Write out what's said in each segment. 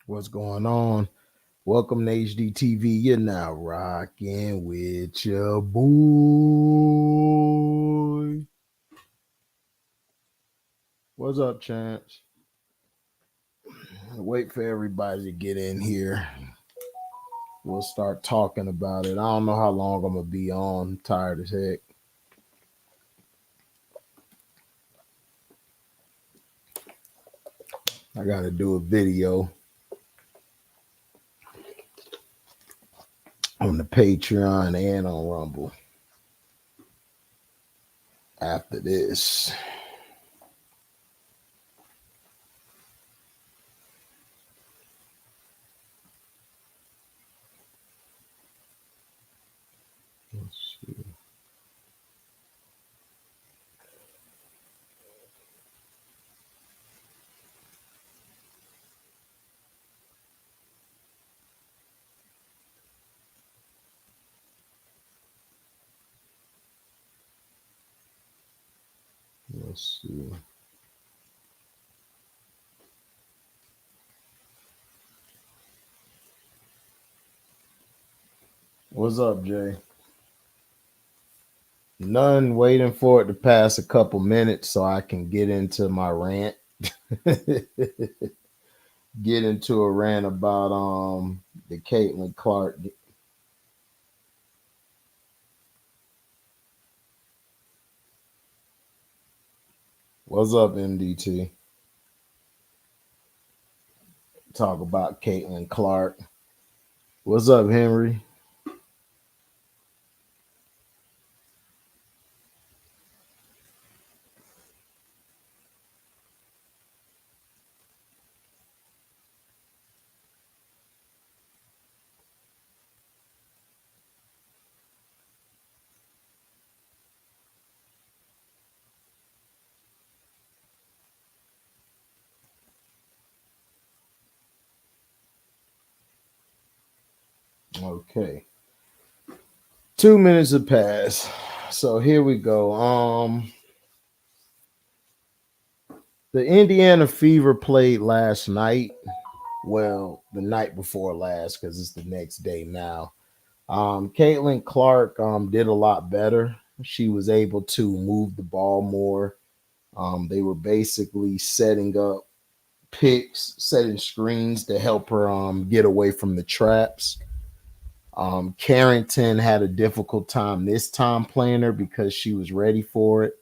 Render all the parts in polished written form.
What's going on? Welcome to HDiiTV. You're now rocking with your boy. What's up, Chance? Wait for everybody to get in here. We'll start talking about it. I don't know how long I'm gonna be on. I'm tired as heck. I gotta do a video on the Patreon and on Rumble after this. Let's see. Let's see. What's up, Jay? None, waiting for it to pass a couple minutes so I can get into my rant. Get into a rant about the Caitlin Clark. What's up, MDT? Talk about Caitlin Clark. What's up, Henry? Okay. 2 minutes have passed. So here we go. The Indiana Fever played last night. Well, the night before last, because it's the next day now. Caitlin Clark did a lot better. She was able to move the ball more. They were basically setting up picks, setting screens to help her get away from the traps. Carrington had a difficult time this time playing her because she was ready for it.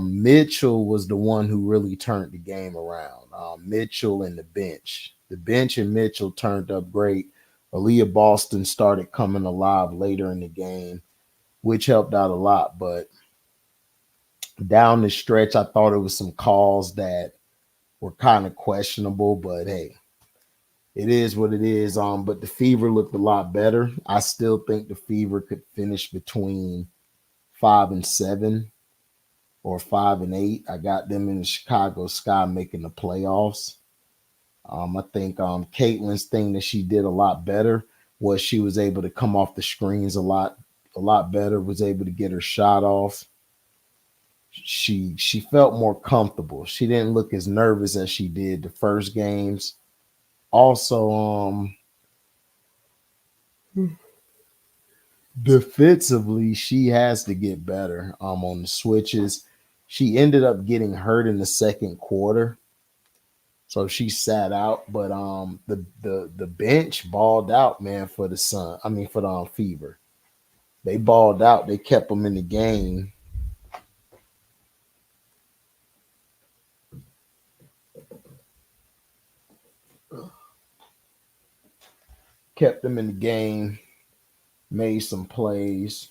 Mitchell was the one who really turned the game around. Mitchell and the bench. The bench and Mitchell turned up great. Aaliyah Boston started coming alive later in the game, which helped out a lot. But down the stretch, I thought it was some calls that were kind of questionable. But hey, it is what it is. But the Fever looked a lot better. I still think the Fever could finish between 5-7 or 5-8. I got them in the Chicago Sky making the playoffs. I think Caitlin's thing that she did a lot better was she was able to come off the screens a lot better, was able to get her shot off. She felt more comfortable. She didn't look as nervous as she did the first games. Also, defensively, she has to get better on the switches. She ended up getting hurt in the second quarter. So she sat out, but the bench balled out, man, for the Sun. I mean for the Fever. They balled out. They kept them in the game. Kept them in the game. Made some plays.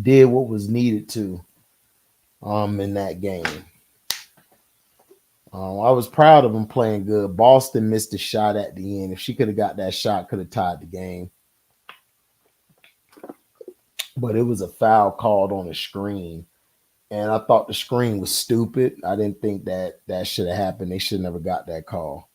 Did what was needed to in that game. I was proud of them playing good. Boston missed a shot at the end. If she could have got that shot, could have tied the game. But it was a foul called on the screen. And I thought the screen was stupid. I didn't think that should have happened. They should never got that call.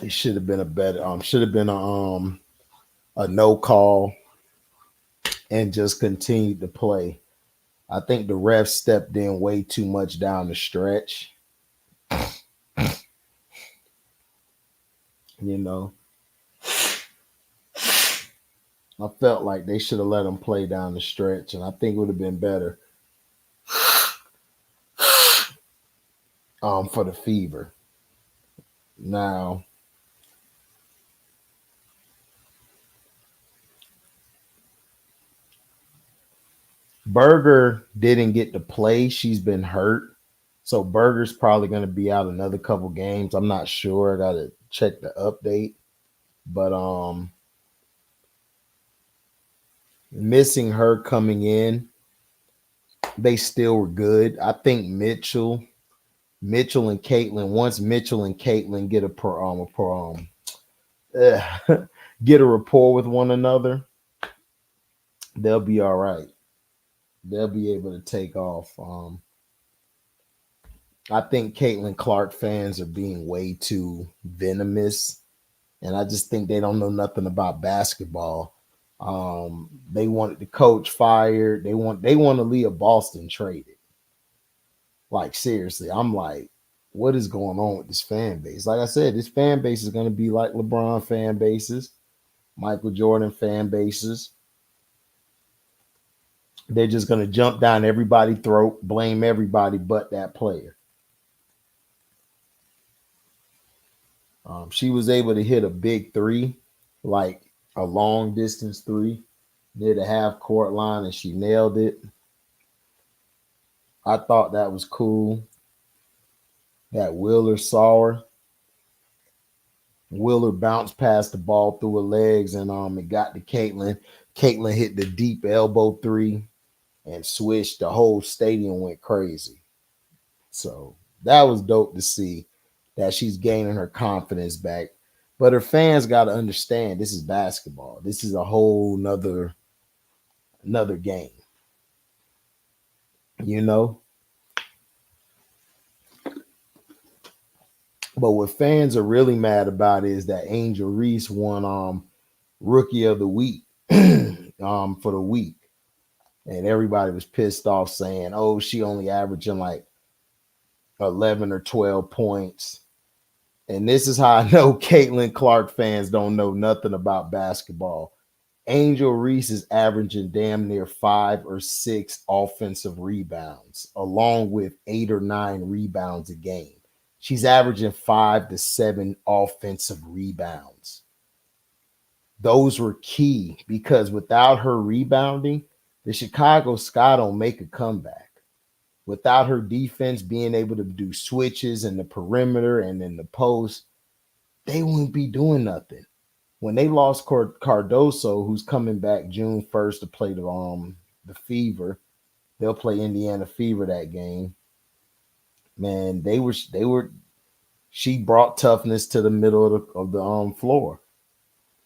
It should have been a better, should have been a no call and just continued to play. I think the refs stepped in way too much down the stretch. You know, I felt like they should have let him play down the stretch, and I think it would have been better for the Fever. Now, Berger didn't get to play. She's been hurt. So Berger's probably going to be out another couple games. I'm not sure. I got to check the update. But missing her coming in, they still were good. I think Mitchell and Caitlin, once Mitchell and Caitlin get get a rapport with one another, they'll be all right. They'll be able to take off. I think Caitlin Clark fans are being way too venomous, and I just think they don't know nothing about basketball. They wanted the coach fired. They want Leah Boston traded. Like seriously, I'm like, what is going on with this fan base? Like I said, this fan base is going to be like LeBron fan bases, Michael Jordan fan bases. They're just going to jump down everybody's throat, blame everybody but that player. She was able to hit a big three, like a long distance three near the half court line, and she nailed it. I thought that was cool. That Wheeler saw her. Wheeler bounced past the ball through her legs, and it got to Caitlin. Caitlin hit the deep elbow three and swished. The whole stadium went crazy. So that was dope to see that she's gaining her confidence back. But her fans got to understand this is basketball. This is a whole another game. You know? But what fans are really mad about is that Angel Reese won Rookie of the Week for the week. And everybody was pissed off saying, oh, she only averaging like 11 or 12 points. And this is how I know Caitlin Clark fans don't know nothing about basketball. Angel Reese is averaging damn near 5 or 6 offensive rebounds, along with 8 or 9 rebounds a game. She's averaging 5 to 7 offensive rebounds. Those were key because without her rebounding, the Chicago Sky don't make a comeback. Without her defense being able to do switches in the perimeter and in the post, they wouldn't be doing nothing. When they lost Cardoso, who's coming back June 1st to play the Fever, they'll play Indiana Fever that game. Man, she brought toughness to the middle of the floor.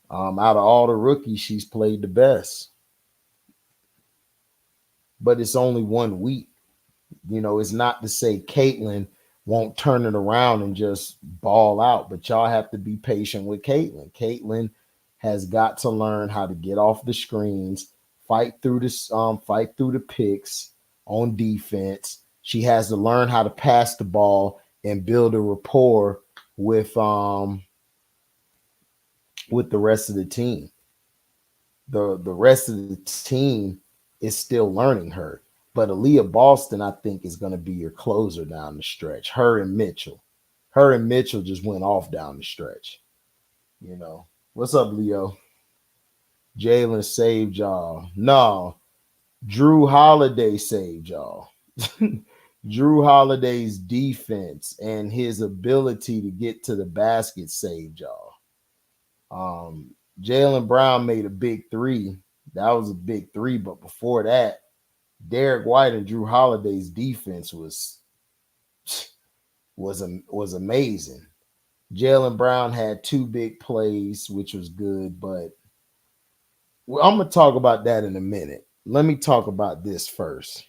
Out of all the rookies, she's played the best. But it's only 1 week. You know, it's not to say Caitlin won't turn it around and just ball out, but y'all have to be patient with Caitlin. Caitlin has got to learn how to get off the screens, fight through the picks on defense. She has to learn how to pass the ball and build a rapport with the rest of the team. The rest of the team is still learning her. But Aaliyah Boston, I think, is going to be your closer down the stretch. Her and Mitchell just went off down the stretch. You know, what's up, Leo? Jalen saved y'all. No, Drew Holiday saved y'all. Drew Holiday's defense and his ability to get to the basket saved y'all. Jaylen Brown made a big three. That was a big three, but before that, Derek White and Drew Holiday's defense was amazing. Jaylen Brown had 2 big plays, which was good, but I'm going to talk about that in a minute. Let me talk about this first.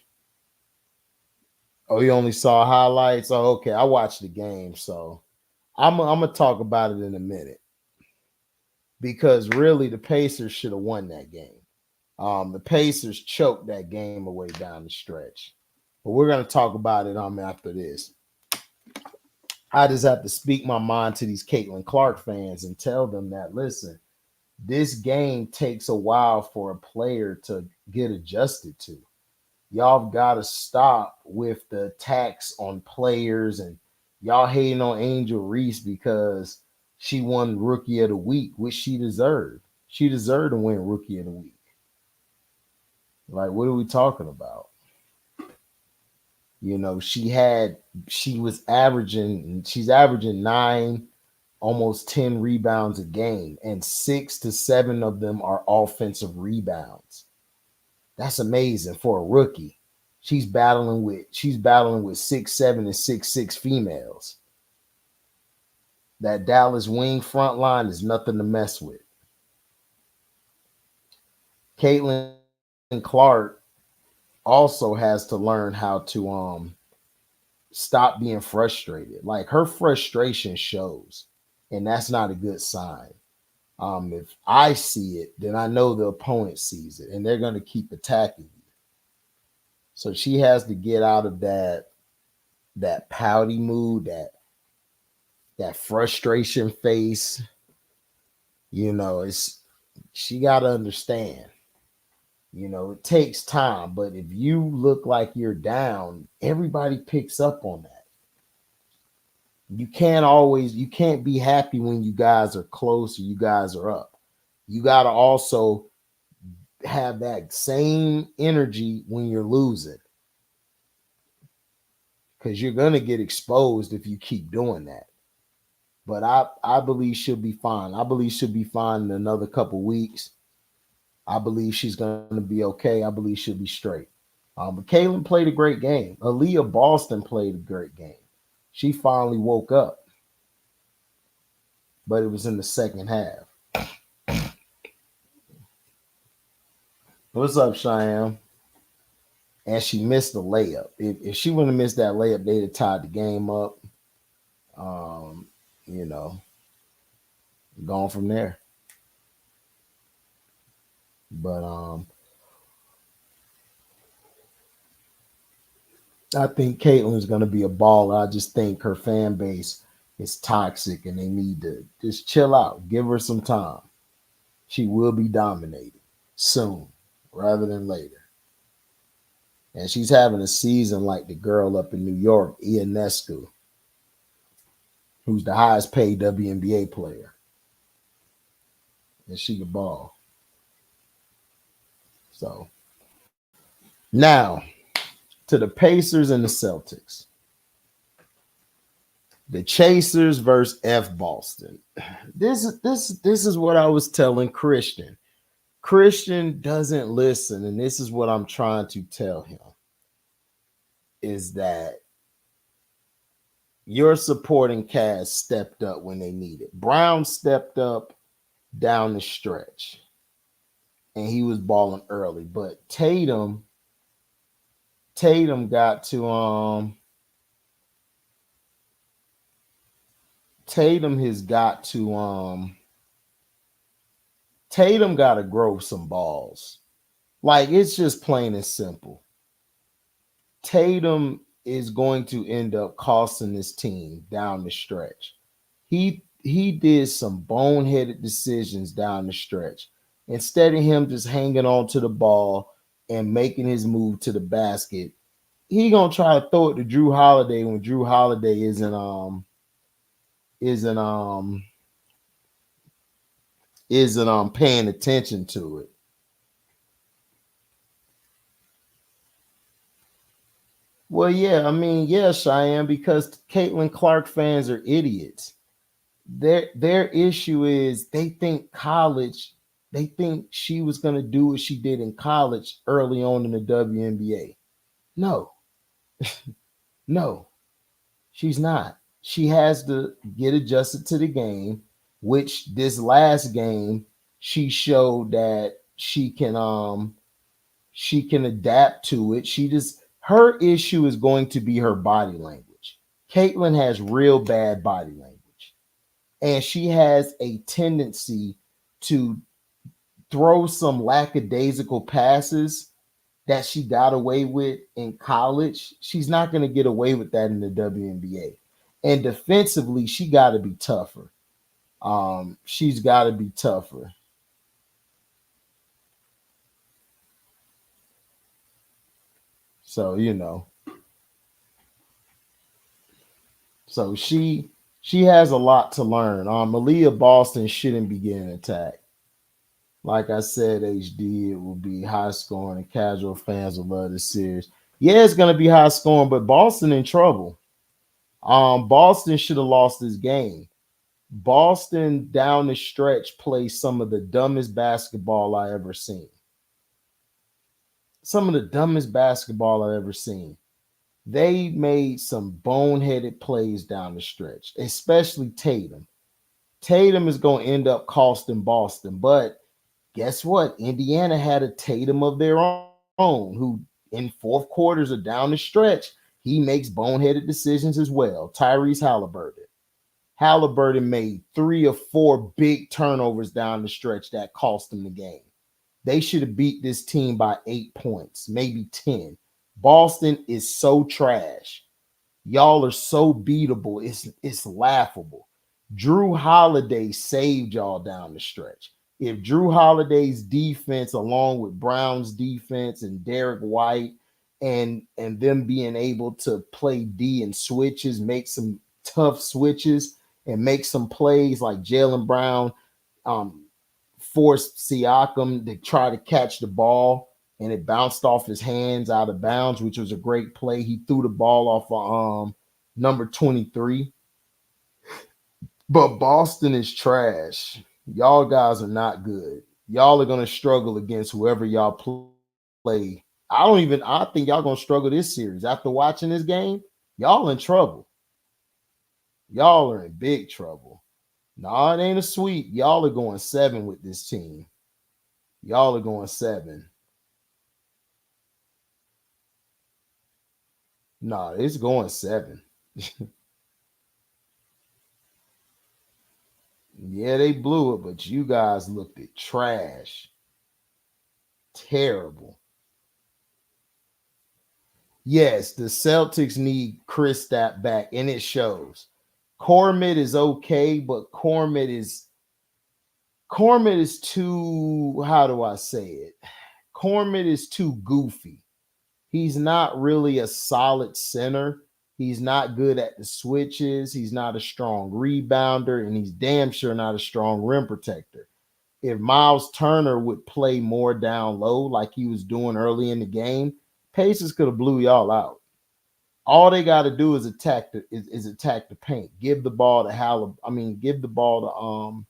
Oh, you only saw highlights? Oh, okay. I watched the game, so I'm going to talk about it in a minute. Because really, the Pacers should have won that game. The Pacers choked that game away down the stretch. But we're going to talk about it after this. I just have to speak my mind to these Caitlin Clark fans and tell them that, listen, this game takes a while for a player to get adjusted to. Y'all got to stop with the attacks on players, and y'all hating on Angel Reese because she won Rookie of the Week, which she deserved. She deserved to win Rookie of the Week. Like, what are we talking about? You know, she's averaging 9, almost 10 rebounds a game, and 6 to 7 of them are offensive rebounds. That's amazing for a rookie. She's battling with 6'7" and 6'6" females. That Dallas wing front line is nothing to mess with. Caitlin Clark also has to learn how to stop being frustrated. Like, her frustration shows, and that's not a good sign. If I see it, then I know the opponent sees it, and they're going to keep attacking you. So she has to get out of that pouty mood, that frustration face. You know, she got to understand. You know, it takes time, but if you look like you're down, everybody picks up on that. You can't be happy when you guys are close or you guys are up. You got to also have that same energy when you're losing, because you're going to get exposed if you keep doing that. But I believe she'll be fine. I believe she'll be fine in another couple weeks. I believe she's going to be okay. I believe she'll be straight. But Kaylin played a great game. Aaliyah Boston played a great game. She finally woke up, but it was in the second half. What's up, Cheyenne? And she missed the layup. If she wouldn't have missed that layup, they'd have tied the game up. You know, gone from there. But I think Caitlin's going to be a baller. I just think her fan base is toxic, and they need to just chill out. Give her some time. She will be dominated soon rather than later. And she's having a season like the girl up in New York, Ionescu, who's the highest paid WNBA player. And she can ball. So now to the Pacers and the Celtics. The Chasers versus F Boston. This is what I was telling Christian. Christian doesn't listen, and this is what I'm trying to tell him, is that your supporting cast stepped up when they needed. Brown stepped up down the stretch, and he was balling early. But Tatum got to Tatum got to grow some balls. Like, it's just plain and simple. Tatum is going to end up costing this team down the stretch. He did some boneheaded decisions down the stretch. Instead of him just hanging on to the ball and making his move to the basket, he gonna try to throw it to Drew Holiday when Drew Holiday isn't paying attention to it. Well, yeah, Cheyenne, because Caitlin Clark fans are idiots. Their issue is they think she was going to do what she did in college early on in the WNBA. No, no, she's not. She has to get adjusted to the game, which this last game, she showed that she can adapt to it. Her issue is going to be her body language. Caitlin has real bad body language, and she has a tendency to throw some lackadaisical passes that she got away with in college, she's not going to get away with that in the WNBA. And defensively, she got to be tougher. She's got to be tougher. So, you know, so she has a lot to learn. Malia Boston shouldn't be getting attacked. Like I said, HD, it will be high scoring and casual fans will love this series. Yeah, it's gonna be high scoring, but Boston in trouble. Boston should have lost this game. Boston down the stretch plays some of the dumbest basketball I ever seen. Some of the dumbest basketball I ever seen. They made some boneheaded plays down the stretch, especially Tatum. Tatum is going to end up costing Boston, but guess what? Indiana had a Tatum of their own who, in fourth quarters or down the stretch, he makes boneheaded decisions as well. Tyrese Halliburton. Halliburton made 3 or 4 big turnovers down the stretch that cost them the game. They should have beat this team by 8 points, maybe 10. Boston is so trash. Y'all are so beatable. It's laughable. Drew Holiday saved y'all down the stretch. If Drew Holiday's defense, along with Brown's defense and Derek White, and them being able to play D and switches, make some tough switches, and make some plays like Jaylen Brown forced Siakam to try to catch the ball, and it bounced off his hands out of bounds, which was a great play. He threw the ball off of number 23. But Boston is trash. Y'all guys are not good. Y'all are going to struggle against whoever y'all play. I think y'all going to struggle this series. After watching this game, y'all in trouble. Y'all are in big trouble. No, it ain't a sweep. Y'all are going 7 with this team. Y'all are going 7. No, it's going 7. Yeah, they blew it, but you guys looked at trash. Terrible. Yes, the Celtics need Chris Stapp back, and it shows. Cormit is okay, but Cormit is too, how do I say it? Cormit is too goofy. He's not really a solid center. He's not good at the switches. He's not a strong rebounder, and he's damn sure not a strong rim protector. If Miles Turner would play more down low like he was doing early in the game, Pacers could have blew y'all out. All they got to do is attack the paint. Give the ball to give the ball to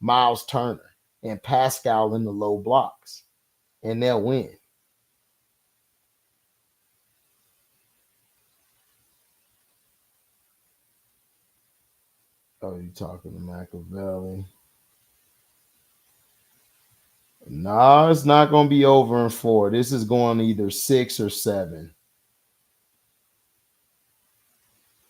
Miles Turner and Pascal in the low blocks, and they'll win. Oh, you talking to Machiavelli? No, it's not going to be over in 4. This is going either 6 or 7.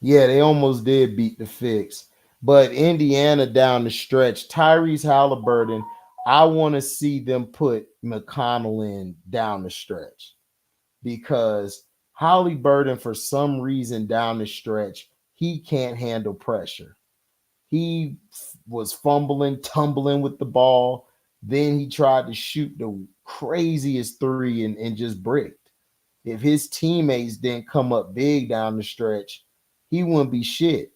Yeah, they almost did beat the Fix. But Indiana down the stretch, Tyrese Halliburton, I want to see them put McConnell in down the stretch because Halliburton, for some reason down the stretch, he can't handle pressure. He was fumbling, tumbling with the ball. Then he tried to shoot the craziest 3 and just bricked. If his teammates didn't come up big down the stretch, he wouldn't be shit.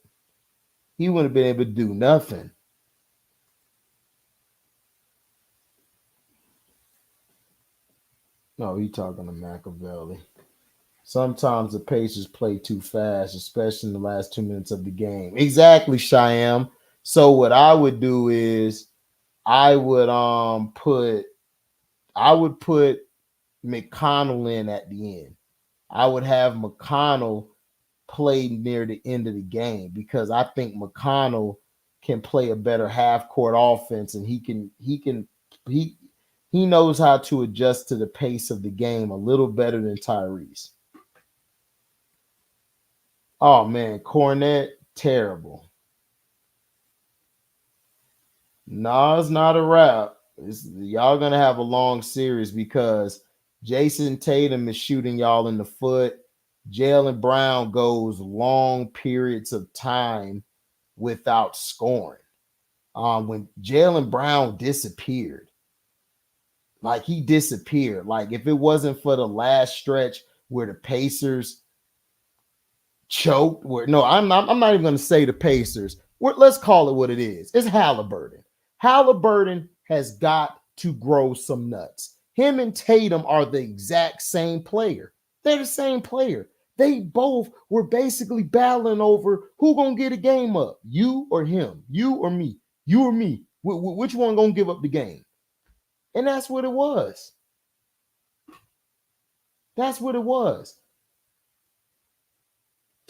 He wouldn't have been able to do nothing. No, he talking to Machiavelli. Sometimes the Pacers play too fast, especially in the last 2 minutes of the game. Exactly, Shyam. So what I would do is I would put McConnell in at the end. I would have McConnell play near the end of the game because I think McConnell can play a better half court offense, and he knows how to adjust to the pace of the game a little better than Tyrese. Oh man, Cornette, terrible. No, it's not a wrap. Y'all gonna have a long series because Jason Tatum is shooting y'all in the foot. Jaylen Brown goes long periods of time without scoring. When Jaylen Brown disappeared, like he disappeared. Like if it wasn't for the last stretch where the Pacers choked, where no, I'm not even gonna say the Pacers. Let's call it what it is. It's Halliburton. Halliburton has got to grow some nuts. Him and Tatum are the exact same player. They're the same player. They both were basically battling over who gonna get a game up, you or him, you or me, you or me. Which one gonna give up the game? And that's what it was. That's what it was.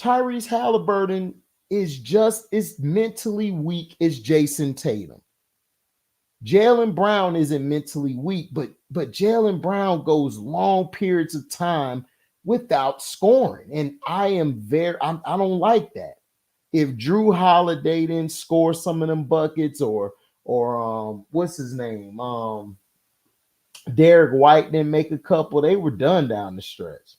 Tyrese Halliburton is just as mentally weak as Jason Tatum. Jaylen Brown isn't mentally weak, but Jaylen Brown goes long periods of time without scoring. And I don't like that. If Drew Holiday didn't score some of them buckets, or what's his name? Derek White didn't make a couple, they were done down the stretch.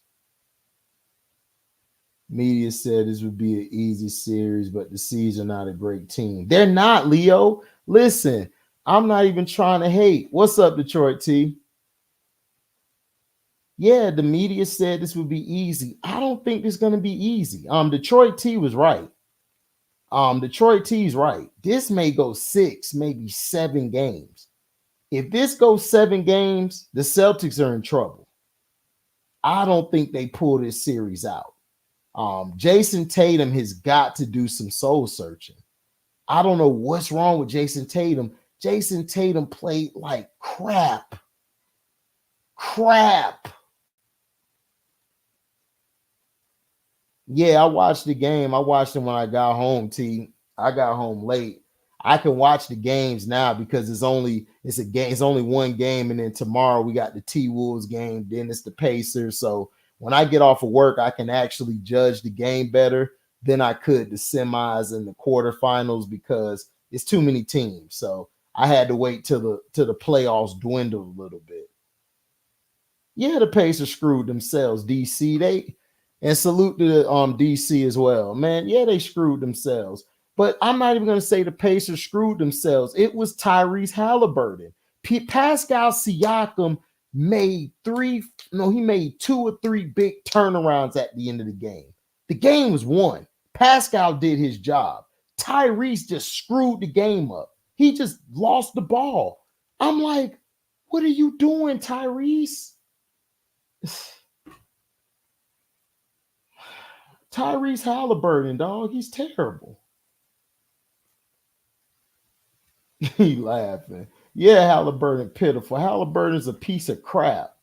Media said this would be an easy series, but the C's are not a great team. They're not, Leo. Listen, I'm not even trying to hate. What's up, Detroit T? Yeah, the media said this would be easy. I don't think it's going to be easy. Detroit T was right. Detroit T's right. This may go 6, maybe 7 games. If this goes 7 games, the Celtics are in trouble. I don't think they pull this series out. Jason Tatum has got to do some soul searching. I don't know what's wrong with Jason Tatum. Jason Tatum played like crap. Yeah, I watched the game. I watched it when I got home, T. I got home late. I can watch the games now because it's only one game, and then tomorrow we got the T-Wolves game, then it's the Pacers. So when I get off of work, I can actually judge the game better than I could the semis and the quarterfinals because it's too many teams. So I had to wait till the playoffs dwindle a little bit. Yeah, the Pacers screwed themselves, DC. And salute to the DC as well. Man, yeah, they screwed themselves. But I'm not even going to say the Pacers screwed themselves. It was Tyrese Halliburton. Pascal Siakam made 2 or 3 big turnarounds at the end of the game. The game was won. Pascal did his job. Tyrese just screwed the game up. He just lost the ball. I'm like, what are you doing, Tyrese? Tyrese Halliburton, dog, he's terrible. He laughing. Yeah, Halliburton, pitiful. Halliburton's a piece of crap.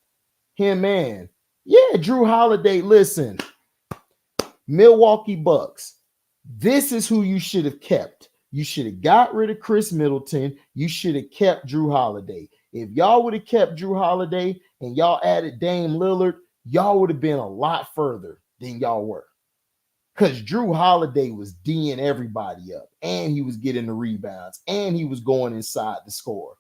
Him, man. Yeah, Drew Holiday, listen. Milwaukee Bucks. This is who you should have kept. You should have got rid of Chris Middleton. You should have kept Drew Holiday. If y'all would have kept Drew Holiday and y'all added Dame Lillard, y'all would have been a lot further than y'all were. Because Drew Holiday was D'ing everybody up, and he was getting the rebounds, and he was going inside to score.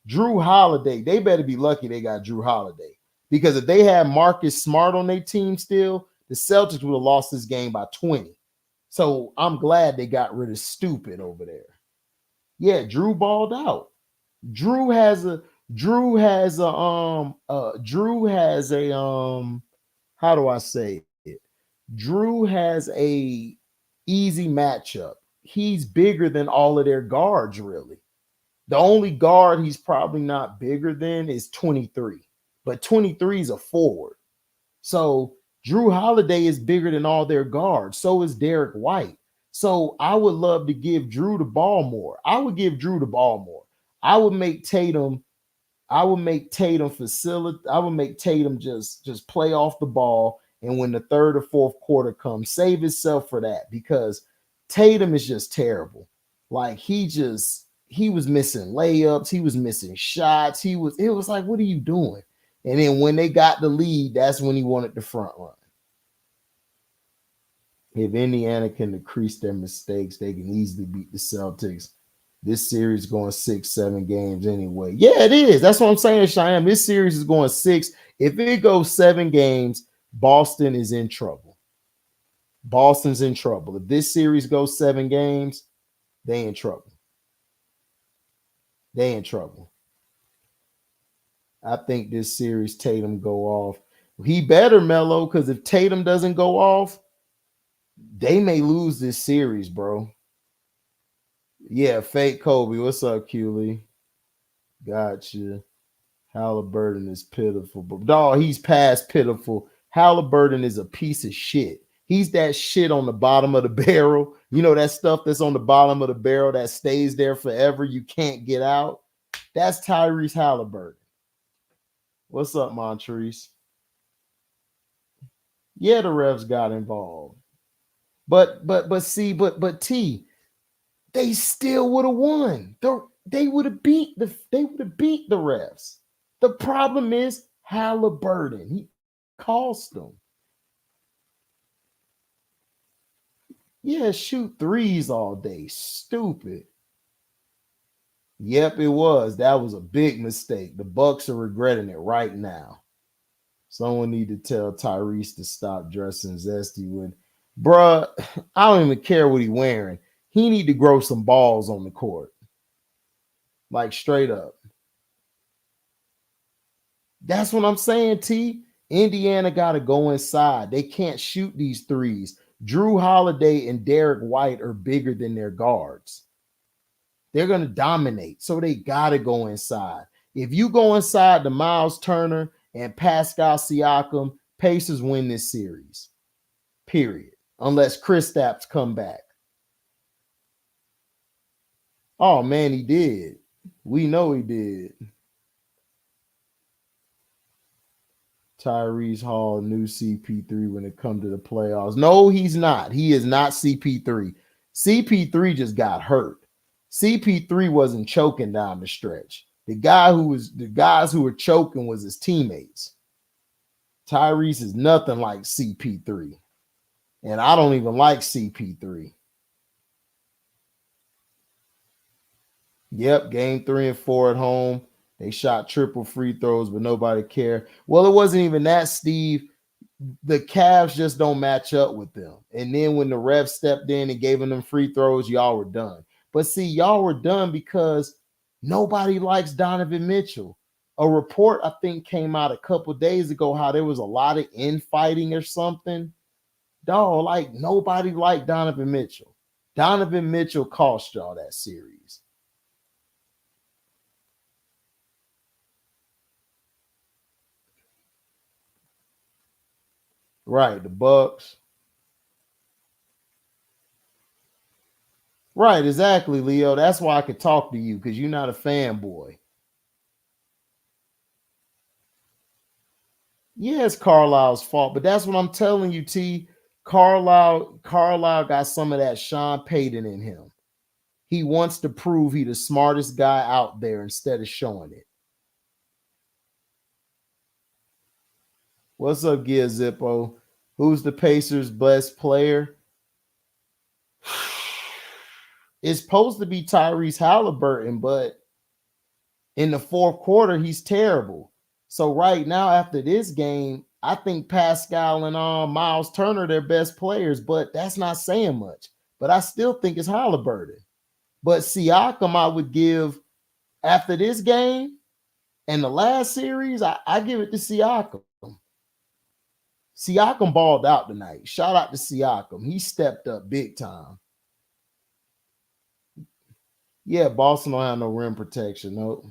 Drew Holiday, they better be lucky they got Drew Holiday. Because if they had Marcus Smart on their team still, the Celtics would have lost this game by 20. So I'm glad they got rid of stupid over there. Yeah, Drew balled out. Drew has a how do I say it? Drew has a easy matchup. He's bigger than all of their guards, really. The only guard he's probably not bigger than is 23, but 23 is a forward. So Drew Holiday is bigger than all their guards. So is Derek White. So I would love to give Drew the ball more. I would give Drew the ball more. I would make Tatum facilitate. I would make Tatum just play off the ball. And when the third or fourth quarter comes, save himself for that, because Tatum is just terrible. Like he was missing layups. He was missing shots. It was like, what are you doing? And then when they got the lead, that's when he wanted the front run. If Indiana can decrease their mistakes, they can easily beat the Celtics. This series going 6-7 games anyway. Yeah, it is. That's what I'm saying, Cheyenne. This series is going 6. If it goes 7 games, Boston is in trouble. Boston's in trouble. If this series goes 7 games, they in trouble. They in trouble. I think this series Tatum go off. He better, Melo, because if Tatum doesn't go off, they may lose this series, bro. Yeah, fake Kobe. What's up, Cooley? Gotcha. Halliburton is pitiful, but dog, he's past pitiful. Halliburton is a piece of shit. He's that shit on the bottom of the barrel. You know that stuff that's on the bottom of the barrel that stays there forever. You can't get out. That's Tyrese Halliburton. What's up, Montrese? Yeah, the refs got involved. But T, they still would have won. They would have beat the refs. The problem is Halliburton. He cost them. Yeah, shoot threes all day. Stupid. Yep, it was. That was a big mistake. The Bucks are regretting it right now. Someone need to tell Tyrese to stop dressing zesty with, bruh, I don't even care what he's wearing. He need to grow some balls on the court. Like straight up. That's what I'm saying, T. Indiana got to go inside. They can't shoot these threes. Drew Holiday and Derek White are bigger than their guards. They're going to dominate, so they got to go inside. If you go inside to Miles Turner and Pascal Siakam, Pacers win this series, period, unless Kristaps come back. Oh, man, he did. We know he did. Tyrese Hall, new CP3 when it comes to the playoffs. No, he's not. He is not CP3. CP3 just got hurt. CP3 wasn't choking down the stretch. The guys who were choking was his teammates. Tyrese is nothing like CP3. And I don't even like CP3. Yep, game 3 and 4 at home. They shot triple free throws, but nobody cared. Well, it wasn't even that, Steve. The Cavs just don't match up with them. And then when the refs stepped in and gave them free throws, y'all were done. But see, y'all were done because nobody likes Donovan Mitchell. A report, I think, came out a couple days ago how there was a lot of infighting or something. Dog, like nobody liked Donovan Mitchell. Donovan Mitchell cost y'all that series. Right, the Bucks. Right, exactly, Leo. That's why I could talk to you, because you're not a fanboy. Yeah, it's Carlisle's fault, but that's what I'm telling you, T. Carlisle got some of that Sean Payton in him. He wants to prove he's the smartest guy out there instead of showing it. What's up, Gia Zippo? Who's the Pacers' best player? It's supposed to be Tyrese Halliburton, but in the fourth quarter, he's terrible. So right now, after this game, I think Pascal and Miles Turner are their best players, but that's not saying much. But I still think it's Halliburton. But Siakam, I would give, after this game and the last series, I give it to Siakam. Siakam balled out tonight. Shout out to Siakam. He stepped up big time. Yeah, Boston don't have no rim protection. Nope.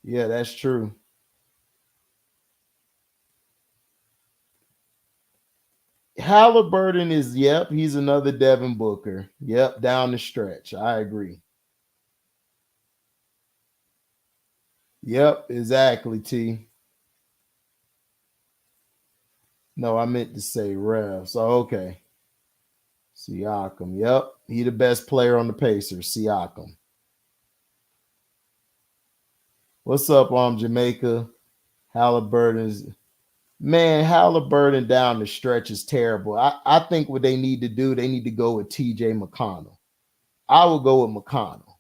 Yeah, that's true. Halliburton is, yep, he's another Devin Booker. Yep, down the stretch. I agree. Yep, exactly, T. No, I meant to say Rev. So, okay. Siakam. Yep, he the best player on the Pacers. Siakam. What's up, Jamaica? Halliburton's. Man, Halliburton down the stretch is terrible. I think what they need to do, they need to go with TJ McConnell. I will go with McConnell.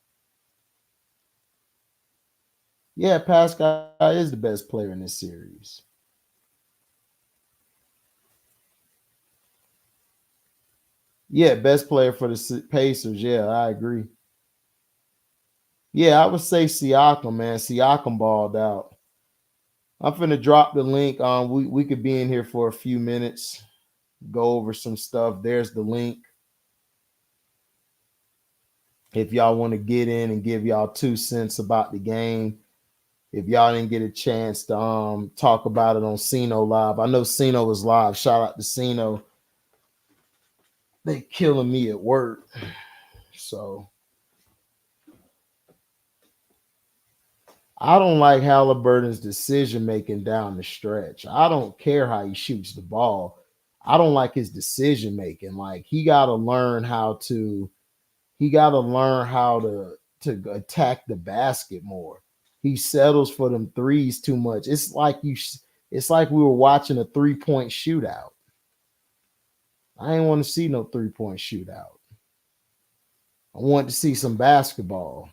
Yeah, Pascal is the best player in this series. Yeah, best player for the Pacers. Yeah, I agree. Yeah, I would say Siakam, man. Siakam balled out. I'm finna drop the link. We could be in here for a few minutes, go over some stuff. There's the link. If y'all want to get in and give y'all 2 cents about the game, if y'all didn't get a chance to talk about it on Sino Live, I know Sino was live. Shout out to Sino. They killing me at work, so I don't like Halliburton's decision making down the stretch. I don't care how he shoots the ball. I don't like his decision making. Like he got to learn how to attack the basket more. He settles for them threes too much. It's like we were watching a 3-point shootout. I ain't want to see no 3-point shootout. I want to see some basketball.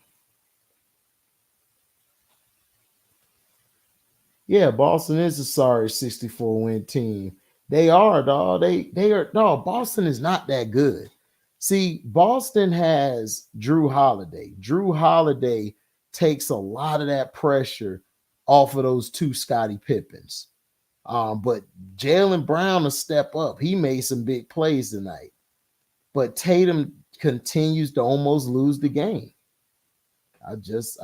Yeah, Boston is a sorry 64 win team. They are, dog. They are, dog. Boston is not that good. See, Boston has Drew Holiday. Drew Holiday takes a lot of that pressure off of those 2 Scottie Pippens. But Jaylen Brown will step up. He made some big plays tonight. But Tatum continues to almost lose the game. I just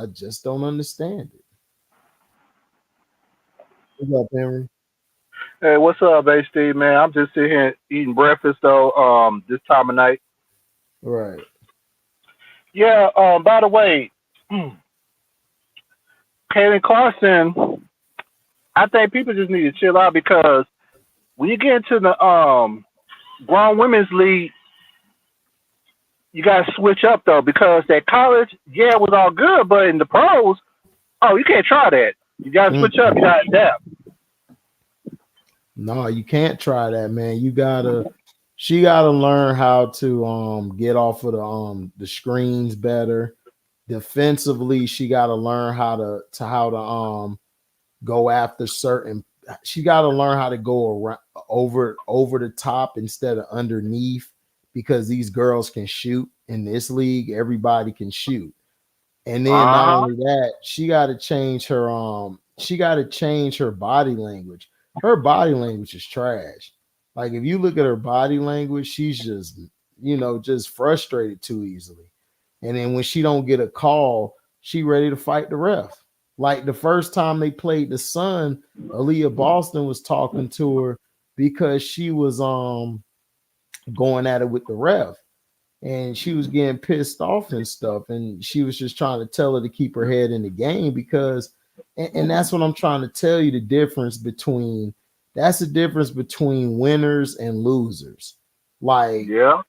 don't understand it. What's up, Henry? Hey, what's up, HD man? I'm just sitting here eating breakfast though. This time of night. Right. Yeah. By the way, Kaden Carson. I think people just need to chill out because when you get into the grown women's league, you gotta switch up though because that college, yeah, it was all good, but in the pros, oh, you can't try that. You gotta switch up. You gotta adapt. No, you can't try that, man. She gotta learn how to get off of the screens better. Defensively, she gotta learn how to go after certain. She gotta learn how to go around over the top instead of underneath because these girls can shoot in this league. Everybody can shoot. And then not only that, she got to change her body language. Her body language is trash. Like if you look at her body language, she's just just frustrated too easily. And then when she don't get a call, she ready to fight the ref. Like the first time they played the Sun, Aaliyah Boston was talking to her because she was going at it with the ref. And she was getting pissed off and stuff. And she was just trying to tell her to keep her head in the game because, and that's what I'm trying to tell you, that's the difference between winners and losers. Like, yeah,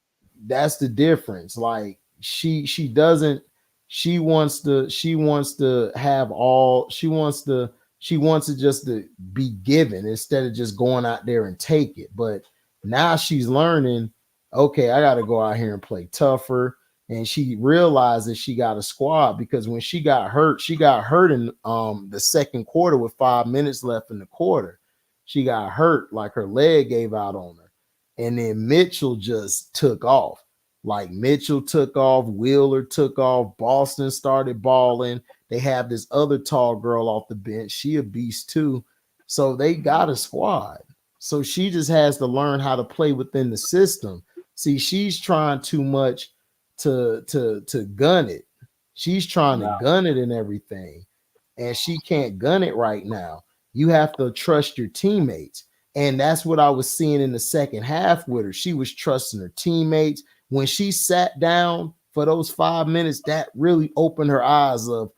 that's the difference. Like she wants it just to be given instead of just going out there and take it. But now she's learning, okay, I got to go out here and play tougher. And she realized that she got a squad because when she got hurt in the second quarter with 5 minutes left in the quarter. She got hurt, like her leg gave out on her. And then Mitchell just took off. Like Mitchell took off, Wheeler took off, Boston started balling. They have this other tall girl off the bench. She a beast too. So they got a squad. So she just has to learn how to play within the system. See, she's trying too much to gun it. She's trying to gun it and everything. And she can't gun it right now. You have to trust your teammates. And that's what I was seeing in the second half with her. She was trusting her teammates. When she sat down for those 5 minutes, that really opened her eyes of,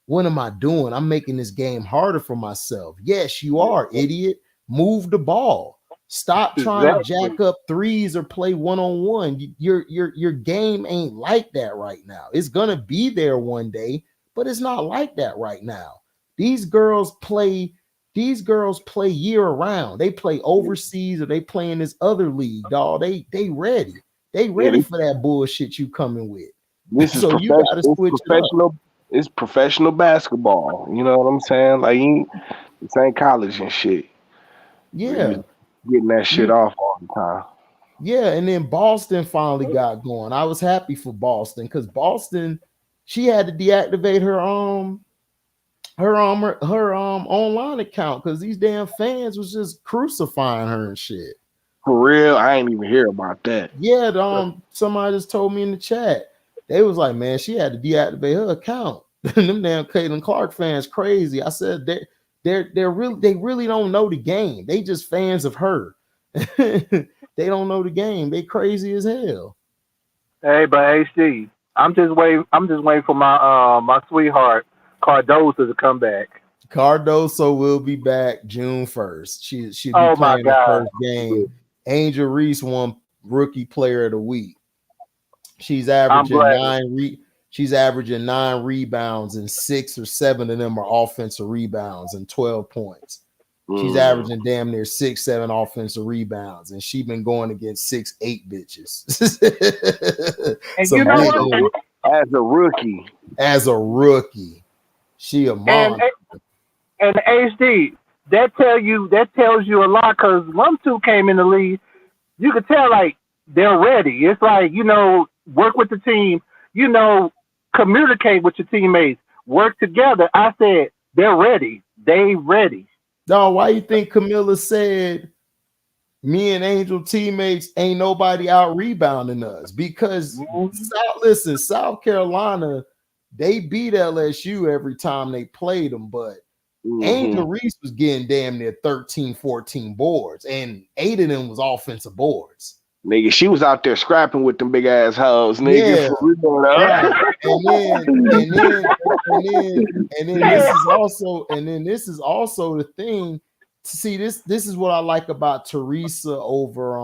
what am I doing? I'm making this game harder for myself. Yes, you are, idiot. Move the ball. Stop trying to jack up threes or play one-on-one. Your game ain't like that right now. It's gonna be there one day, but it's not like that right now. These girls play These girls play year round. They play overseas or they play in this other league, dog. They ready. They ready for that bullshit you coming with. This is So you got to switch it up. professional. It's professional basketball. You know what I'm saying? Like, this ain't college and shit. Yeah. Getting that shit off all the time. Yeah, and then Boston finally got going. I was happy for Boston because Boston, she had to deactivate her online account because these damn fans was just crucifying her and shit. For real, I ain't even hear about that. Yeah, somebody just told me in the chat. They was like, man, she had to deactivate her account. Them damn Caitlin Clark fans crazy. I said they really don't know the game. They just fans of her. They don't know the game. They crazy as hell. Hey, but HD, I'm just waiting for my sweetheart Cardoso to come back. Cardoso will be back June 1st. She'll be Oh playing my the God. first game. Angel Reese won Rookie Player of the Week. She's averaging nine rebounds, and 6 or 7 of them are offensive rebounds and 12 points. She's averaging damn near 6, 7 offensive rebounds, and she's been going against 6, 8 bitches. And you know what? As a rookie, she a monster. And HD, that tells you a lot because them two came in the league. You could tell like they're ready. It's like, work with the team, communicate with your teammates, work together. I said they're ready. They ready. No, why you think Camilla said me and Angel teammates ain't nobody out rebounding us? Because South Carolina, they beat LSU every time they played them, but Angel Reese was getting damn near 13, 14 boards, and 8 of them was offensive boards. Nigga, she was out there scrapping with them big ass hoes, nigga. Yeah. For real, right. And then this is also the thing. See, this is what I like about Teresa over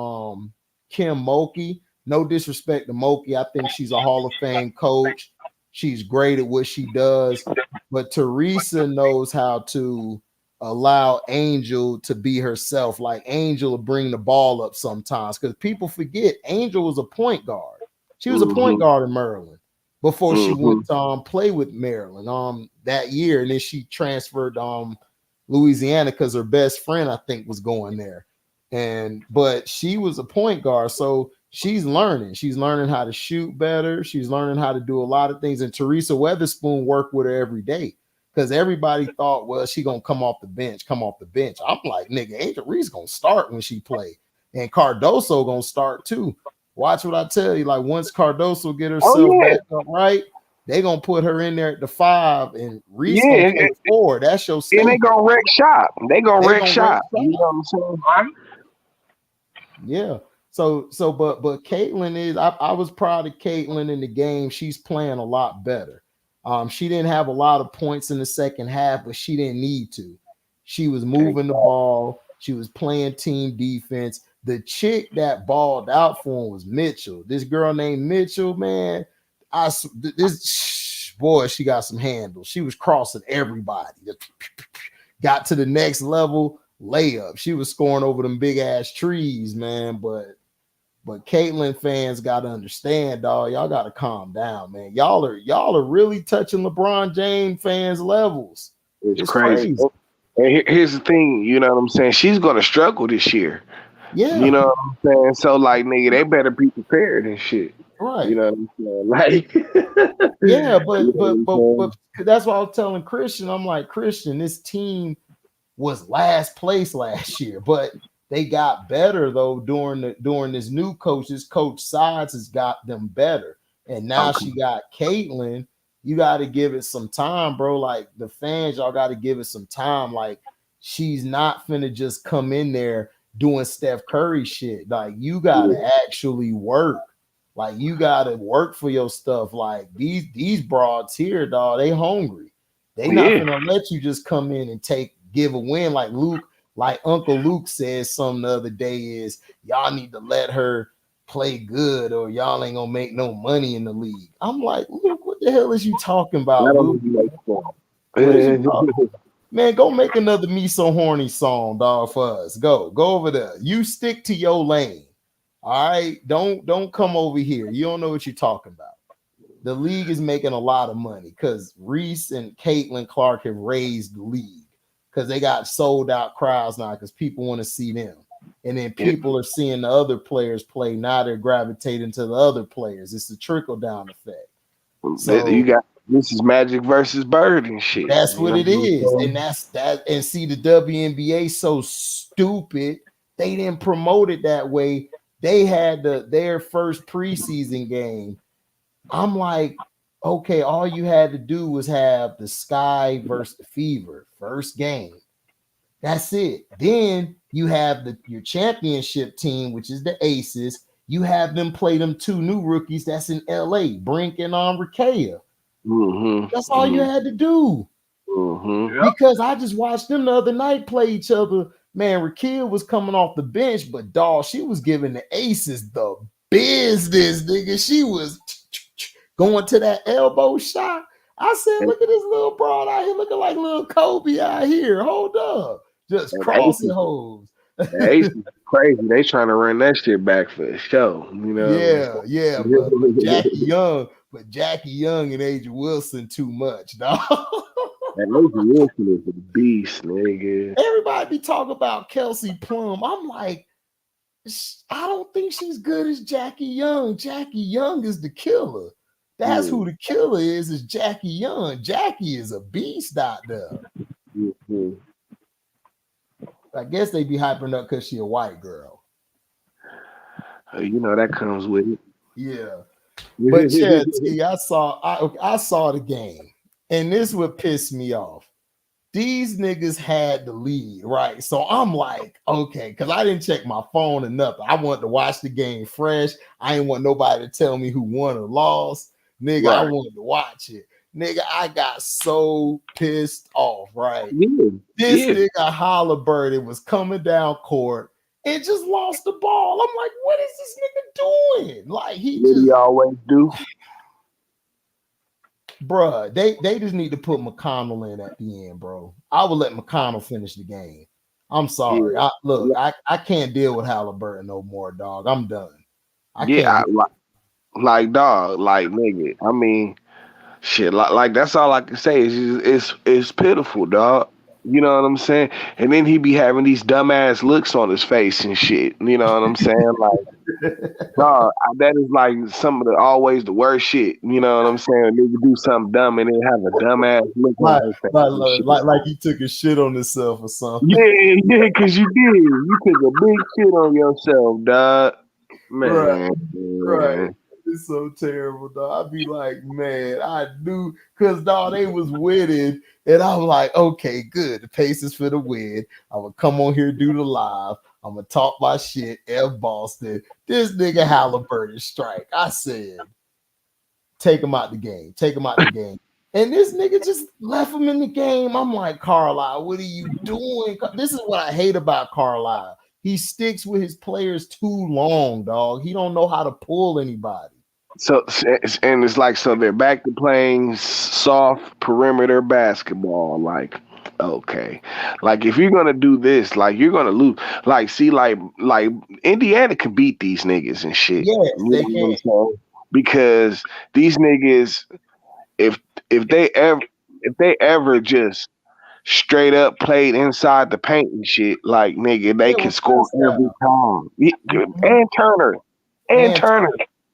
Kim Mulkey. No disrespect to Mulkey. I think she's a Hall of Fame coach. She's great at what she does, but Teresa knows how to allow Angel to be herself. Like Angel will bring the ball up sometimes because people forget Angel was a point guard. She was a point guard in Maryland before she went to play with Maryland that year, and then she transferred Louisiana because her best friend I think was going there. But she was a point guard, so she's learning. She's learning how to shoot better. She's learning how to do a lot of things. And Teresa Weatherspoon worked with her every day. Because everybody thought, well, she gonna come off the bench. I'm like, nigga, Angel Reese gonna start when she play, and Cardoso gonna start too. Watch what I tell you. Like once Cardoso get herself back up right, they gonna put her in there at the 5, and Reese gonna play 4. That's your staple. And they gonna wreck shop. They gonna wreck shop. You know what I'm saying? Yeah. So, but Caitlin is. I was proud of Caitlin in the game. She's playing a lot better. She didn't have a lot of points in the second half, but she didn't need to. She was moving the ball. She was playing team defense. The chick that balled out for him was Mitchell. This girl named Mitchell, man. She got some handles. She was crossing everybody. Got to the next level, layup. She was scoring over them big ass trees, man. But Caitlin fans got to understand, dog. Y'all got to calm down, man. Y'all are really touching LeBron James fans' levels. It's crazy. And here's the thing, you know what I'm saying? She's gonna struggle this year. Yeah. You know what I'm saying? So like, nigga, they better be prepared and shit. Right. You know what I'm saying? Like, yeah, but that's what I was telling Christian. I'm like, Christian, this team was last place last year, but they got better though during this new coach. This coach Sides has got them better, and now she got Caitlin. You got to give it some time, bro. Like the fans, y'all got to give it some time. Like she's not finna just come in there doing Steph Curry shit. Like you got to actually work. Like you got to work for your stuff. Like these broads here, dog, they hungry. They not gonna let you just come in and give a win like Luke. Like Uncle Luke said something the other day is y'all need to let her play good or y'all ain't gonna make no money in the league. I'm like, Luke, what the hell is you talking about, Luke? Man, go make another Me So Horny song, dog, for us. Go over there. You stick to your lane. All right. Don't come over here. You don't know what you're talking about. The league is making a lot of money because Reese and Caitlin Clark have raised the league because they got sold out crowds now because people want to see them. And then people are seeing the other players play. Now they're gravitating to the other players. It's a trickle down effect. So you got this is Magic versus Bird and shit. that's what it is. And that's that. And see, the WNBA so stupid. They didn't promote it that way. They had their first preseason game. I'm like, okay, all you had to do was have the Sky versus the Fever first game. That's it. Then you have your championship team, which is the Aces. You have them play them two new rookies that's in LA, Brink and Rakea. That's all you had to do. Because I just watched them the other night play each other. Man, Rakea was coming off the bench, but dog, she was giving the Aces the business, nigga. She was going to that elbow shot. I said, look at this little broad out here looking like little Kobe out here. Hold up. Just crossing hoes. Ace is crazy. They trying to run that shit back for the show. You know? Yeah. But Jackie Young and Adrian Wilson too much, dog. And Adrian Wilson is a beast, nigga. Everybody be talking about Kelsey Plum. I'm like, I don't think she's good as Jackie Young. Jackie Young is the killer. That's who the killer is Jackie Young. Jackie is a beast out there. I guess they be hyping up because she a white girl. You know that comes with it. Yeah. But yeah, see, I saw the game, and this would piss me off. These niggas had the lead, right? So I'm like, okay, because I didn't check my phone or nothing. I wanted to watch the game fresh. I didn't want nobody to tell me who won or lost. Nigga, right. I wanted to watch it. Nigga, I got so pissed off, right? This nigga Halliburton was coming down court and just lost the ball. I'm like, what is this nigga doing? Like, he always do. Bruh, they just need to put McConnell in at the end, bro. I would let McConnell finish the game. I'm sorry. I can't deal with Halliburton no more, dog. I'm done. Like dog, like nigga. I mean, shit, like that's all I can say is it's pitiful, dog. You know what I'm saying? And then he be having these dumbass looks on his face and shit. You know what I'm saying? Like, dog, that is like some of always the worst shit. You know what I'm saying? Nigga do something dumb and then have a dumbass look on his face. Like he took a shit on himself or something. Yeah, because you did. You took a big shit on yourself, dog. Man. Right. It's so terrible, dog. I'd be like, man, I knew, because dog, they was winning, and I'm like, okay, good. The Pacers for the win. I'm gonna come on here, do the live. I'm gonna talk my shit. F Boston. This nigga Halliburton strike. I said, take him out the game. Take him out the game. And this nigga just left him in the game. I'm like, Carlisle, what are you doing? This is what I hate about Carlisle. He sticks with his players too long, dog. He don't know how to pull anybody. So, and it's like, so they're back to playing soft perimeter basketball. Like, okay, like if you're gonna do this, like you're gonna lose. Like, see, like Indiana can beat these niggas and shit. Yes, they can. Because these niggas, if they ever just straight up played inside the paint and shit, like nigga, they can score every time. And Turner.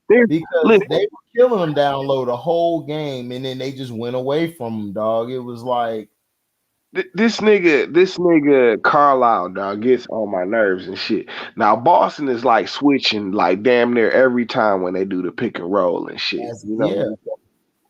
Because they were killing them down low the whole game, and then they just went away from them, dog. It was like this nigga Carlisle, dog, gets on my nerves and shit. Now Boston is like switching like damn near every time when they do the pick and roll and shit. You know what I'm saying?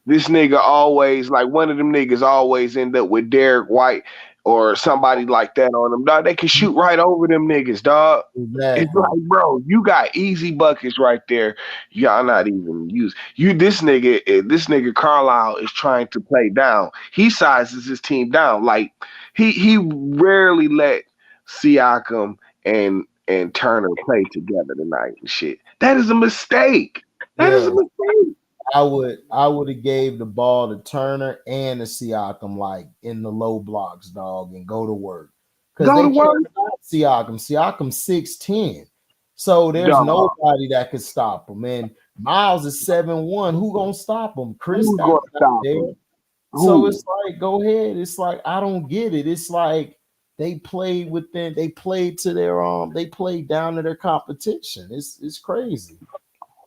This nigga always, like one of them niggas always end up with Derek White or somebody like that on them, dog. They can shoot right over them niggas, dog. Exactly. It's like, bro, you got easy buckets right there. Y'all not even use this nigga Carlisle is trying to play down. He sizes his team down. Like he rarely let Siakam and Turner play together tonight and shit. That is a mistake. That is a mistake. I would have gave the ball to Turner and to Siakam like in the low blocks, dog, and go to work. Because Go they to can't work, stop Siakam. Siakam's 6'10". So there's dog. nobody that could stop him. And Miles is 7'1". Who gonna stop him? Chris Who's gonna not stop there. him? So Who? it's like, go ahead. It's like I don't get it. It's like they played within, they played to their they played down to their competition. It's crazy.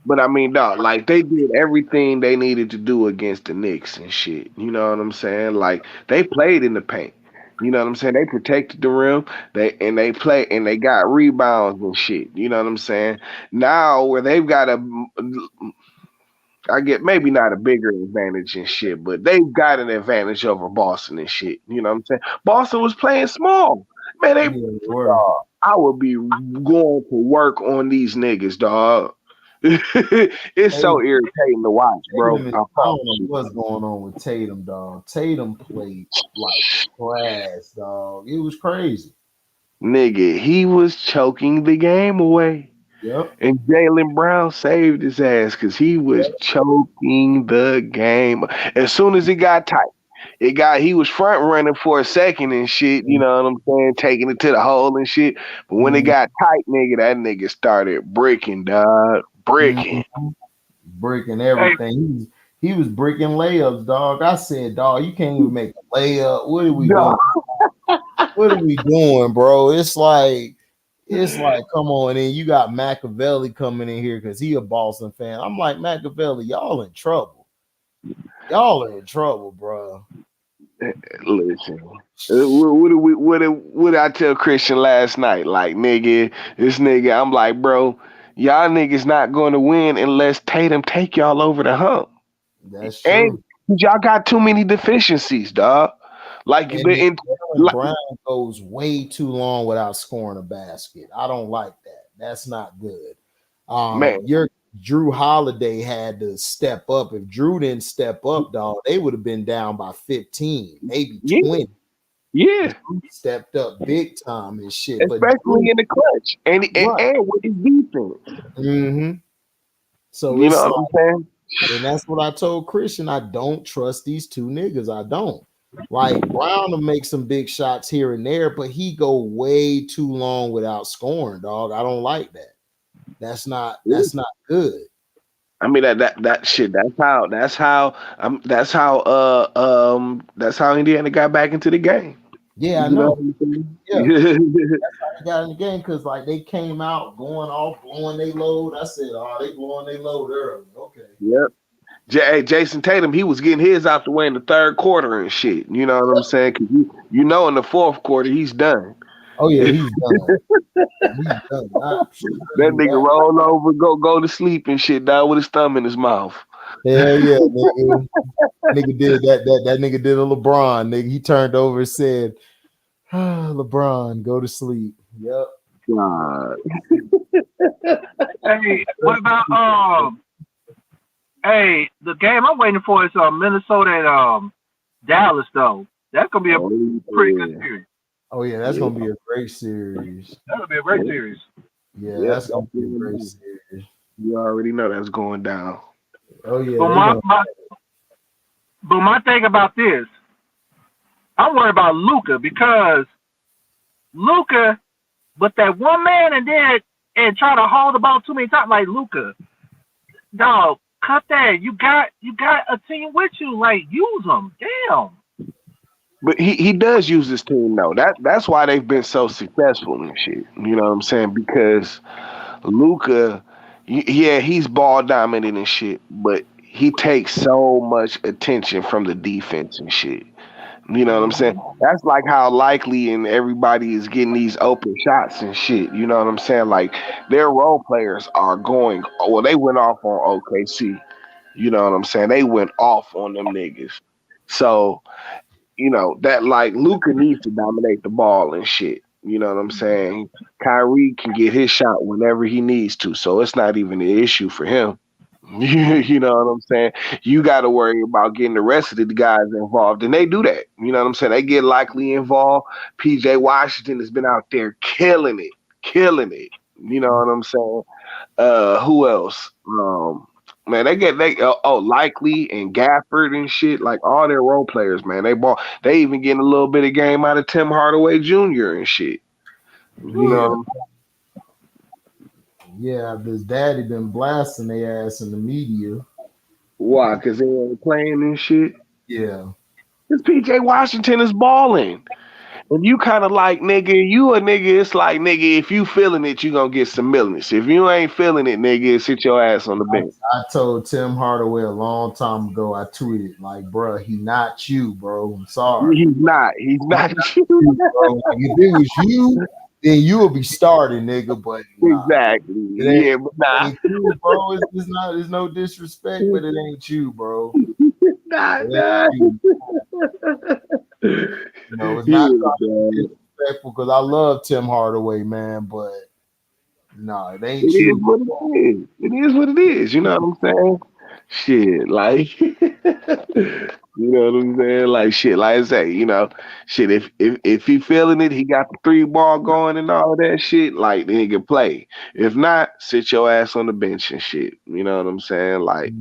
But I mean, dog, like they did everything they needed to do against the Knicks and shit. You know what I'm saying? Like they played in the paint. You know what I'm saying? They protected the rim. They play and they got rebounds and shit. You know what I'm saying? Now where they've got I get maybe not a bigger advantage and shit, but they've got an advantage over Boston and shit. You know what I'm saying? Boston was playing small. Man, Yeah, they were. I would be going to work on these niggas, dog. It's Hey, so irritating to watch, bro. Tatum I I don't promise know you. what's going on with Tatum, dog. Tatum played like trash, dog. It was crazy. Nigga, he was choking the game away. Yep. And Jalen Brown saved his ass because he was choking the game. As soon as it got tight, he was front running for a second and shit, you know what I'm saying, taking it to the hole and shit. But when it got tight, nigga, that nigga started breaking, dog. Breaking. Breaking Hey, everything. He was breaking layups, dog. I said, dog, you can't even make a layup. What are we Dog. doing? What are we doing, bro? It's like, come on in. You got Machiavelli coming in here because he a Boston fan. I'm like, Machiavelli, y'all in trouble. Y'all are in trouble, bro. Listen. What did I tell Christian last night? Like, nigga, this nigga, I'm like, bro, y'all niggas not going to win unless Tatum take y'all over the hump. That's And true. y'all got too many deficiencies, dog. Like, And then Jaylen Brown goes way too long without scoring a basket. I don't like that. That's not good. man, Your Drew Holiday had to step up. If Drew didn't step up, dog, they would have been down by 15, maybe yeah, 20. yeah. Drew stepped up big time and shit. But Especially Drew, in the clutch. And with his defense. So You it's know like, what I'm saying? and that's what I told Christian. I don't trust these two niggas. I don't. Like Brown to make some big shots here and there, but he go way too long without scoring, dog. I don't like that. That's not good. I mean that shit. That's how Indiana got back into the game. Yeah, I You know know. what I'm saying? Yeah, they got in the game because like they came out going off, blowing they load. I said, oh, they blowing they load early. Okay. Yep. Jason Tatum, he was getting his out the way in the third quarter and shit. You know what I'm saying? Because you know in the fourth quarter he's done. Oh yeah, he's done. He's done. I'm sure That you nigga that. roll over, go to sleep and shit, dog, with his thumb in his mouth. Hell yeah, nigga. Nigga did that nigga did a LeBron, nigga. He turned over and said, LeBron, go to sleep. Yep. God. hey, what about Hey, the game I'm waiting for is Minnesota and Dallas though. That's gonna be a pretty good series. Oh yeah, that's gonna be a great series. That'll be a great series. Yeah, that's gonna be a great series. You already know that's going down. Oh yeah. But my thing about this, I'm worried about Luka because but that one man and try to hold the ball too many times like Luka. Dog, cut that. You got a team with you. Like use them. Damn. But he does use his team though. That's why they've been so successful and shit. You know what I'm saying? Because Luka, yeah, he's ball dominant and shit, but he takes so much attention from the defense and shit. You know what I'm saying? That's like how likely and everybody is getting these open shots and shit. You know what I'm saying? Like their role players are going. Well, they went off on OKC. You know what I'm saying? They went off on them niggas. So that like Luka needs to dominate the ball and shit. You know what I'm saying? Kyrie can get his shot whenever he needs to, so it's not even an issue for him. You know what I'm saying? You got to worry about getting the rest of the guys involved, and they do that. You know what I'm saying? They get likely involved. PJ Washington has been out there killing it. You know what I'm saying? Who else? Man, Likely and Gafford and shit, like all their role players, man. They even getting a little bit of game out of Tim Hardaway Jr. and shit. You know, Yeah, his daddy been blasting their ass in the media. why? Because they ain't playing and shit. Yeah. Because PJ Washington is balling. And you kind of like, nigga, you a nigga, it's like, nigga, if you feeling it, you gonna get some millions. If you ain't feeling it, nigga, sit your ass on the bench. I told Tim Hardaway a long time ago, I tweeted, like, bro, he not you, bro. I'm sorry. He's not you. Bro. Like, if it was you, then you would be starting, nigga. But nah, exactly. Yeah, but nah. You, bro. It's no disrespect, but it ain't you, bro. Nah. You know, it's not disrespectful because I love Tim Hardaway, man, but no, it ain't you. Is what it is. It is what it is. You know what I'm saying? Shit, like you know what I'm saying? Like shit, like I say, you know, shit. If he feeling it, he got the 3 ball going and all that shit. Like then he can play. If not, sit your ass on the bench and shit. You know what I'm saying? Like.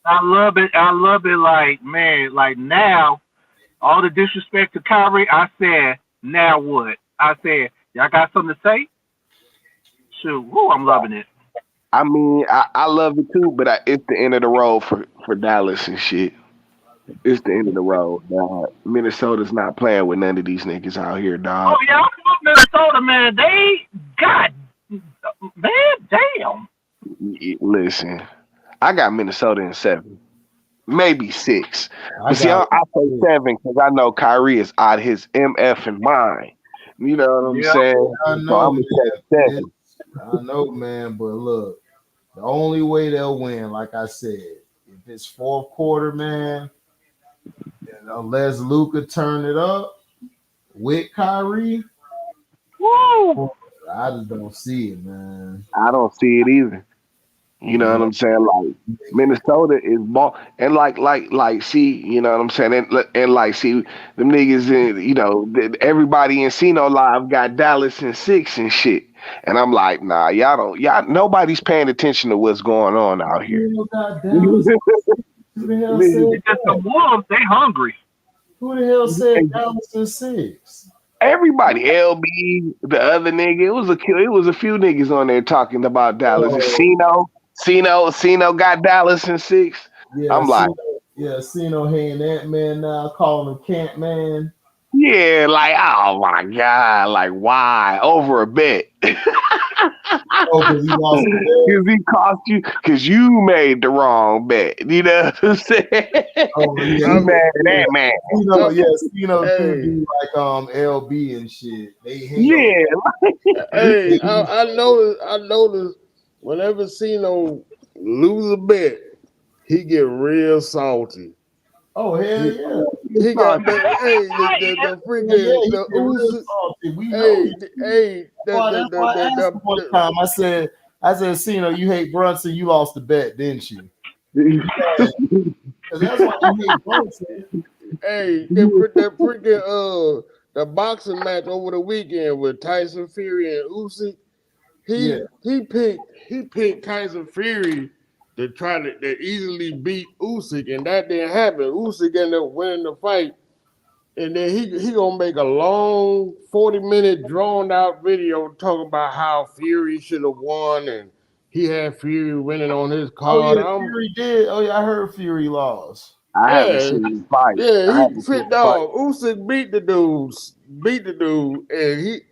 I love it. I love it. Like, man, like now, all the disrespect to Kyrie, I said, now what? I said, y'all got something to say? Shoot, woo, I'm loving it. I mean, I love it too, but it's the end of the road for Dallas and shit. It's the end of the road, dog. Minnesota's not playing with none of these niggas out here, dog. Oh, yeah, I'm from Minnesota, man. Man, damn. Listen, I got Minnesota in 7, maybe 6. But see, I say 7 because I know Kyrie is out of his MF and mind. You know what I'm saying? I know, so I'm gonna say 7. I know, man, but look, the only way they'll win, like I said, if it's fourth quarter, man, and unless Luka turn it up with Kyrie, woo, I just don't see it, man. I don't see it either. You know what I'm saying? Like Minnesota is ball, and see, you know what I'm saying? And like see, them niggas in, you know, everybody in Cino Live got Dallas in 6 and shit. And I'm like, nah, nobody's paying attention to what's going on out here. Who the hell said the Wolves, they hungry. Who the hell said Dallas in 6? Everybody, LB, the other nigga, it was a few niggas on there talking about Dallas. Cino got Dallas in 6. Yeah, I'm like, Cino hating that man now, calling him Camp Man. Yeah, like, oh my God, like why? Over a bet. Because he lost the bet. Because he cost you, because you made the wrong bet. You know what I'm saying? Oh, yeah, I'm mad at that man. Cino could do like LB and shit. Hey, I noticed whenever Cino lose a bet, he get real salty. Oh hell yeah! He got the freaking one time I said, Cino, you hate Brunson, you lost the bet, didn't you? Because that's why you hate Brunson. Hey, that freaking the boxing match over the weekend with Tyson Fury and Usyk. He picked Tyson Fury to try to easily beat Usyk, and that didn't happen. Usyk ended up winning the fight, and then he gonna make a long 40-minute drawn out video talking about how Fury should have won, and he had Fury winning on his card. Fury did. Oh yeah, I heard Fury lost. I haven't seen him fight. Yeah, he fit dog. Usyk beat the dude, and he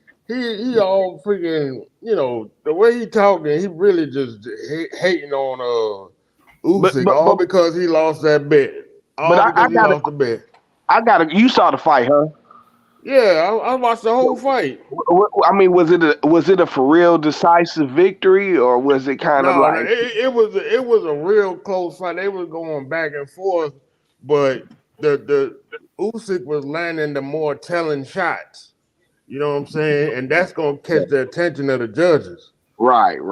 all freaking, you know, the way he talking, he really just hating on Usyk, because he lost that bet. You saw the fight, huh? Yeah, I watched the whole fight. I mean, was it a for real decisive victory, or was it kind of like it was a real close fight. They was going back and forth, but the Usyk was landing the more telling shots. You know what I'm saying? And that's gonna catch the attention of the judges. Right. You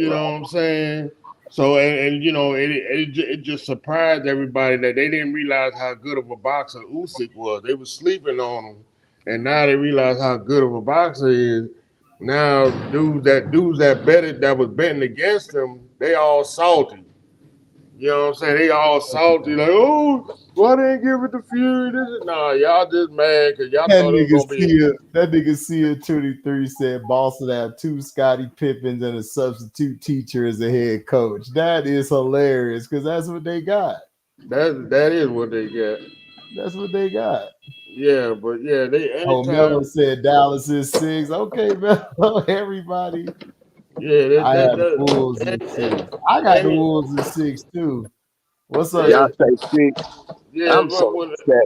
know what I'm saying? So and you know it just surprised everybody that they didn't realize how good of a boxer Usyk was. They were sleeping on him, and now they realize how good of a boxer he is. Now dudes that betted that was betting against him, they all salty. You know what I'm saying? They all salty, like, oh, why they ain't give it to Fury? Nah, y'all just mad because y'all thought it was gonna be. That nigga CA23 said Boston have 2 Scottie Pippins and a substitute teacher as a head coach. That is hilarious because that's what they got. That is what they got. That's what they got. Yeah, but yeah, they anytime. Oh, Melo said Dallas is 6. Okay, Melo, everybody. Yeah, I have the Wolves in 6. I got the Wolves in 6 too. What's up? Y'all say 6. Yeah,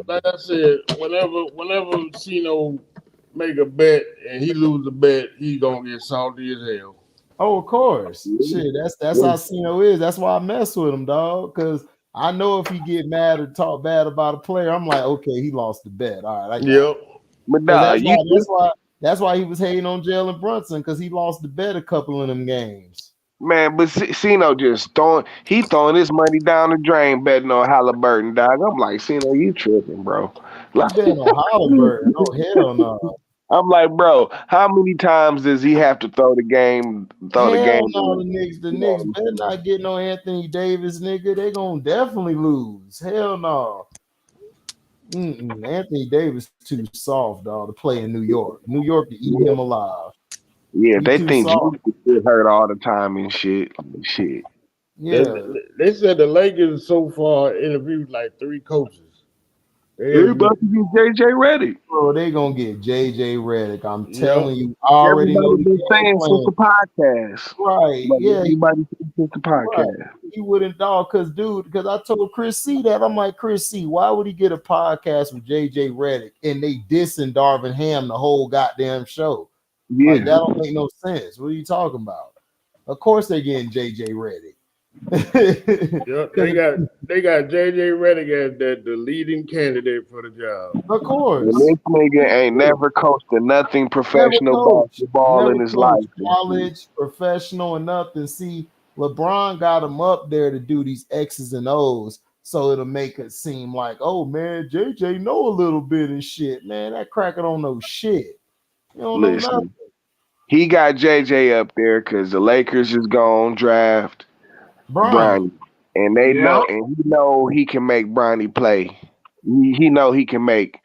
like I said, whenever Chino make a bet and he lose a bet, he gonna get salty as hell. Oh, of course. Shit, that's how Chino is. That's why I mess with him, dog. Because I know if he get mad or talk bad about a player, I'm like, okay, he lost the bet. All right, But nah, that's why he was hating on Jalen Brunson because he lost the bet a couple of them games. Man, but Cino just throwing his money down the drain betting on Halliburton, dog. I'm like, Cino, you tripping, bro. Like, betting on Halliburton? Oh, hell no. I'm like, bro, how many times does he have to throw the game? Hell no, the Knicks better not get no Anthony Davis, nigga. They gonna definitely lose. Hell no. Anthony Davis too soft, dog, to play in New York. New York to eat him alive. Yeah, they think he get hurt all the time and shit. Yeah, they said the Lakers so far interviewed like 3 coaches. They're about to get JJ Redick. Bro, they gonna get JJ Redick. I'm telling you, I already know. Been saying since the podcast, right? Like, yeah, everybody since the podcast. Right. He wouldn't, dog, because I told Chris C that. I'm like, Chris C, why would he get a podcast with JJ Redick and they dissing Darvin Ham the whole goddamn show? Yeah, like, that don't make no sense. What are you talking about? Of course they're getting JJ Redick. They got JJ Redick as the leading candidate for the job. Of course. And this nigga ain't never coached nothing professional basketball in his life. College, professional, and nothing. See, LeBron got him up there to do these X's and O's, so it'll make it seem like, oh man, JJ know a little bit and shit. Man, that cracker don't know shit. You don't know nothing. He got JJ up there because the Lakers is gonna draft Bronny. And they know, and he know he can make Bronny play. He know he can make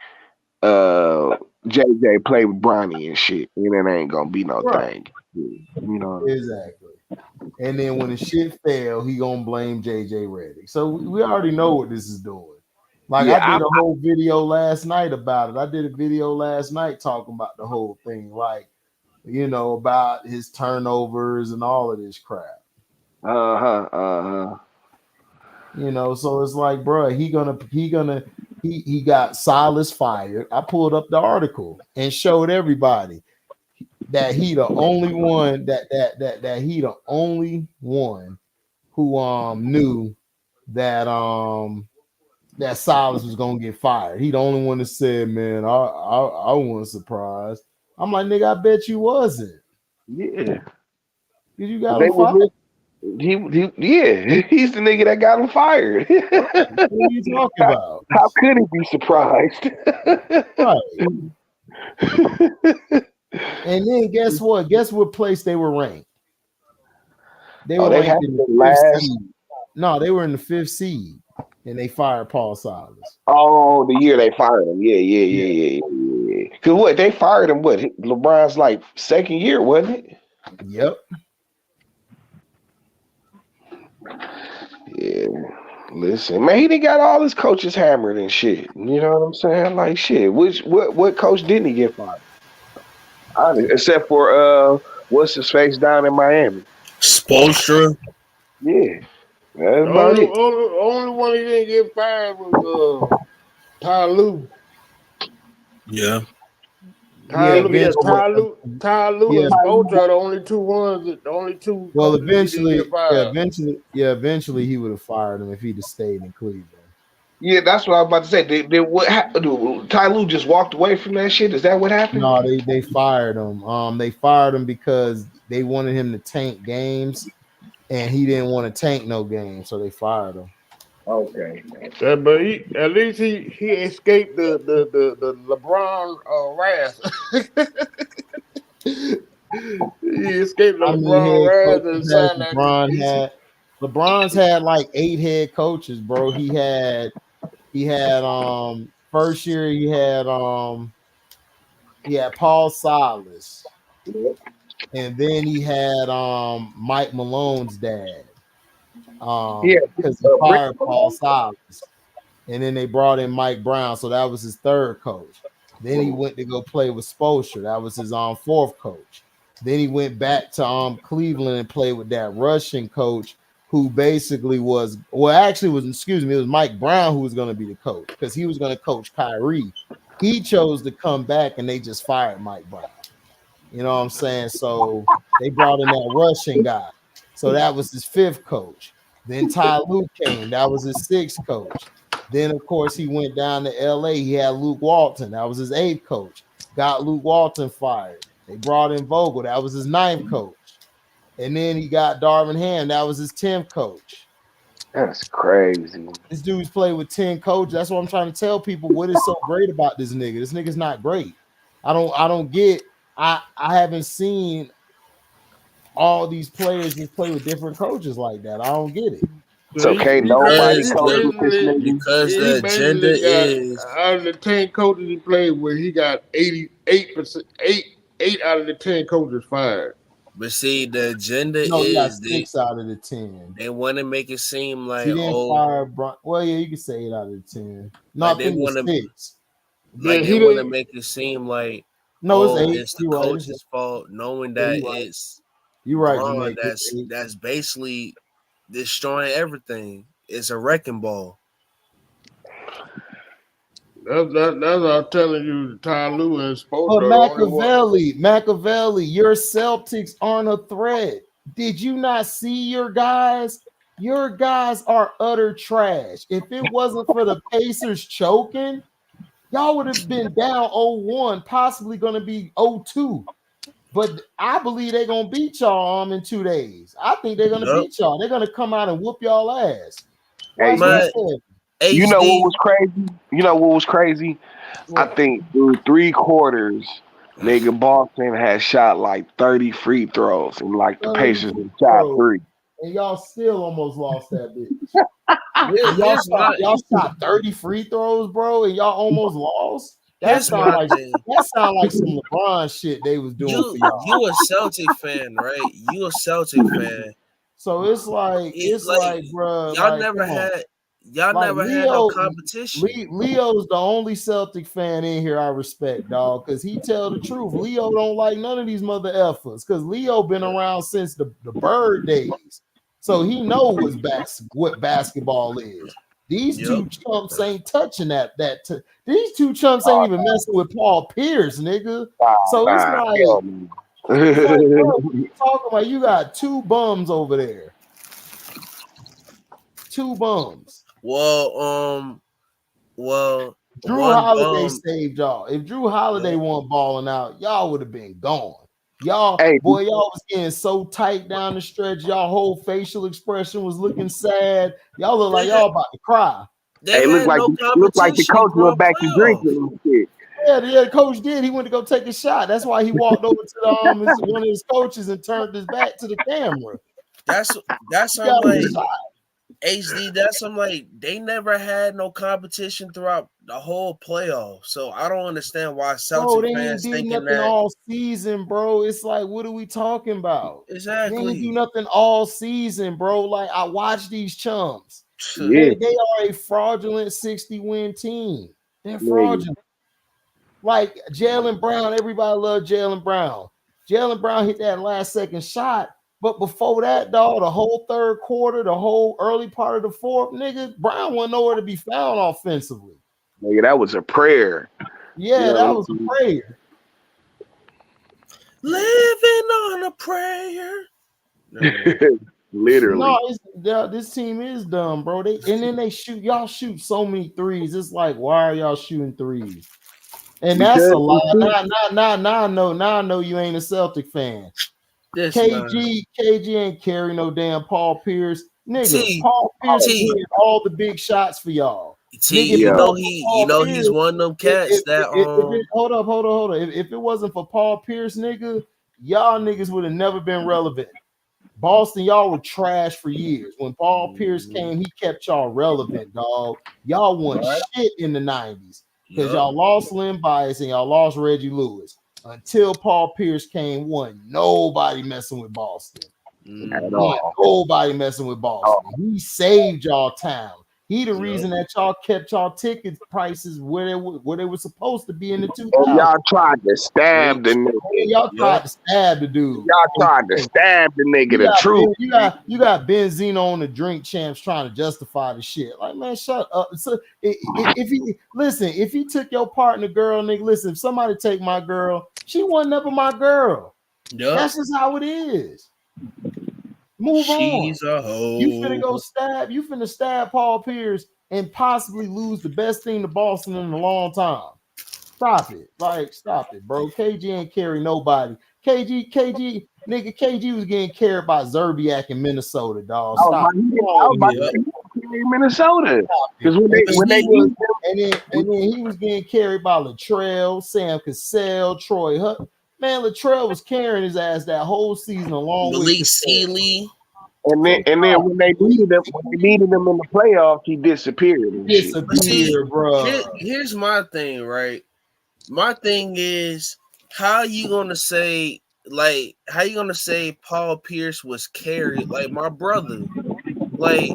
JJ play with Bronny and shit, and it ain't gonna be no thing. You know exactly. And then when the shit fail, he gonna blame JJ Redick. So we already know what this is doing. Like I did a whole video last night about it. I did a video last night talking about the whole thing, like, you know, about his turnovers and all of this crap. You know, so it's like, bro, he got Silas fired. I pulled up the article and showed everybody that he the only one that he the only one who knew that that Silas was gonna get fired. He the only one that said, man, I wasn't surprised. I'm like, nigga, I bet you wasn't. Yeah. Did you got him fired? He's the nigga that got him fired. What are you talking about? How could he be surprised? Right. And then guess what? Guess what place they were ranked? They were ranked in the last seed. No, they were in the 5th seed, and they fired Paul Silas. Oh, the year they fired him. Yeah. Because what, they fired him, what, LeBron's like 2nd year, wasn't it? Yep. Yeah. Listen, man, he done got all his coaches hammered and shit. You know what I'm saying? Like, shit. What coach didn't he get fired? Except for what's his face down in Miami? Spoelstra. Yeah. The only one he didn't get fired was Ty Lue. Yeah. Ty Lue and Spoelstra are the only two ones. The only two. Well, eventually he would have fired him if he'd have stayed in Cleveland. Yeah, that's what I was about to say. What happened? Ty Lue just walked away from that shit. Is that what happened? No, they fired him. They fired him because they wanted him to tank games, and he didn't want to tank no games, so they fired him. Okay. But at least he escaped the LeBron wrath. escaped the How many LeBron head Rams and coaches has signed that. LeBron had? LeBron's had like 8 head coaches, bro. He had first year he had Paul Silas, and then he had Mike Malone's dad. Because he fired Paul Silas, and then they brought in Mike Brown, so that was his third coach. Then he went to go play with Spoelstra. That was his fourth coach. Then he went back to Cleveland and played with that Russian coach who basically it was Mike Brown who was going to be the coach because he was going to coach Kyrie. He chose to come back and they just fired Mike Brown. You know what I'm saying? So they brought in that Russian guy. So that was his fifth coach. Then Ty Lue came. That was his sixth coach. Then, of course, he went down to LA. He had Luke Walton. That was his eighth coach. Got Luke Walton fired. They brought in Vogel. That was his ninth coach. And then he got Darvin Ham. That was his 10th coach. That's crazy. This dude's played with 10 coaches. That's what I'm trying to tell people. What is so great about this nigga? This nigga's not great. I haven't seen all these players just play with different coaches like that. I don't get it. So can't nobody coach with this nigga? Because the agenda is out of the 10 coaches he played with, he got 88%, eight out of the 10 coaches fired. But see, the agenda He got is 6 out of the 10. they want to make it seem like He didn't fire Brian. Well, yeah, you can say 8 out of the 10. No, like I think it's 6. Like they want to make it seem like it's the coach's fault, knowing that it's you're right. LeBron that's basically destroying everything. It's a wrecking ball. That's what I'm telling you. Ty Lue and But Machiavelli, your Celtics aren't a threat. Did you not see your guys? Your guys are utter trash. If it wasn't for the Pacers choking, y'all would have been down 0-1, possibly going to be 0-2. But I believe they're going to beat y'all in 2 days. I think they're going to beat y'all. They're going to come out and whoop y'all ass. You know what was crazy? What? I think through 3 quarters, nigga, Boston had shot like 30 free throws, and like the Pacers shot 3. And y'all still almost lost that bitch. y'all shot 30 free throws, bro, and y'all almost lost. That sound like some LeBron shit they was doing for y'all. You a Celtic fan, right? You a Celtic fan. So it's like bro, y'all never had no competition. Leo's the only Celtic fan in here I respect, dog, because he tell the truth. Leo don't like none of these mother effers, because Leo been around since the Bird days, so he know what basketball is. These 2 chumps ain't touching that. These 2 chumps ain't even messing with Paul Pierce, nigga. So it's like, bro, you talking about you got 2 bums over there. 2 bums. Well, Drew Holiday saved y'all. If Drew Holiday wasn't balling out, y'all would have been gone. Y'all was getting so tight down the stretch. Y'all whole facial expression was looking sad. Y'all look like y'all about to cry. Look like the coach went back to drinking. Yeah, the coach did. He went to go take a shot. That's why he walked over to one of his coaches and turned his back to the camera. That's like HD. That's like they never had no competition throughout the whole playoff. So I don't understand why Celtic fans thinking that all season, bro. It's like, what are we talking about? Exactly. They didn't do nothing all season, bro. Like I watch these chumps. Yeah. They are a fraudulent 60-win team. They're fraudulent. Like Jaylen Brown, everybody loved Jaylen Brown. Jaylen Brown hit that last second shot. But before that, dog, the whole third quarter, the whole early part of the fourth, nigga, Brown wasn't nowhere to be found offensively. Nigga, that was a prayer. Yeah, that was a prayer. Living on a prayer. Literally. No, this team is dumb, bro. They shoot so many threes. It's like, why are y'all shooting threes? And that's a lie. Now I know you ain't a Celtic fan. KG ain't carry no damn Paul Pierce. Nigga, Paul Pierce is hitting all the big shots for y'all. He's one of them cats hold up. If it wasn't for Paul Pierce, nigga, y'all niggas would have never been relevant. Boston, y'all were trash for years. When Paul Pierce came, he kept y'all relevant, dog. Y'all won shit in the 90s because y'all lost Lynn Bias and y'all lost Reggie Lewis. Until Paul Pierce came, wasn't nobody messing with Boston. Nobody messing with Boston. He saved y'all town. He the reason that y'all kept y'all ticket prices where they were supposed to be in the 2000s. Y'all tried to stab the nigga. Y'all tried to stab the dude. Y'all tried to stab the nigga. The truth. You got Benzino on the Drink Champs trying to justify the shit. Like, man, shut up. So if he took your partner girl, nigga, listen, if somebody take my girl, she wasn't never my girl. That's just how it is. Move on. She's a hoe. You finna stab Paul Pierce and possibly lose the best thing to Boston in a long time. Stop it. Like, stop it, bro. KG ain't carry nobody. KG was getting carried by Zerbiak in Minnesota, dog. Stop Minnesota. Because when they and then he was getting carried by Latrell, Sam Cassell, Troy Hutt. Man, Latrell was carrying his ass that whole season along Malik with Sealy. And then when they needed him in the playoffs, he disappeared. Bro. Here's my thing, right? My thing is, how you gonna say Paul Pierce was carried like my brother? Like,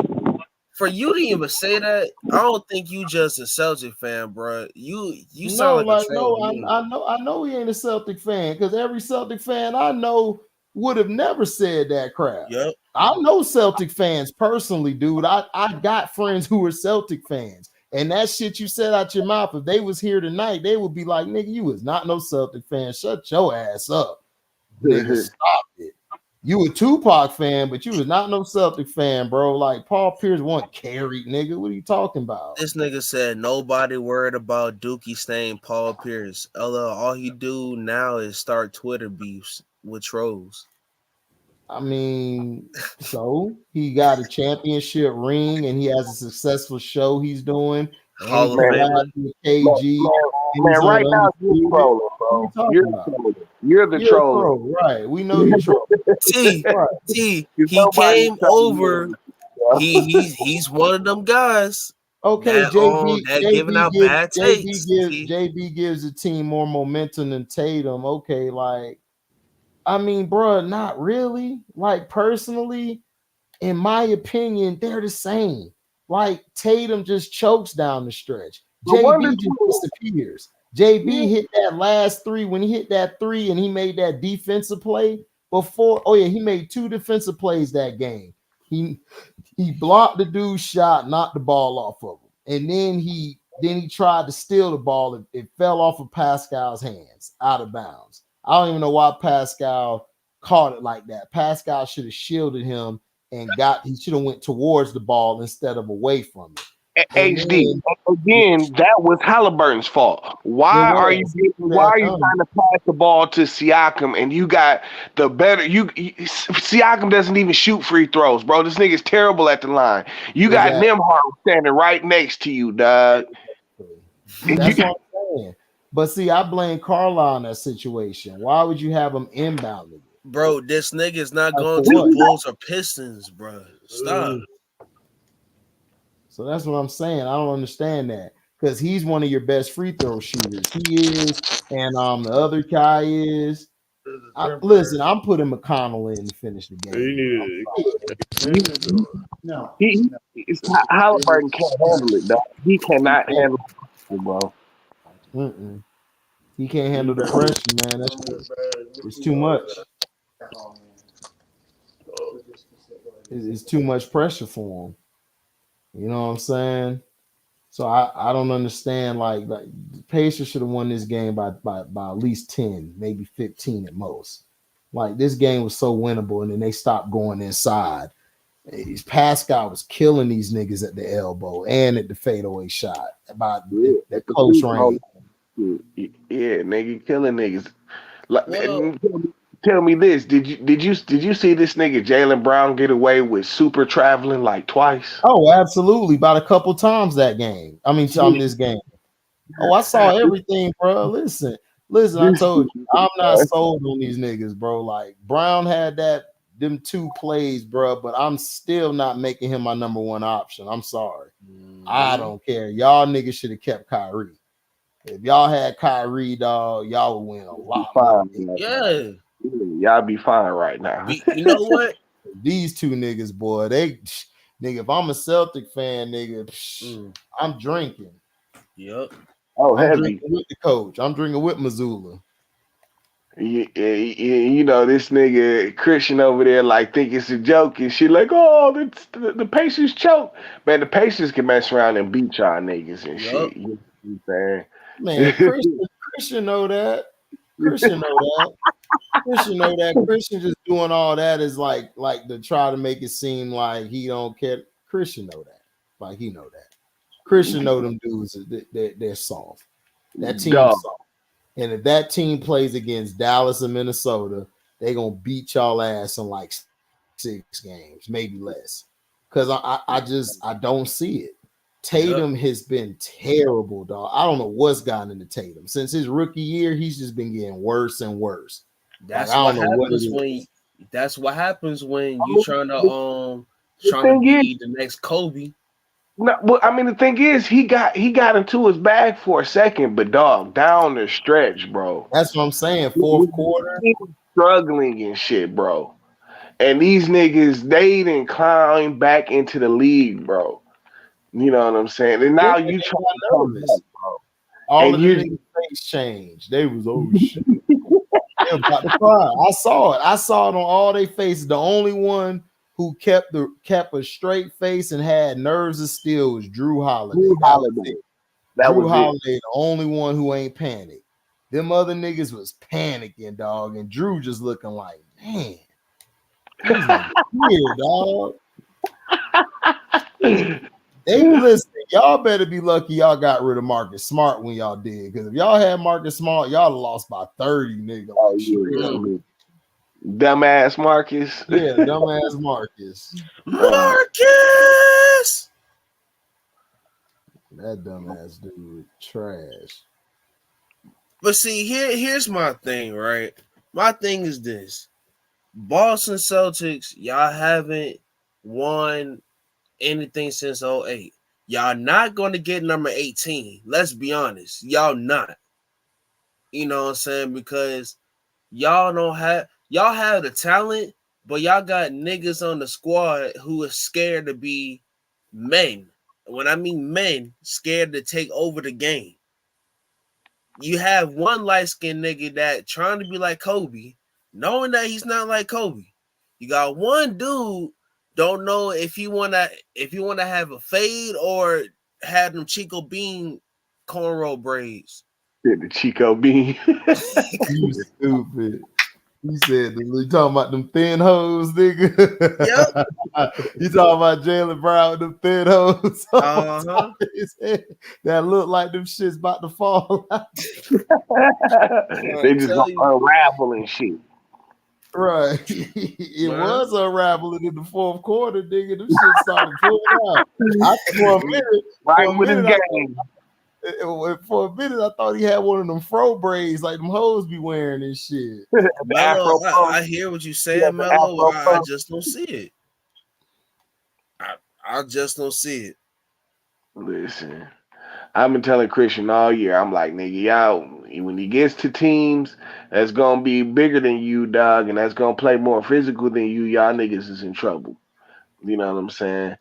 for you to even say that, I don't think you just a Celtic fan, bro. You sound like a troll. I know he ain't a Celtic fan because every Celtic fan I know would have never said that crap. Yep. I know Celtic fans personally, dude. I got friends who are Celtic fans, and that shit you said out your mouth, if they was here tonight, they would be like, nigga, you was not no Celtic fan. Shut your ass up. Nigga, stop it. You a Tupac fan, but you was not no Celtic fan, bro. Like, Paul Pierce wasn't carried, nigga. What are you talking about? This nigga said nobody worried about Dookie staying Paul Pierce. All he do now is start Twitter beefs with trolls. I mean, so he got a championship ring and he has a successful show he's doing. Hall of Fame. KG. Man, right now you're trolling, bro. You're the troll. Right. We know you're trolling. He came over. He's one of them guys. Okay, JB giving out bad takes. JB gives the team more momentum than Tatum. Okay, like, I mean, bro, not really. Like, personally, in my opinion, they're the same. Like, Tatum just chokes down the stretch. JB just disappears. JB hit that last three. When he hit that three and he made that defensive play before. Oh, yeah, he made 2 defensive plays that game. He blocked the dude's shot, knocked the ball off of him. And then he tried to steal the ball. It fell off of Pascal's hands, out of bounds. I don't even know why Pascal caught it like that. Pascal should have shielded him and he should have went towards the ball instead of away from it. HD again, that was Halliburton's fault. Why are you trying to pass the ball to Siakam and you got the better Siakam doesn't even shoot free throws, bro. This nigga's terrible at the line. You got Nembhard standing right next to you, dog. That's what I'm saying. But see, I blame Carlisle in that situation. Why would you have him inbounding? Bro, this nigga's not going to the Bulls or Pistons, bro. Stop. So that's what I'm saying. I don't understand that because he's one of your best free throw shooters. He is, and the other guy is. Listen, I'm putting McConnell in to finish the game. No, Halliburton can't handle it, dog. He cannot handle it, bro. He can't handle the pressure, man. It's too much. It's too much pressure for him. You know what I'm saying? So I don't understand. Like the Pacers should have won this game by at least 10, maybe 15 at most. Like, this game was so winnable, and then they stopped going inside. Pascal was killing these niggas at the elbow and at the fadeaway shot about that close range. Yeah, nigga, killing niggas. Like, tell me this: Did you see this nigga Jaylen Brown get away with super traveling like twice? Oh, absolutely, about a couple times that game. I mean, this game. Oh, I saw everything, bro. Listen, Listen, I told you, I'm not sold on these niggas, bro. Like Brown had them 2 plays, bro, but I'm still not making him my number 1 option. I'm sorry. I don't care. Y'all niggas should have kept Kyrie. If y'all had Kyrie, dog, y'all would win a lot more. Yeah. Y'all be fine right now. You know what? These 2 niggas, boy, nigga, if I'm a Celtic fan, nigga, I'm drinking. Yep. Oh, I'm heavy. drinking with the coach. I'm drinking with Missoula. You know, this nigga Christian over there like think it's a joke and shit. Like, oh, the Pacers choke. Man, the Pacers can mess around and beat y'all niggas and shit. You know what I'm saying? Man, Christian know that. Christian know that. Christian know that. Christian just doing all that is like to try to make it seem like he don't care. Christian know that. Like he know that. Christian know them dudes. They're soft. That team's soft. And if that team plays against Dallas and Minnesota, they're gonna beat y'all ass in like 6 games, maybe less. Because I don't see it. Tatum has been terrible, dog. I don't know what's gotten into Tatum. Since his rookie year, he's just been getting worse and worse. That's what happens when you trying to be the next Kobe. No, well, I mean the thing is he got into his bag for a second, but dog, down the stretch, bro. That's what I'm saying. Fourth quarter, he was struggling and shit, bro. And these niggas, they didn't climb back into the league, bro. You know what I'm saying? And now you trying to come back, bro. All of the niggas' face changed. They was shit. They about to cry. I saw it. I saw it on all their faces. The only one who kept a straight face and had nerves of steel was Drew Holiday. Drew Holiday, the only one who ain't panicked. Them other niggas was panicking, dog, and Drew just looking like, man, he's like, weird, dog. They listen, y'all better be lucky y'all got rid of Marcus Smart when y'all did, because if y'all had Marcus Smart, y'all lost by 30, nigga. Oh, yeah. Dumbass Marcus. Yeah, dumbass Marcus. Marcus! That dumbass dude, trash. But see, here's my thing, right? My thing is this. Boston Celtics, y'all haven't won anything since 08. Y'all not going to get number 18. Let's be honest. Y'all not. You know what I'm saying? Because y'all have the talent, but y'all got niggas on the squad who are scared to be men. When I mean men, scared to take over the game. You have one light-skinned nigga that trying to be like Kobe, knowing that he's not like Kobe. You got one dude don't know if you wanna have a fade or have them Chico Bean cornrow braids. Yeah, the Chico Bean. You stupid. He said, you talking about them thin hoes, nigga? Yep. You talking about Jaylen Brown with them thin hoes? That look like them shit's about to fall out. They just gonna unravel and shit. Right. It was unraveling in the fourth quarter, nigga. Them shit started pulling out. For a minute, I thought he had one of them fro braids like them hoes be wearing and shit. Mello, I hear what you saying, Mello. I just don't see it. I just don't see it. Listen, I've been telling Christian all year. I'm like, nigga, y'all, when he gets to teams that's gonna be bigger than you, dog, and that's gonna play more physical than you, y'all niggas is in trouble. You know what I'm saying?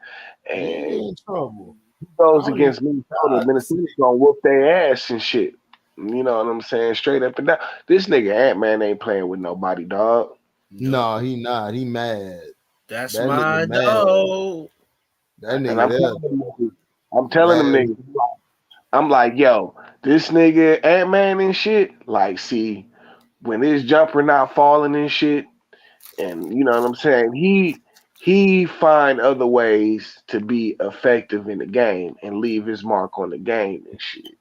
And he in trouble. Goes against Minnesota. Minnesota's gonna whoop their ass and shit. You know what I'm saying? Straight up and down. This nigga Ant-Man ain't playing with nobody, dog. No, he not. He mad. That's that my dog. That nigga. I'm telling them niggas. I'm like, yo, this nigga Ant-Man and shit. Like, see, when his jumper not falling and shit, and you know what I'm saying, he find other ways to be effective in the game and leave his mark on the game and shit.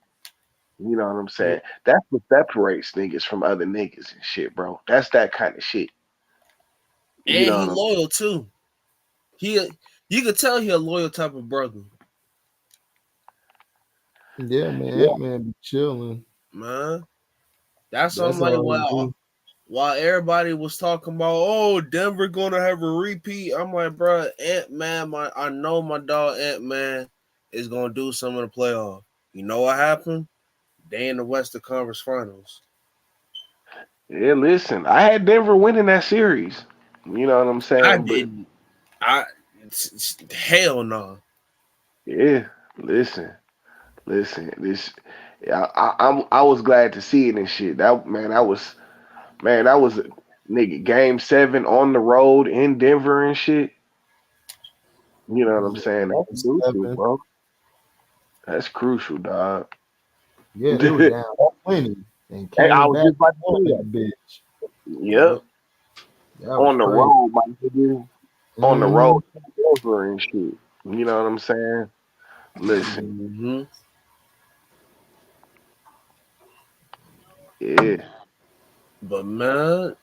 You know what I'm saying? That's what separates niggas from other niggas and shit, bro. That's that kind of shit. And he loyal too. You could tell he a loyal type of brother. Yeah, man. Ant-Man be chilling. Man. That's what I'm like, well, while everybody was talking about, oh, Denver gonna have a repeat, I'm like, bro, Ant-Man, I know my dog Ant-Man is gonna do some in the playoff. You know what happened? They in the Western Conference Finals. Yeah, listen, I had Denver winning that series. You know what I'm saying? I didn't. Hell no. Yeah, listen. This, I was glad to see it and shit. That was nigga game 7 on the road in Denver and shit. You know what I'm saying? That's crucial, bro. That's crucial, dog. Yeah, they were down 20 and Hey, I came was back just about to on say that bitch. Yep. On the crazy. road, my nigga. On the road, Denver and shit. You know what I'm saying? Listen. Yeah. But man,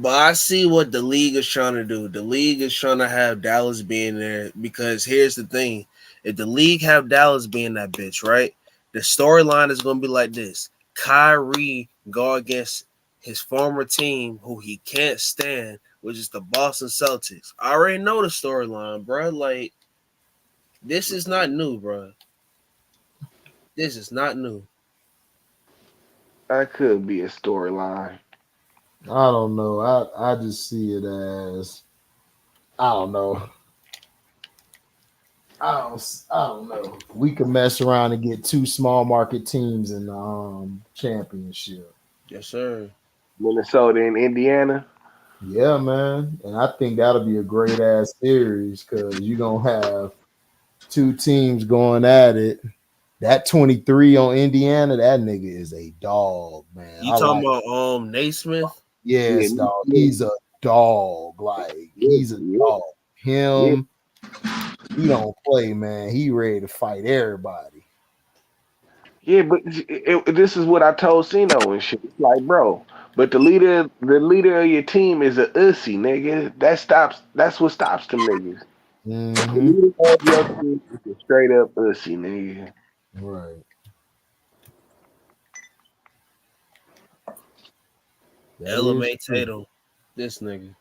I see what the league is trying to do. The league is trying to have Dallas being there because here's the thing: if the league have Dallas being that bitch, right? The storyline is going to be like this: Kyrie go against his former team, who he can't stand, which is the Boston Celtics. I already know the storyline, bro. Like, this is not new, bro. This is not new. That could be a storyline. I don't know. I just see it as I don't know. I don't know. We could mess around and get 2 small market teams in the championship. Yes, sir. Minnesota and Indiana. Yeah, man. And I think that'll be a great ass series because you're gonna have 2 teams going at it. That 23 on Indiana, that nigga is a dog, man. You talking about Naismith? Yes, dog. He's a dog. Like he's a dog. Him, he don't play, man. He ready to fight everybody. Yeah, but this is what I told Sino and shit. It's like, bro, but the leader of your team is a ussy, nigga. That's what stops them niggas. The leader of your team is a straight up ussy, nigga. Right. LMA Tatum. This nigga.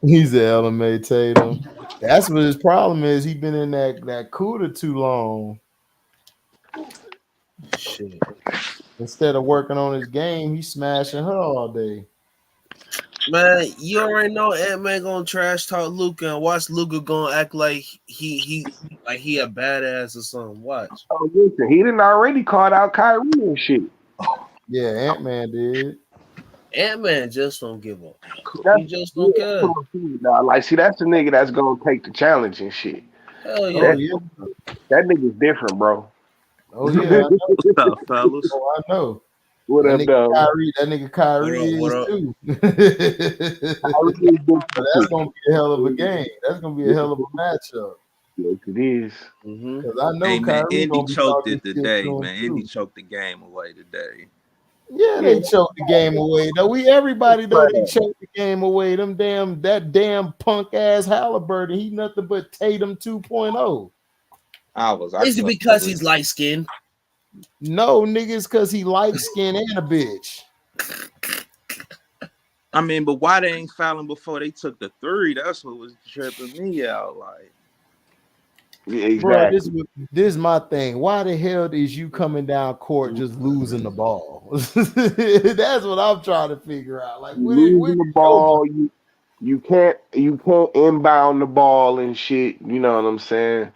He's an LMA Tatum. That's what his problem is. He been in that cooler too long. Shit. Instead of working on his game, he's smashing her all day. Man, you already know Ant-Man gonna trash talk Luka and watch Luka gonna act like he a badass or something. Watch. Oh, listen, he didn't already called out Kyrie and shit. Yeah, Ant-Man did. Ant-Man just don't give up. He just don't care. Like, see, that's the nigga that's gonna take the challenge and shit. Hell yeah. That nigga's different, bro. Oh yeah. What's up, fellas? Oh, I know. What up, though? That nigga Kyrie what is up? too. That's gonna be a hell of a game. That's gonna be a hell of a matchup. Yes, it is. Because I know Hey man, Kyrie Indy gonna be choked talking it today, shit to him, man. too. Indy choked the game away today. Yeah, they choked the game away. Though everybody they choked the game away. That damn punk ass Halliburton. He nothing but Tatum 2.0. Is it because he's light skinned? No, niggas, because he light skinned and a bitch. I mean, but why they ain't fouling before they took the 3? That's what was tripping me out. Like, yeah, exactly. Bro, this is my thing. Why the hell is you coming down court just losing the ball? That's what I'm trying to figure out. Like, losing the ball, you can't inbound the ball and shit. You know what I'm saying?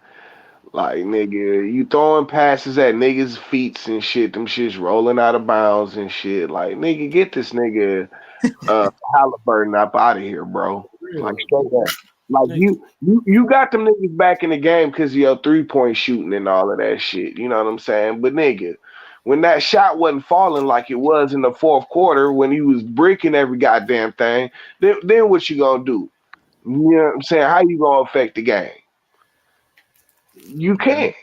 Like, nigga, you throwing passes at niggas' feet and shit. Them shit's rolling out of bounds and shit. Like, nigga, get this nigga Halliburton up out of here, bro. Like, straight up. Like, you got them niggas back in the game because of your 3-point shooting and all of that shit. You know what I'm saying? But, nigga, when that shot wasn't falling like it was in the fourth quarter, when he was bricking every goddamn thing, then what you gonna do? You know what I'm saying? How you gonna affect the game? You can't,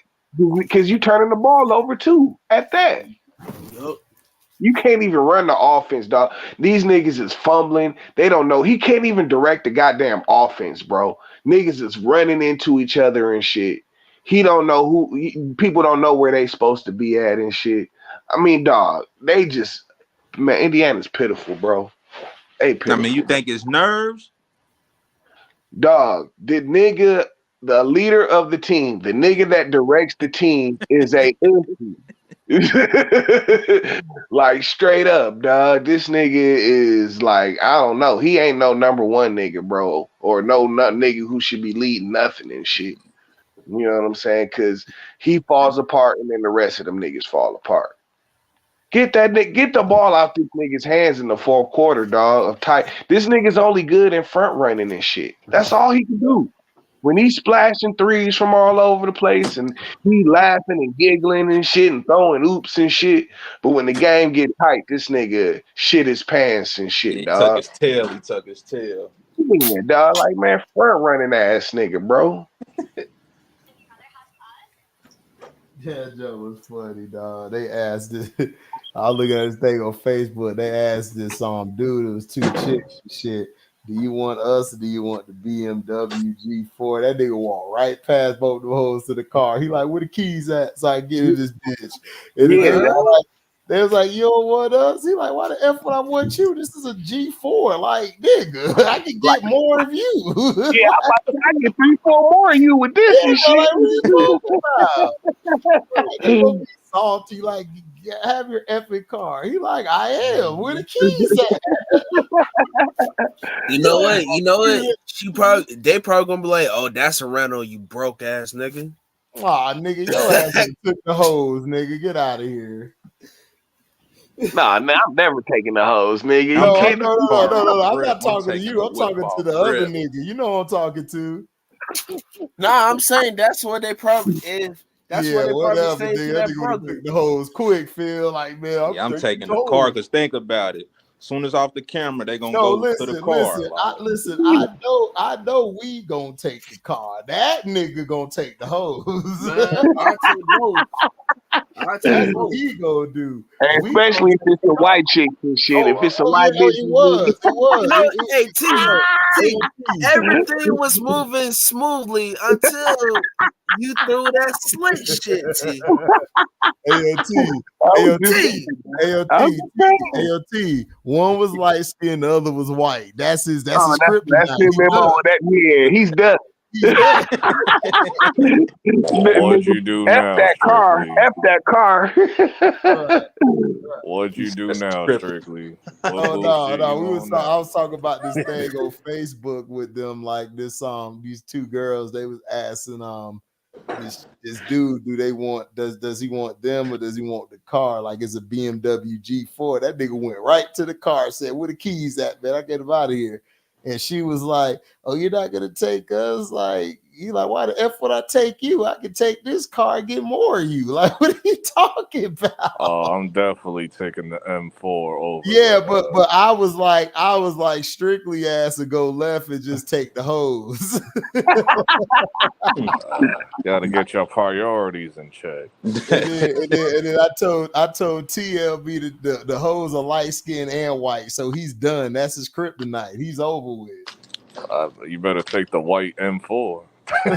because you turning the ball over too at that. Yep. You can't even run the offense, dog. These niggas is fumbling. They don't know. He can't even direct the goddamn offense, bro. Niggas is running into each other and shit. He don't know people don't know where they supposed to be at and shit. I mean, dog, they just man, Indiana's pitiful, bro. They pitiful. I mean, you think it's nerves? Dog, the nigga, the leader of the team, the nigga that directs the team is a empty. Like straight up, dog. This nigga is like, I don't know. He ain't no number one nigga, bro. Or no nigga who should be leading nothing and shit. You know what I'm saying? Cause he falls apart and then the rest of them niggas fall apart. Get the ball out this nigga's hands in the fourth quarter, dog. This nigga's only good in front running and shit. That's all he can do. When he's splashing threes from all over the place and he laughing and giggling and shit and throwing oops and shit, but when the game get tight, this nigga shit his pants and shit, He dog. tuck his tail. Yeah, dog, like man, front running ass nigga, bro. Yeah, Joe was funny, dog. They asked this. I was looking at this thing on Facebook. They asked this dude, it was two chicks and shit. Do you want us or do you want the BMW G4? That nigga walked right past both the hoes to the car. He like, where the keys at? So I get in this bitch. And they was like, you don't want us? He like, why the F would I want you? This is a G4. Like, nigga, I can get more of you. Yeah, I get 3-4 more of you with this and shit. Like, what are you talking about? Like, salty, like, have your epic car. He like, I am. Where the keys at? You know what? They probably gonna be like, oh, that's a rental, you broke ass nigga. Aw, nigga, your ass took the hose, nigga. Get out of here. Nah, man, I'm never taking the hose, nigga. No, You no. I'm not talking to you. I'm talking to the other nigga. You know who I'm talking to. Nah, I'm saying that's what they probably is. That's what they probably saying to that brother. Take the hose quick, Phil. Like, man, I'm taking the car because think about it. Soon as off the camera, they gonna go to the car. I know we gonna take the car. That nigga gonna take the hose. That's what he gonna do. And especially if it's a white chick and shit. If it's a white bitch, it was. Hey, T, everything was moving smoothly until you threw that slick shit, T. AOT. One was light skinned, the other was white. That's his script. That's his memo. He's done. What'd you do now? F that car. What'd you do now, Strictly? I was talking about this thing on Facebook with them, like this these two girls. They was asking this dude, does he want them or does he want the car? Like it's a BMW G4. That nigga went right to the car, said, where the keys at, man? I get them out of here. And she was like, oh, you're not gonna take us? Like, you like, why the F would I take you? I can take this car and get more of you. Like, what are you talking about? Oh, I'm definitely taking the M4 over. Yeah, but I was like strictly ass to go left and just take the hose. Gotta get your priorities in check. and then I told TLB the hose are light skinned and white, so he's done. That's his kryptonite. He's over with. You better take the white M4. I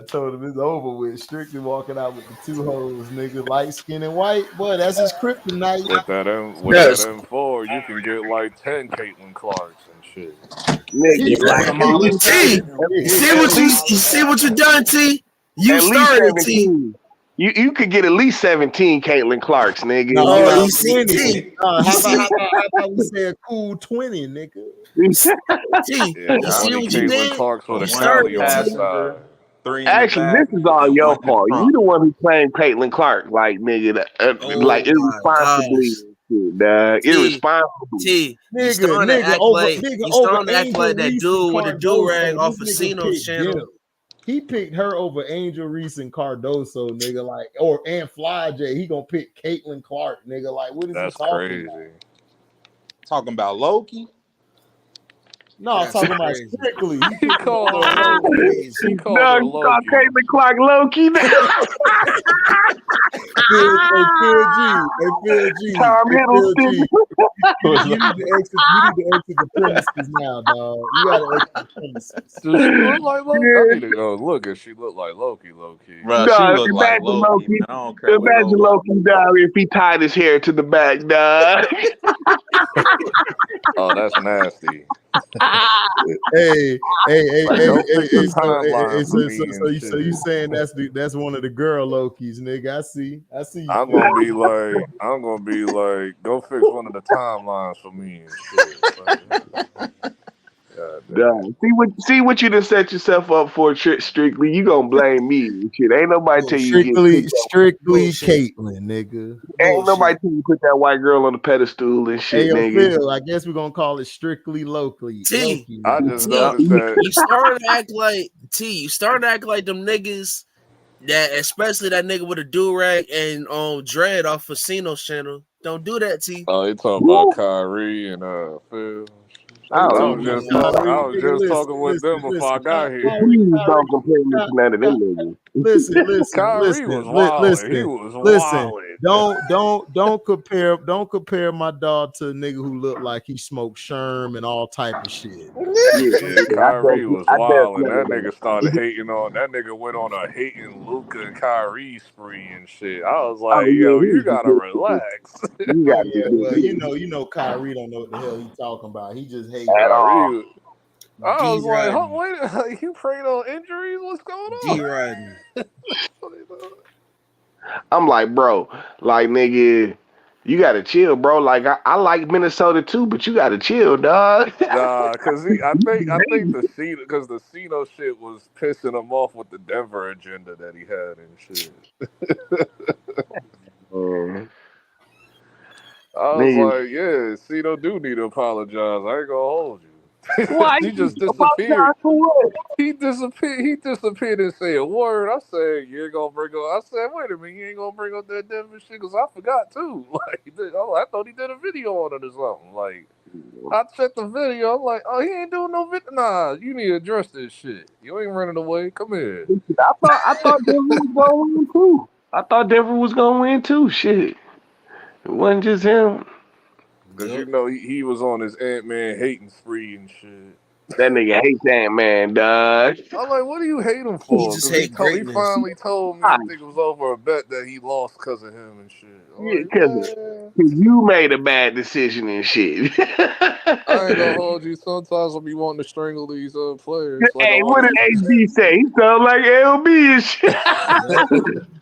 told him it's over with. Strictly walking out with the two hoes, nigga, light skin and white. Boy, that's his kryptonite. With that M4, you can get like 10 Caitlin Clarks and shit. See what you done, T? You started, T. You could get at least 17 Caitlin Clarks, nigga. No, you see T. How about we say a cool 20, nigga? T, you see what you did? Clarks with a Cali on the side. Actually, this is all your fault. You the one who claimed Caitlin Clark, like nigga, like irresponsibly. Irresponsible. T, you starting to act like that dude with the do-rag off of Cino's channel. He picked her over Angel Reese and Cardoso, nigga, like, and Fly J. He gonna pick Caitlin Clark, nigga. Like, what is that's he talking crazy? about? Talking about Loki? No, I'm That's talking about crazy. strictly. He called her Loki. He called No, her you call Loki. Caitlin Clark Loki. Hey, Phil G. Hey, Phil G. Tom Hey, Phil Hiddleston. G. You need to exit the premises now, dog. You gotta exit the premises. Does she look like Loki? Yeah. I need to go look if she look like Loki, low key. Bro, she Dog, look like imagine Loki, Loki. man. I don't care what Imagine nobody. Loki, dog, if he tied his hair to the back, dog. Oh, that's nasty. Hey, Like, go fix the timeline for me and so you shit. saying that's one of the girl Lokis, nigga? I see you. I'm Phil. gonna be like, go fix one of the timelines for me and shit. Like, God damn. Dog. See what you done set yourself up for, Strictly. You gonna blame me and shit. Ain't nobody tell you get Strictly Bullshit. Caitlyn, nigga. Ain't nobody Bullshit. tell you put that white girl on the pedestal and Hey, shit, yo, nigga. Phil, I guess we're gonna call it strictly Loki. T. I just T. noticed that. You started to act like T. You started to act like them niggas that, especially that nigga with a do rag and dread off Casino's channel. Don't do that, T. Oh, you talking about Kyrie and Phil? I I don't was know. just Kyrie, I was nigga, just talking with them before I got here. Please don't compare me to none of them niggas. Kyrie was wilding. He was wilding. Don't compare my dog to a nigga who looked like he smoked sherm and all type of shit. Yeah, Kyrie was I wilding. That definitely nigga started hating on. That nigga went on a hating Luka and Kyrie spree and shit. I was like, yo, you gotta relax. You Oh got yeah, to well, do you know Kyrie don't know what the hell he talking about. He just hating. at all. Kyrie, I was like, D-Riding. wait, you praying on injuries? What's going on? D-Riding. I'm like, bro, like nigga, you gotta chill, bro. Like I like Minnesota too, but you gotta chill, dog. Nah, cause I think the Cena shit was pissing him off with the Denver agenda that he had and shit. I was Nigga. like, yeah, Cena do need to apologize. I ain't gonna hold you. Why He you just disappeared. apologize for what? He disappeared and say a word. I said, you ain't gonna bring up. I said, wait a minute, you ain't gonna bring up that Denver shit because I forgot too. Like, I thought he did a video on it or something. Like, I checked the video. I'm like, oh, he ain't doing no video. Nah, you need to address this shit. You ain't running away. Come here. I thought Denver was gonna win too. I thought Denver was gonna win too. Shit, it wasn't just him. Because you know he was on his Ant-Man hating spree and shit. That nigga hates Ant-Man, dog. I'm like, what do you hate him He for? just Because hate greatness. he finally told me, I think it was over a bet that he lost because of him and shit. I'm Yeah, like, because you made a bad decision and shit. I ain't gonna hold you. Sometimes I'll be wanting to strangle these players. Like Hey, I what want did HD say? He sound like LB and shit.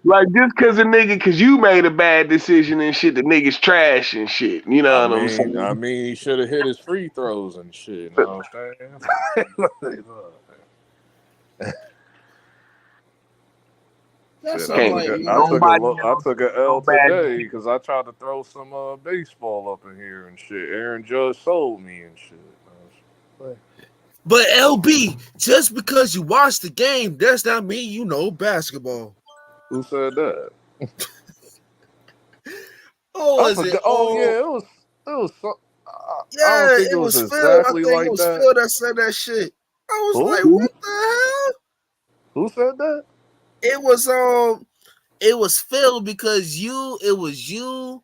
Like just cause a nigga, cause you made a bad decision and shit, the nigga's trash and shit. You know what I'm saying? I mean, he should have hit his free throws and shit. You know what I'm saying? That's Shit, I'm like, man. I took an L today because I tried to throw some baseball up in here and shit. Aaron Judge sold me and shit. But LB, just because you watch the game, does not mean you know basketball. Who said that? Oh, I is it? forgot. Oh yeah, it was. I don't Yeah, think it it was was Phil. I exactly think it like was that. Phil that said that shit. I was Who? like, what the hell? Who said that? It was Phil because it was you,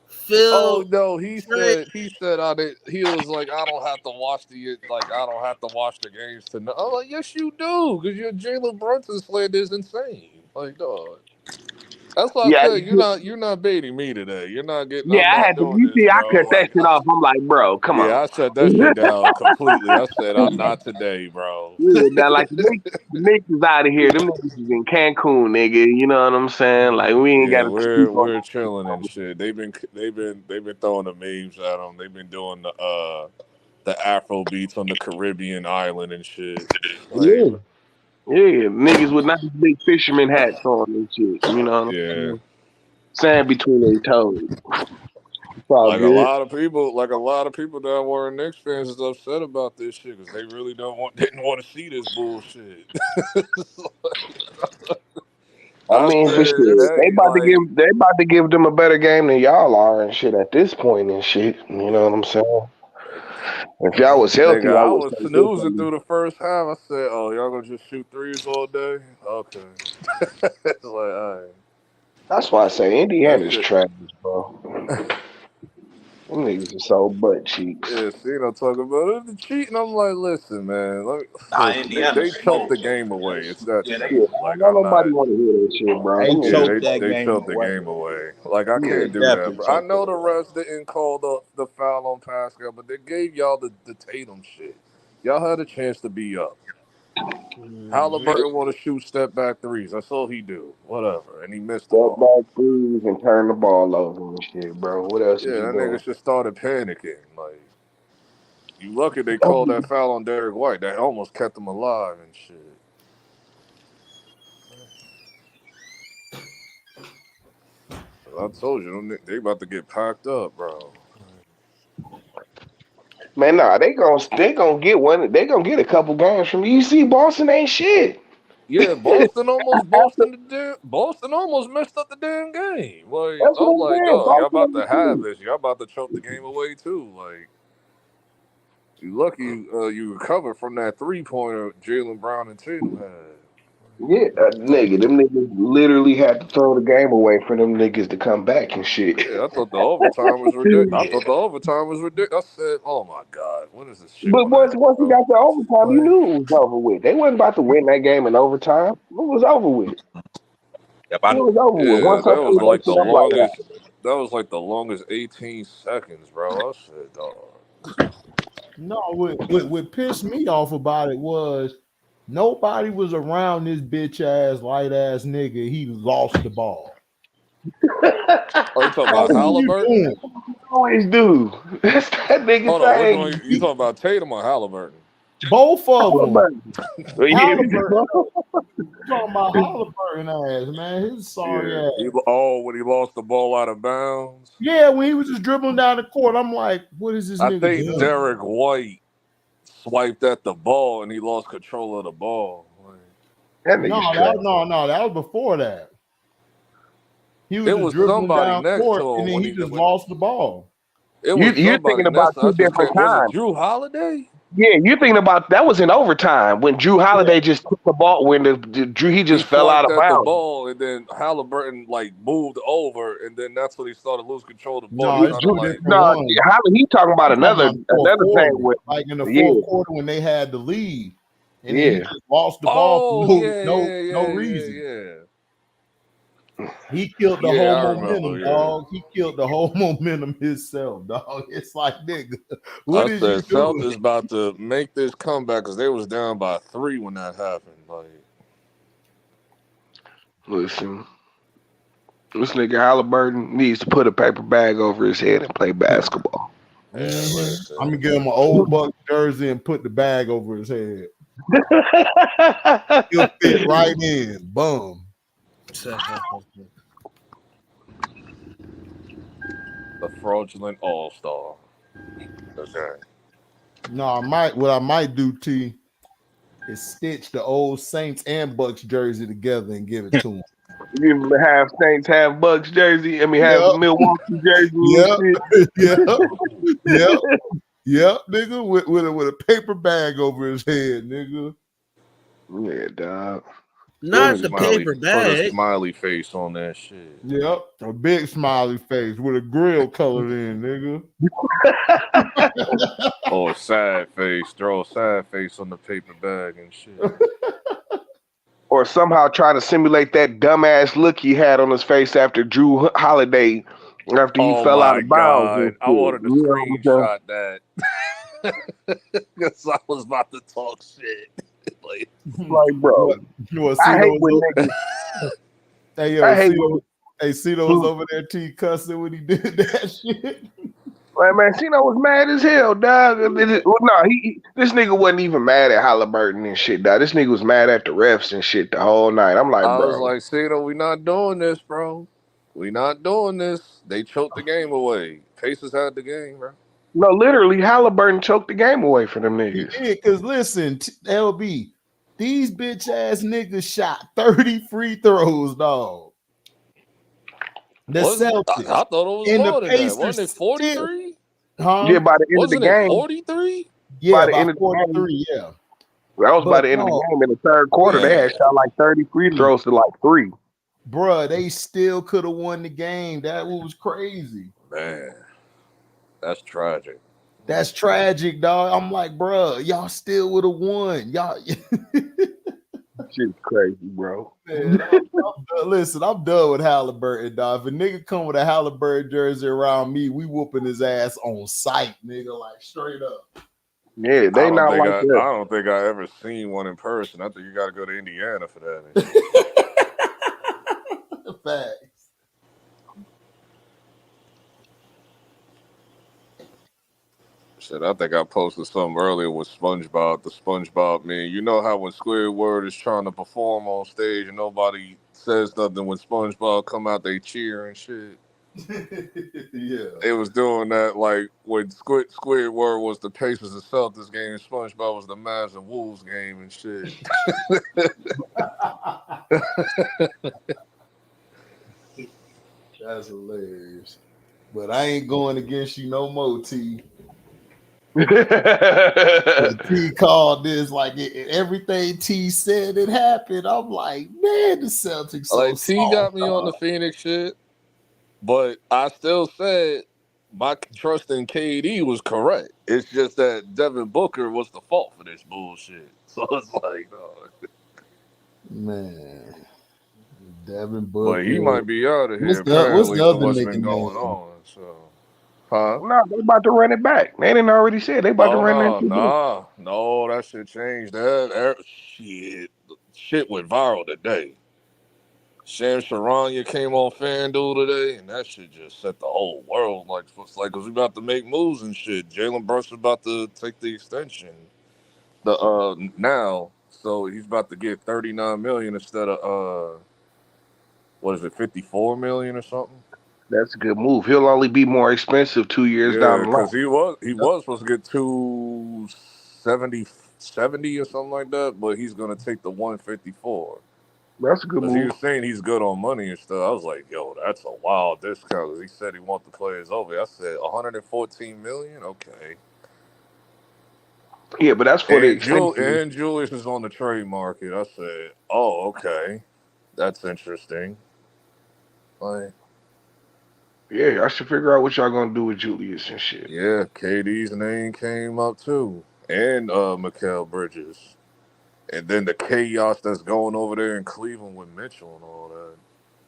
Phil. Oh no, he Trey. said I did. He was like, I don't have to watch the games to know. I'm like, yes, you do, because your Jalen Brunson slander is insane. Like, dog. That's why I Yeah, said you're not baiting me today. You're not getting. yeah, I'm I not had to. doing You this, see, I bro. cut that Like, shit off. I'm like, bro, come yeah, on. I shut that shit down completely. I said, I'm not today, bro. Yeah, now, like the Knicks is out of here. Them niggas is in Cancun, nigga. You know what I'm saying? Like we ain't Yeah, got to. we're chilling and shit. They've been throwing the memes at them. They've been doing the Afro beats on the Caribbean island and shit. Like, Yeah, yeah, niggas with nice big fisherman hats on and shit. You know what I'm yeah. saying? Sand between their toes. It's all Like good. a lot of people that weren't Knicks fans is upset about this shit because they really didn't want to see this bullshit. I I mean, for said, shit, hey, they about to give them a better game than y'all are and shit at this point and shit. You know what I'm saying? If y'all was healthy, Nigga, I I would was say snoozing differently. through the first half. I said, "Oh, y'all gonna just shoot threes all day?" Okay. It's like, all right. That's why I say That Indiana's shit. trash, bro. Them niggas are so butt cheeks. Yeah, Cena talking about it, cheating. I'm like, listen, man. Nah, Listen, they Indiana choked the smoked. game away. It's that Yeah, Yeah, simple. Like, don't I'm nobody not. want to hear that shit, bro. they Them Yeah, niggas, choked that they game choked the away. game away. Like, I yeah. They can't do that, definitely bro. I choked it know the away. refs didn't call the foul on Pascal, but they gave y'all the Tatum shit. Y'all had a chance to be up. Halliburton want to shoot step back threes. That's all he do. Whatever, and he missed them Step all. back threes and turn the ball over and shit, bro. What else is Yeah, you that doing? nigga just started panicking. Like, you lucky they called that foul on Derek White. That almost kept him alive and shit. I told you, they about to get packed up, bro. Man, nah, they gonna get one. They gonna get a couple games from you. See, Boston ain't shit. Yeah, Boston almost messed up the damn game. Like, That's what I'm I'm like, saying. dog, y'all Boston about ain't to have shit. this. Y'all about to choke the game away too. Like, you lucky you recovered from that 3-pointer Jaylen Brown and Tatum had. Yeah, nigga, them niggas literally had to throw the game away for them niggas to come back and shit. Yeah, I thought the overtime was ridiculous. I said, "Oh my god, when is this shit But gonna end, once you bro?" got to overtime, you Like, knew it was over with. They wasn't about to win that game in overtime. It was over with. It Yep, was over with. yeah, Once I that was pulled that like the shit, I'm like, longest. That was like the longest 18 seconds, bro. I said, "Dog." No, what pissed me off about it was nobody was around this bitch ass light ass nigga. He lost the ball. Oh, you talking Like, about what are you Halliburton? doing? always do. That's that nigga Hold on, which one? thing. You talking about Tatum or Halliburton? Both of them. Halliburton. Well, yeah, Halliburton. Talking about Halliburton ass, man. His sorry Yeah. ass. When he lost the ball out of bounds. Yeah, when he was just dribbling down the court, I'm like, what is this I nigga think doing? Derek White swiped at the ball and he lost control of the ball. Like, that No, nigga's trash. that was before that. He was it just was dribbling somebody down next to court and him then when he just lost the ball. it was You're somebody thinking next about to. I two just different can't. Was it times. Drew Holiday? Yeah, you're thinking about that was in overtime when Drew Holiday just took the ball when the Drew he He just fell out swiped of at the bounds. ball and then Halliburton like moved over and then that's when he started losing control of the ball. No, He it's trying to two Drew, like, different no, ones. he talking about I'm talking another about the fourth thing quarter. with Like in the fourth yeah, quarter when they had the lead. And then he yeah. just lost the ball oh for yeah, no reason. yeah. He killed the Yeah, whole I remember. momentum, Yeah, dog. He killed the whole momentum himself, dog. It's like, nigga, what I is you said doing? Celtics about to make this comeback because they was down by 3 when that happened. Like, Listen, this nigga Halliburton needs to put a paper bag over his head and play basketball. yeah, I'm gonna listen. give him an old Buck jersey and put the bag over his head. He'll fit right in. Boom. The fraudulent all-star. Okay. No, what I might do, T, is stitch the old Saints and Bucks jersey together and give it to him. You have Saints have Bucks jersey. I mean, have Yep. Milwaukee jersey and Yep. shit. Yep. Yep, nigga, with a paper bag over his head, nigga. Yeah, dog. Not the paper Put a bag. smiley face on that shit. Yep, a big smiley face with a grill colored in, nigga. Or a sad face. Throw a sad face on the paper bag and shit. Or somehow try to simulate that dumbass look he had on his face after Drew Holiday after he Oh fell out my of bounds and god. I shit. wanted to You know what I'm screenshot that. Because I was about to talk shit. Like, saying? Like, bro, I hate when niggas. Hey, yo, I hate when. Cito was over there T cussing when he did that shit. Like, man, Cino was mad as hell, dog. Well, no, this nigga wasn't even mad at Halliburton and shit, dog. This nigga was mad at the refs and shit the whole night. I'm like, I was bro. like, Cito, we not doing this, bro. We not doing this. They choked the game away. Pacers had the game, bro. No, literally, Halliburton choked the game away for them He niggas. did, because listen, LB, these bitch ass niggas shot 30 free throws, dog. The Celtics. I thought it was And the more than that. Wasn't it Pacers still. 43? Huh? Yeah, by the end of the Wasn't it game. 43? Yeah, By the end about of the game, 43, yeah. that was by But the end of the no, game. In the third quarter, they had shot like 30 free throws to like 3. bruh, they still could have won the game. That was crazy. Man, that's tragic. That's tragic, dog. I'm like, bruh, y'all still would have won. Y'all Shit's crazy, bro. Man, listen, I'm done with Halliburton, dog. If a nigga come with a Halliburton jersey around me, we whooping his ass on sight, nigga, like straight up. Yeah, they not like that. I don't think I ever seen one in person. I think you got to go to Indiana for that. Facts. Shit, I think I posted something earlier with SpongeBob. The SpongeBob meme. You know how when Squidward is trying to perform on stage and nobody says nothing, when SpongeBob come out, they cheer and shit. Yeah, They was doing that like when Squidward was the Pacers and Celtics game, SpongeBob was the Mavs and Wolves game and shit. that's hilarious. But I ain't going against you no more, T. T called this like everything T said it happened. I'm like, man, the Celtics so Like T soft, got me dog. on the Phoenix shit, but I still said my trust in KD was correct. It's just that Devin Booker was the fault for this bullshit. So it's like, man, Devin Booker. but he might be out of here. What's the other what's nigga been going name? on? So, huh? No, they about to run it back. They didn't already said they about to run it back. No, that shit changed. That shit went viral today. Sham Charania came on FanDuel today, and that shit just set the whole world like, it's like, cause we about to make moves and shit. Jalen Brunson about to take the extension, now, so he's about to get $39 million instead of what is it, $54 million or something? That's a good move. He'll only be more expensive 2 years down the line. Because he was supposed to get 270 or something like that, but he's gonna take the 154. That's a good Because he move. was saying he's good on money and stuff. I was like, yo, that's a wild discount. Because he said he wants the players over. I said, $114 million? Okay. Yeah, but that's for the extension. And Julius is on the trade market. I said, oh, okay. That's interesting. Like, yeah, I should figure out what y'all gonna do with Julius and shit. yeah, KD's name came up too. And Mikal Bridges. And then the chaos that's going over there in Cleveland with Mitchell and all that.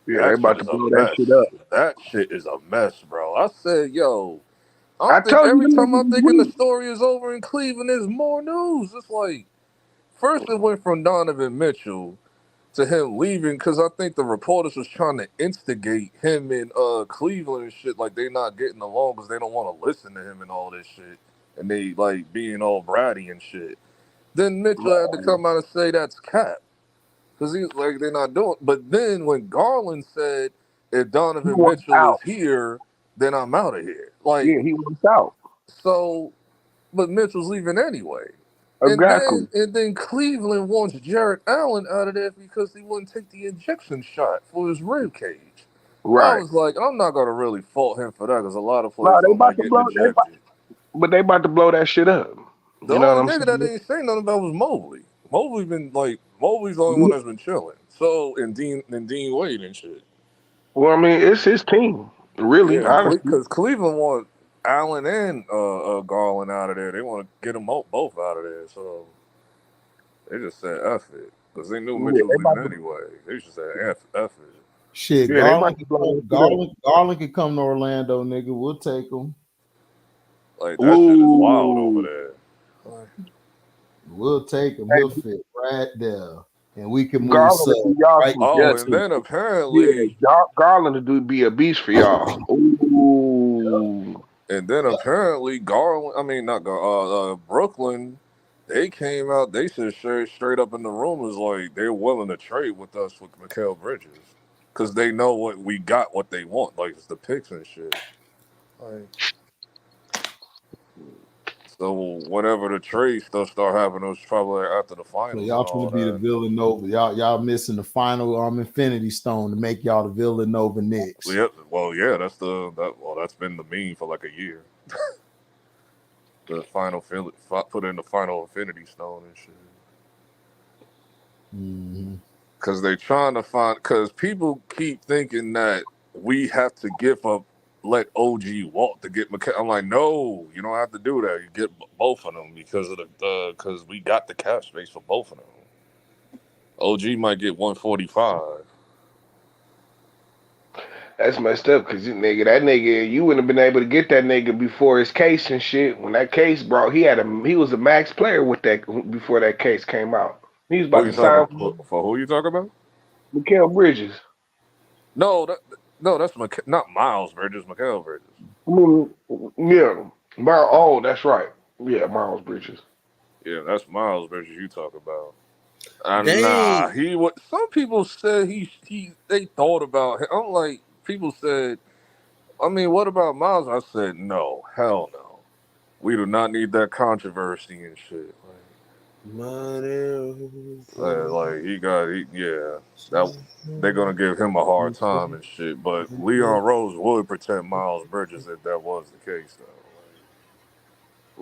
Yeah, they about to blow that shit up. That shit is a mess, bro. I said, yo, I think told you every time I'm thinking the weak. story is over in Cleveland, there's more news. It's like, first it went from Donovan Mitchell to him leaving because I think the reporters was trying to instigate him in Cleveland and shit, like they not getting along because they don't want to listen to him and all this shit. And they like being all bratty and shit. Then Mitchell had to come out and say that's cap. Because he's like, they're not doing. But then when Garland said, if Donovan Mitchell is here, then I'm out of here. Like, yeah, he wants out. So, but Mitchell's leaving anyway. Exactly. And then Cleveland wants Jarrett Allen out of there because he wouldn't take the injection shot for his rib cage. Right. I was like, I'm not going to really fault him for that because a lot of players don't like getting injected. But they about to blow that shit up. The only nigga that didn't say nothing about was Mobley. Mobley's the only one that's been chilling. So, and Dean Wade and shit. Well, I mean, it's his team, really. Yeah, because Cleveland want Allen and Garland out of there. They want to get them both out of there. So they just said F it. Because they knew Mitchell was leaving anyway. They just said F it. Shit, yeah, Garland could come to Orlando, nigga. We'll take him. Like, that shit is wild over there. We'll take him. He'll fit right there. And we can move Garland right. And then apparently Garland would be a beast for y'all. Ooh. And then apparently Brooklyn, they came out, they said straight up in the rumors like they're willing to trade with us with Mikal Bridges. Because they know what they want, like it's the picks and shit. Like, so whenever the trade stuff start happening, it was probably after the finals. So y'all gonna be the Villanova. Y'all missing the final Infinity Stone to make y'all the Villanova Knicks. Yep. Well, yeah, that's been the meme for like a year. The final put in the final Infinity Stone and shit. Mm-hmm. Because they trying to find. Because people keep thinking that we have to let OG walk to get McCall. I'm like, no, you don't have to do that. You get both of them because of because we got the cap space for both of them. OG might get 145. That's messed up because that nigga, you wouldn't have been able to get that nigga before his case and shit. When that case brought, he was a max player with that before that case came out. He was Who about you to sign talking for? Who you talking about? Mikal Bridges. No, that's not Miles Bridges, Mikal Bridges. I mean, yeah, that's right. Yeah, Miles Bridges. Yeah, that's Miles Bridges you talk about. Nah, Dang. he would. Some people said they thought about him. I'm like, people said, I mean, what about Miles? I said, no, hell no. We do not need that controversy and shit. Like yeah, that they're gonna give him a hard time and shit. But Leon Rose would protect Miles Bridges if that was the case, though.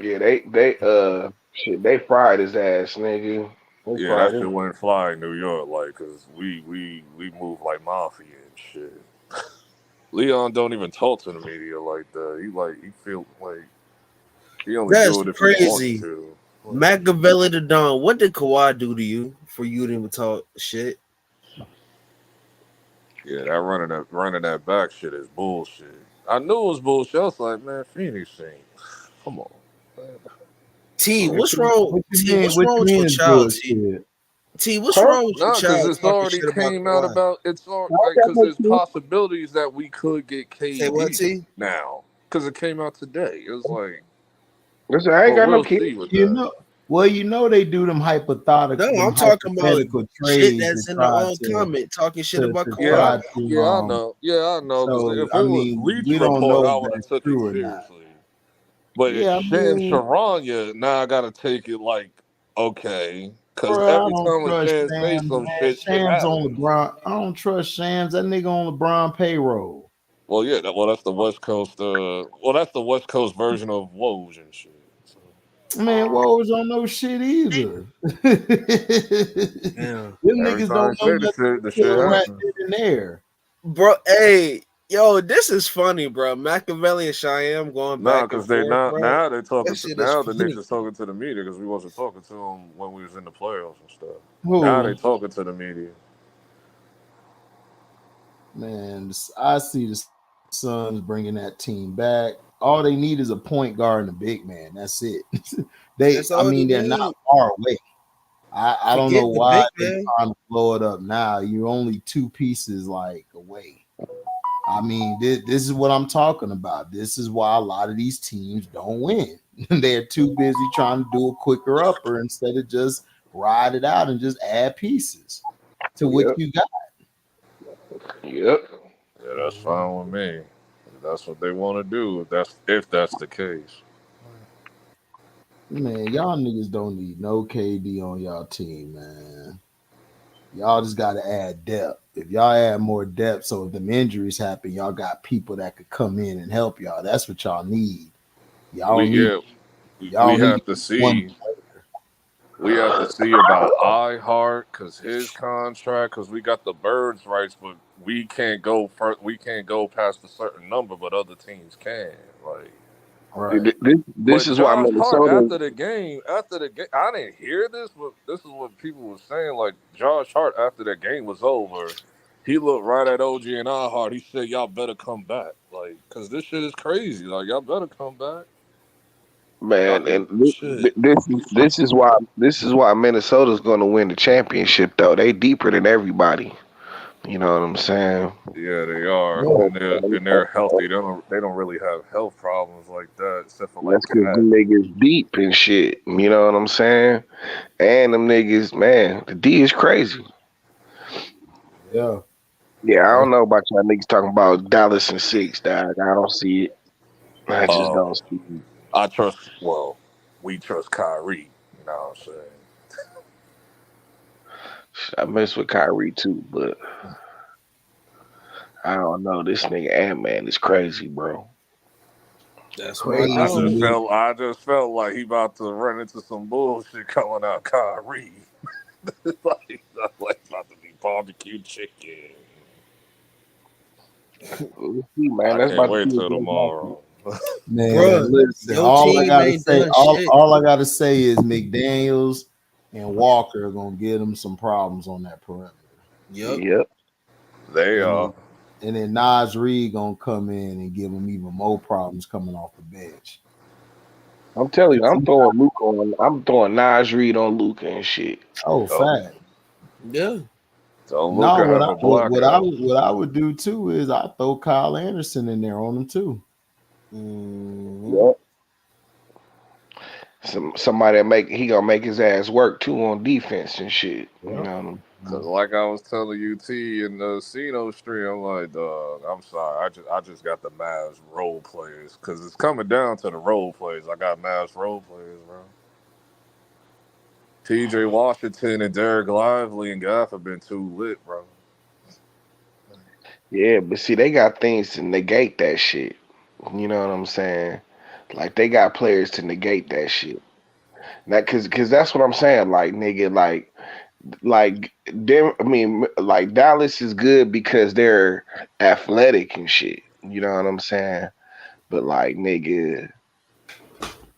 Yeah, they fried his ass, nigga. They Yeah, fried that him. shit wouldn't fly in New York, like, cause we move like mafia and shit. Leon don't even talk to the media like that. He feel like he only That's do it if he wants crazy. to. Machiavelli the Don, what did Kawhi do to you for you to even talk shit? Yeah, that running that back shit is bullshit. I knew it was bullshit. I was like, man, Phoenix ain't. Come on. T, What what's you wrong? T, mean? what's What wrong you with your mean is child? T, bullshit? T, what's Huh? wrong with your No, because child it's talking already shit about came out Kawhi? about because there's possibilities that we could get Say what, KD T? now because it came out today. It was like, Listen, I ain't but got no we'll kids. see with You that. know, well, they do them No, them I'm talking about hypothetical shit trades to that's in the try comment talking shit about to Yeah, Kawhi. try to I know. Yeah, I know. Because So if I it was mean, Bleach we don't Report, know I if would have that's took it true or not. seriously. But it's Yeah, I Shan mean, Charania, now I gotta take it like, okay. Because bro, I every don't time a trust Shan say Shams, some man. shit Shams on happens. LeBron. I don't trust Shams. That nigga on LeBron payroll. Well, yeah, that's the West Coast. That's the West Coast version of Woj and shit. So. Man, Woj don't know shit either. Them Damn. Every niggas time I don't know say nothing the shit until right happens. then and there. Bro, hey, yo, this is funny, bro. Machiavelli and Cheyenne going Nah, back and because they forth, now bro. now they're talking That to shit is now the Knicks funny. is talking to the media because we wasn't talking to them when we was in the playoffs and stuff. Now they Who? talking to the media. Man, I see the Suns bringing that team back. All they need is a point guard and a big man. That's it. That's all they They're not need. far away. I don't Forget know the why big they man. trying to blow it up now. You're only two pieces like away. I mean, this is what I'm talking about. This is why a lot of these teams don't win. They're too busy trying to do a quicker upper instead of just ride it out and just add pieces to what Yep. you got. Yep. Yeah, that's fine with me. If that's what they want to do. If that's the case. Man, y'all niggas don't need no KD on y'all team, man. Y'all just got to add depth. If y'all add more depth, so if them injuries happen, y'all got people that could come in and help y'all. That's what y'all need. Y'all We don't need yeah y'all we don't need have to one. see. We have to see about iHeart because his contract because we got the birds rights, but we can't go we can't go past a certain number, but other teams can. Like. Right. This But is why Josh Hart Minnesota. after the game, I didn't hear this, but this is what people were saying. Like Josh Hart after the game was over, he looked right at OG and I Hart. He said, "Y'all better come back, like, cause this shit is crazy. Like, y'all better come back. Y'all Man, need and shit." this is why Minnesota's going to win the championship. Though they deeper than everybody. You know what I'm saying? Yeah, they are, Yeah. and they're healthy. They don't really have health problems like that, except for like That's because Cat. them niggas deep and shit. You know what I'm saying? And them niggas, man, the D is crazy. Yeah. Yeah, I That's don't know about y'all niggas talking about Dallas and six, dog. I don't see it. I just Uh, don't see it. we trust Kyrie. You know what I'm saying? I mess with Kyrie too, but I don't know. This nigga Ant Man is crazy, bro. That's my Crazy. I dog. just felt like he about to run into some bullshit coming out Kyrie. like about to be barbecue chicken. Let's see, man. I That's can't about to wait be a till good matchup. tomorrow. Man, Bruh, listen, your team ain't done shit. all I gotta say is McDaniels and Walker are gonna give them some problems on that perimeter. Yep. Yep. They And are. then Nas Reed gonna come in and give them even more problems coming off the bench. I'm telling you, I'm throwing Luke on. I'm throwing Nas Reed on Luca and shit. Oh, So, fact. Yeah. so No, Luca have a blackout. what I would do too is I throw Kyle Anderson in there on him too. Mm-hmm. Yep. Somebody that he gonna make his ass work too on defense and shit. You Yep. know. Cause like I was telling UT in the Cino stream, I'm like, dog, I'm sorry, I just got the Mavs role players, cause it's coming down to the role players. I got Mavs role players, bro. T.J. Washington and Derek Lively and Gaff have been too lit, bro. Yeah, but see, they got things to negate that shit. You know what I'm saying? Like they got players to negate that shit. That cause that's what I'm saying. Like nigga, I mean, like Dallas is good because they're athletic and shit. You know what I'm saying? But like nigga,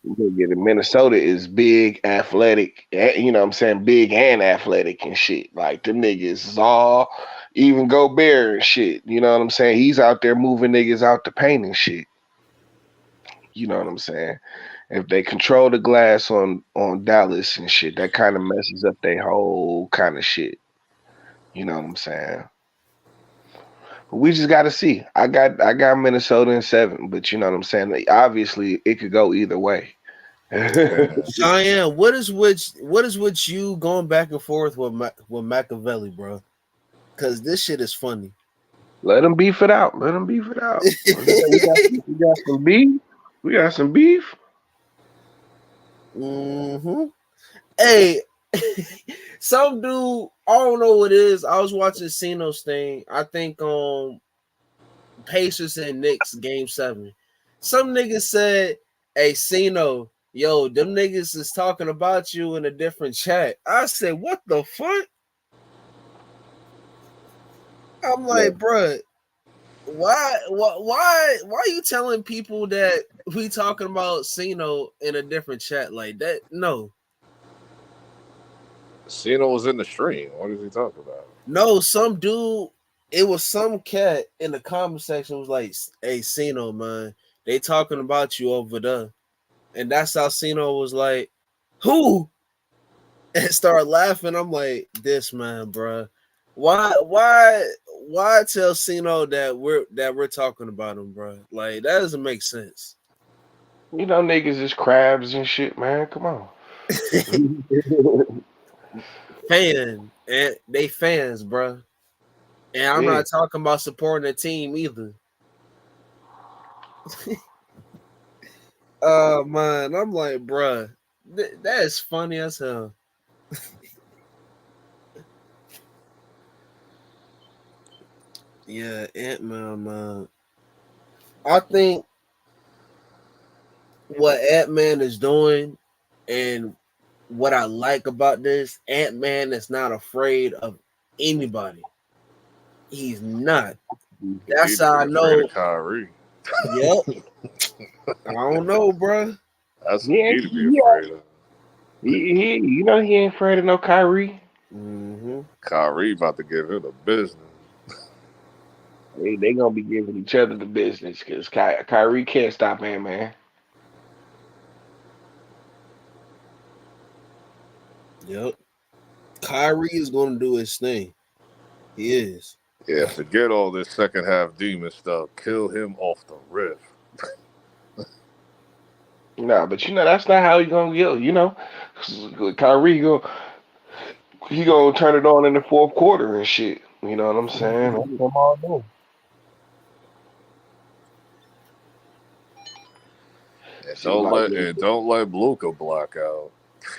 Minnesota is big, athletic. You know what I'm saying? Big and athletic and shit. Like them niggas is all even Gobert and shit. You know what I'm saying? He's out there moving niggas out the paint and shit. You know what I'm saying? If they control the glass on Dallas and shit, that kind of messes up their whole kind of shit. You know what I'm saying? But we just got to see. I got Minnesota in 7, but you know what I'm saying. Like, obviously, it could go either way. Yeah. Cheyenne, what is with you going back and forth with Machiavelli, bro? Because this shit is funny. Let them beef it out. Let them beef it out. We got some beef. We got some beef. Mm-hmm. Hey, some dude, I don't know what it is. I was watching Cino's thing. I think Pacers and Knicks game 7. Some nigga said, "Hey, Cino, yo, them niggas is talking about you in a different chat." I said, "What the fuck?" I'm like, bruh, why are you telling people that we talking about Cino in a different chat like that? No. Cino was in the stream. What is he talking about? No, some dude, it was some cat in the comment section was like, "Hey, Cino, man, they talking about you over there." And that's how Cino was like, "Who?" And started laughing. I'm like, this man, bro. Why tell Cino that we're talking about him, bro? Like that doesn't make sense. You know niggas is crabs and shit, man. Come on. And they fans, bro. And I'm Yeah. not talking about supporting a team either. Man, I'm like, bruh, that is funny as hell. Yeah, Ant-Man, man. I think what Ant-Man is doing and what I like about this, Ant-Man is not afraid of anybody. He's not. That's He's how I afraid know. of Kyrie. Yep. I don't know, bro. That's what Yeah, he to be afraid of. you know he ain't afraid of no Kyrie. Mm-hmm. Kyrie about to give him the business. They gonna be giving each other the business because Kyrie can't stop him, man. Yep. Kyrie is going to do his thing. He is. Yeah, forget all this second half demon stuff. Kill him off the rip. Nah, but you know that's not how he gonna go. You know, Kyrie he gonna turn it on in the fourth quarter and shit. You know what I'm saying? That's what I'm all doing. And Shit, like don't let Luka block out.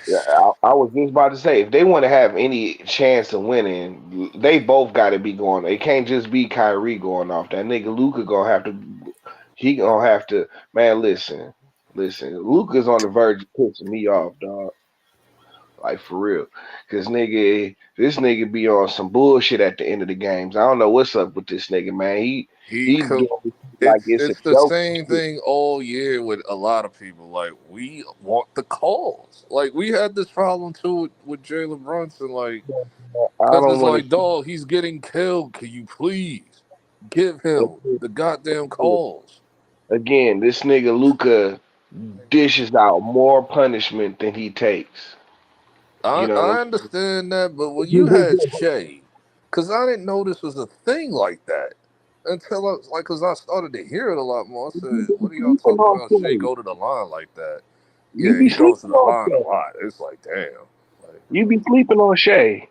yeah, I was just about to say if they want to have any chance of winning, they both got to be going. It can't just be Kyrie going off. That nigga Luca gonna have to He gonna have to, man. Listen. Luka's on the verge of pissing me off, dog. Like for real, cause this nigga be on some bullshit at the end of the games. I don't know what's up with this nigga, man. He doing like it's a It's the joke. same thing all year with a lot of people. Like we want the calls. Like we had this problem too with Jalen Brunson. Like I because don't it's want like, dog, he's getting killed. Can you please give him to. the goddamn calls? Again, this nigga Luca dishes out more punishment than he takes. You know I what understand that, but when you I'm had Shea, because I didn't know this was a thing like that until because I started to hear it a lot more. I said, "What are y'all sleeping talking on about? Shea Shea. go to the line like that?" You Yeah, be he goes to sleeping the on line a Shea. lot. It's like, damn. Like, You be sleeping on Shea.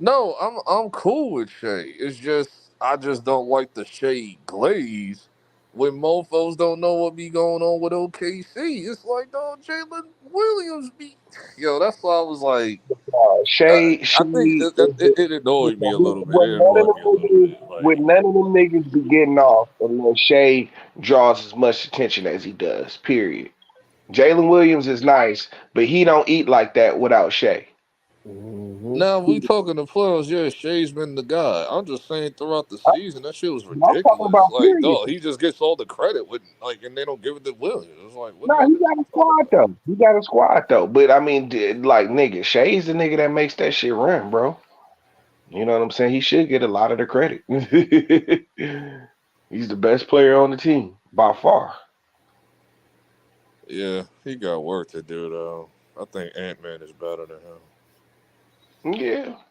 no, I'm cool with Shea. It's just I just don't like the Shea glaze when mofos don't know what be going on with OKC. It's like, no, Jalen Williams be. Yo, that's why I was like, Shea I think it annoyed me a little bit. It annoyed me a little bit. with Like, none of them niggas be getting off unless Shea draws as much attention as he does. Period. Jalen Williams is nice, but he don't eat like that without Shea. Mm-hmm. now we talking the playoffs. Yeah, Shea's been the guy. I'm just saying throughout the season, that shit was I'm talking ridiculous. about Like, period. dog, he just gets all the credit with like, and they don't give it to Williams. It's like, what No, are y'all he got a talking squad about? though. He got a squad though. But I mean, like nigga, Shay's the nigga that makes that shit run, bro. You know what I'm saying? He should get a lot of the credit. He's the best player on the team by far. Yeah, he got work to do though. I think Ant Man is better than him. Yeah. Like,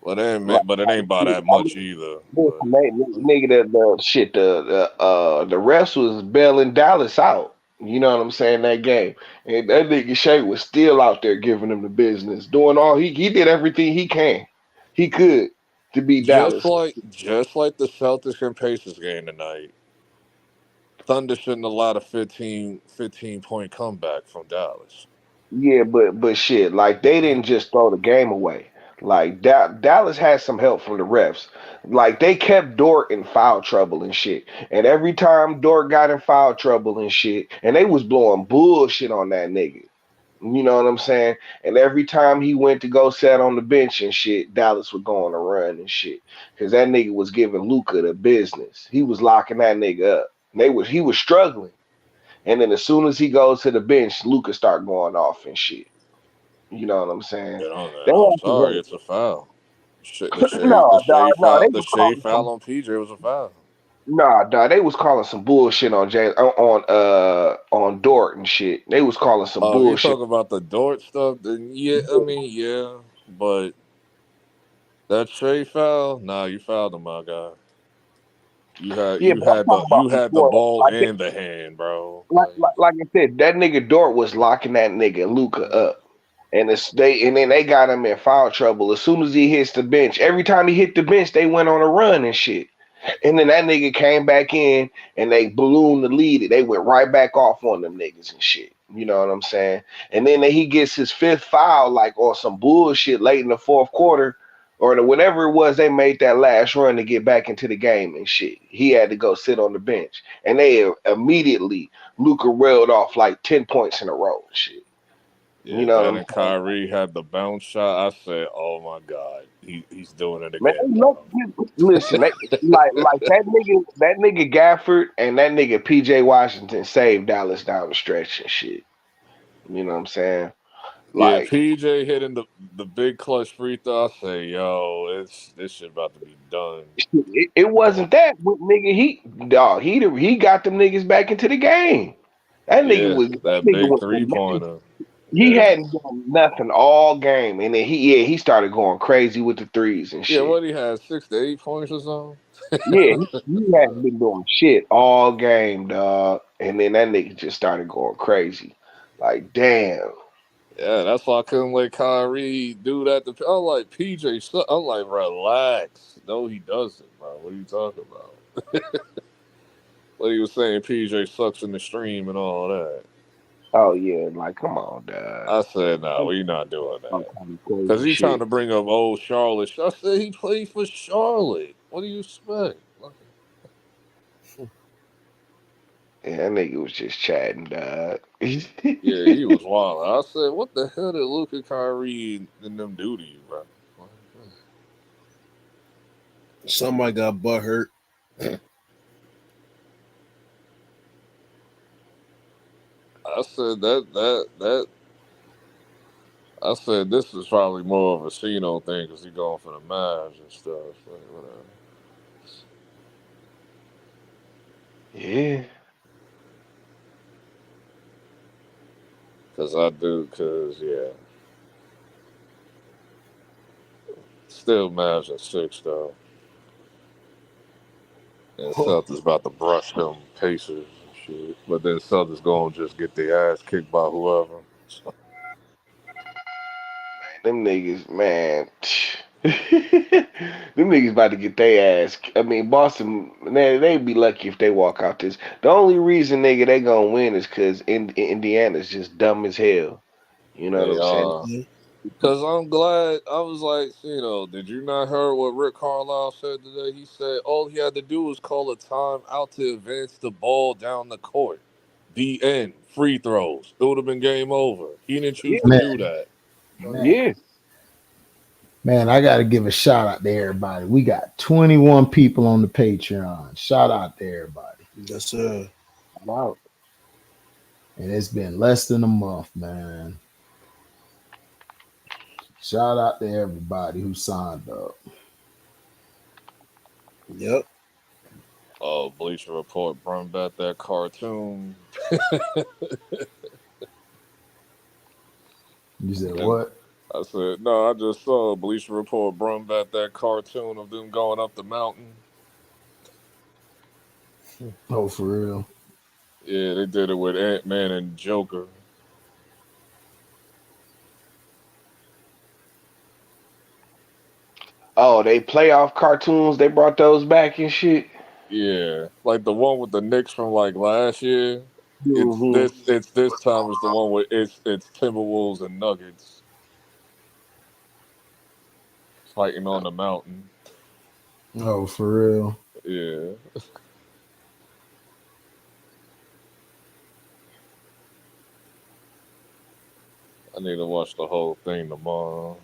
But it ain't by that I much mean, either. listen, But nigga, the shit, the refs was bailing Dallas out. You know what I'm saying? That game, and that nigga Shay was still out there giving him the business, doing all he did everything he could to beat Dallas. just like the Celtics and Pacers game tonight, Thunder shouldn't allow a 15 point comeback from Dallas. Yeah, but shit, like they didn't just throw the game away. Like Dallas had some help from the refs. Like they kept Dort in foul trouble and shit. And every time Dort got in foul trouble and shit, and they was blowing bullshit on that nigga. You know what I'm saying? And every time he went to go sit on the bench and shit, Dallas would go on a run and shit. Cause that nigga was giving Luca the business. He was locking that nigga up. He was struggling. And then as soon as he goes to the bench, Luca start going off and shit. You know what I'm saying? You know, They I'm have to sorry, work. it's a foul. No, dog, no, they The was Shea calling foul some. on PJ was a foul. Nah, dog, they was calling some bullshit on on Dort and shit. They was calling some Oh, if you bullshit. talk about the Dort stuff, then yeah, I mean yeah, but that Shea foul, nah, you fouled him, my guy. Yeah, but I'm talking about You had the before that. ball and the hand, bro. Like I said, that nigga Dort was locking that nigga Luca up. And then they got him in foul trouble as soon as he hits the bench. Every time he hit the bench, they went on a run and shit. And then that nigga came back in and they ballooned the lead. They went right back off on them niggas and shit. You know what I'm saying? And then he gets his fifth foul, like on some bullshit late in the fourth quarter, or whatever it was. They made that last run to get back into the game and shit. He had to go sit on the bench, and they immediately Luca railed off like 10 points in a row and shit. You Yeah, know what that I'm and saying? Kyrie had the bounce shot. I said, "Oh my god, he's doing it Man, again, dog." listen, like that nigga Gafford and that nigga PJ Washington saved Dallas down the stretch and shit. You know what I'm saying? Yeah, Like PJ hitting the big clutch free throw. I say, "Yo, this shit about to be done." it wasn't that but nigga he got them niggas back into the game. Yeah, That that nigga big was 3-pointer. he Yeah, hadn't done nothing all game and then he started going crazy with the threes and yeah. shit. What he had 6 to 8 points or Yeah, something. he hadn't been doing shit all game, dog. And then that nigga just started going crazy. Like, damn. Yeah, that's why I couldn't let Kyrie do that. I'm like, PJ, I'm like, relax. No, he doesn't, bro. What are you talking about? What he was saying, PJ sucks in the stream and all that. Oh yeah, like come on, dog. I said, nah, we not doing All that. kind of Because crazy he trying shit. to bring up old Charlotte. I said he played for Charlotte. What do you expect? Yeah, that nigga was just chatting, dog. Yeah, he was wild. I said, what the hell did Luka, Kyrie, and them do to you, bro? Somebody got butt hurt. I said that. I said this is probably more of a Cino thing because he going for the Mavs and stuff. Like, whatever. Yeah. Cause yeah. Still Mavs at 6 though. And Celtics about to brush them Pacers and shit. But then Celtics gonna just get their ass kicked by whoever. Them niggas, man. Them niggas about to get their ass. I mean, Boston, they be lucky if they walk out this. The only reason, nigga, they gonna win is because Indiana's just dumb as hell. You know what They I'm saying? Because I'm glad, I was like, did you not hear what Rick Carlisle said today? He said all he had to do was call a time out to advance the ball down the court. The end. Free throws. It would have been game over. He didn't choose to do that. Yeah. Man, I got to give a shout out to everybody. We got 21 people on the Patreon. Shout out to everybody. Yes, sir. Wow. And it's been less than a month, man. Shout out to everybody who signed up. Yep. Oh, Bleacher Report brought back that cartoon. You said what? I said, no, I just saw Bleacher Report brought back that cartoon of them going up the mountain. Oh, for real? Yeah, they did it with Ant-Man and Joker. Oh, they playoff cartoons, they brought those back and shit. Yeah, like the one with the Knicks from like last year. Mm-hmm. It's this time is the one with it's Timberwolves and Nuggets fighting on the mountain. Oh, for real? Yeah. I need to watch the whole thing tomorrow.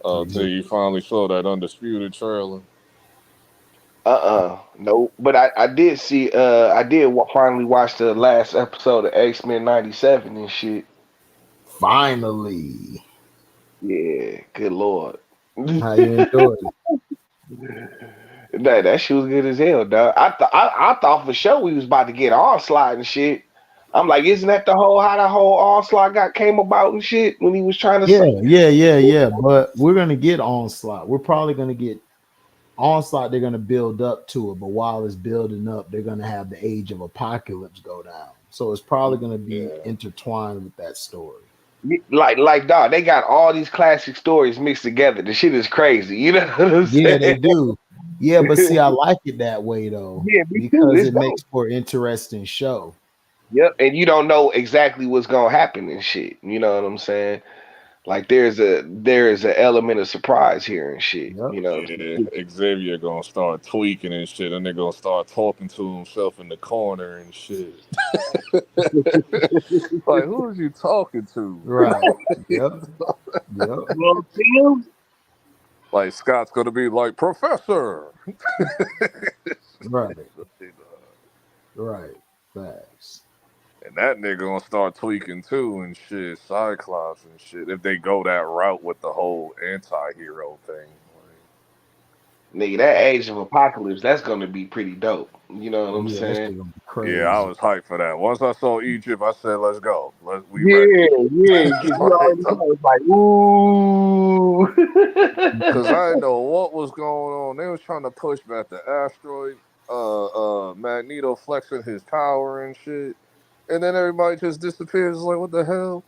Oh, T, you finally saw that Undisputed trailer? No. But I did see. I did finally watch the last episode of X-Men '97 and shit. Finally. Yeah. Good lord. How you enjoyed it? That shit was good as hell, dog. I thought for sure we was about to get Onslaught and shit. I'm like, isn't that how the whole Onslaught came about and shit when he was trying to? Yeah. But we're gonna get Onslaught. We're probably gonna get Onslaught. They're gonna build up to it, but while it's building up, they're gonna have the Age of Apocalypse go down. So it's probably gonna be intertwined with that story. Like, dog, they got all these classic stories mixed together. The shit is crazy. You know what I'm saying? Yeah, they do. Yeah, but see, I like it that way though. Yeah, because it makes for an interesting show. Yep, and you don't know exactly what's gonna happen and shit. You know what I'm saying? Like there is an element of surprise here and shit. Yep. You know, Yeah, Xavier gonna start tweaking and shit, and they're gonna start talking to himself in the corner and shit. Like, who are you talking to? Right. Yep. Like Scott's gonna be like, Professor. Right. Right. Facts. And that nigga gonna start tweaking too and shit, Cyclops and shit, if they go that route with the whole anti-hero thing. Nigga, that Age of Apocalypse, that's gonna be pretty dope. You know what I'm saying? Gonna be crazy. Yeah, I was hyped for that. Once I saw Egypt, I said, "Let's go. We ready." Yeah. You already know, it's like, ooh. Because I didn't know what was going on. They was trying to push back the asteroid. Magneto flexing his power and shit, and then everybody just disappears. Like, what the hell?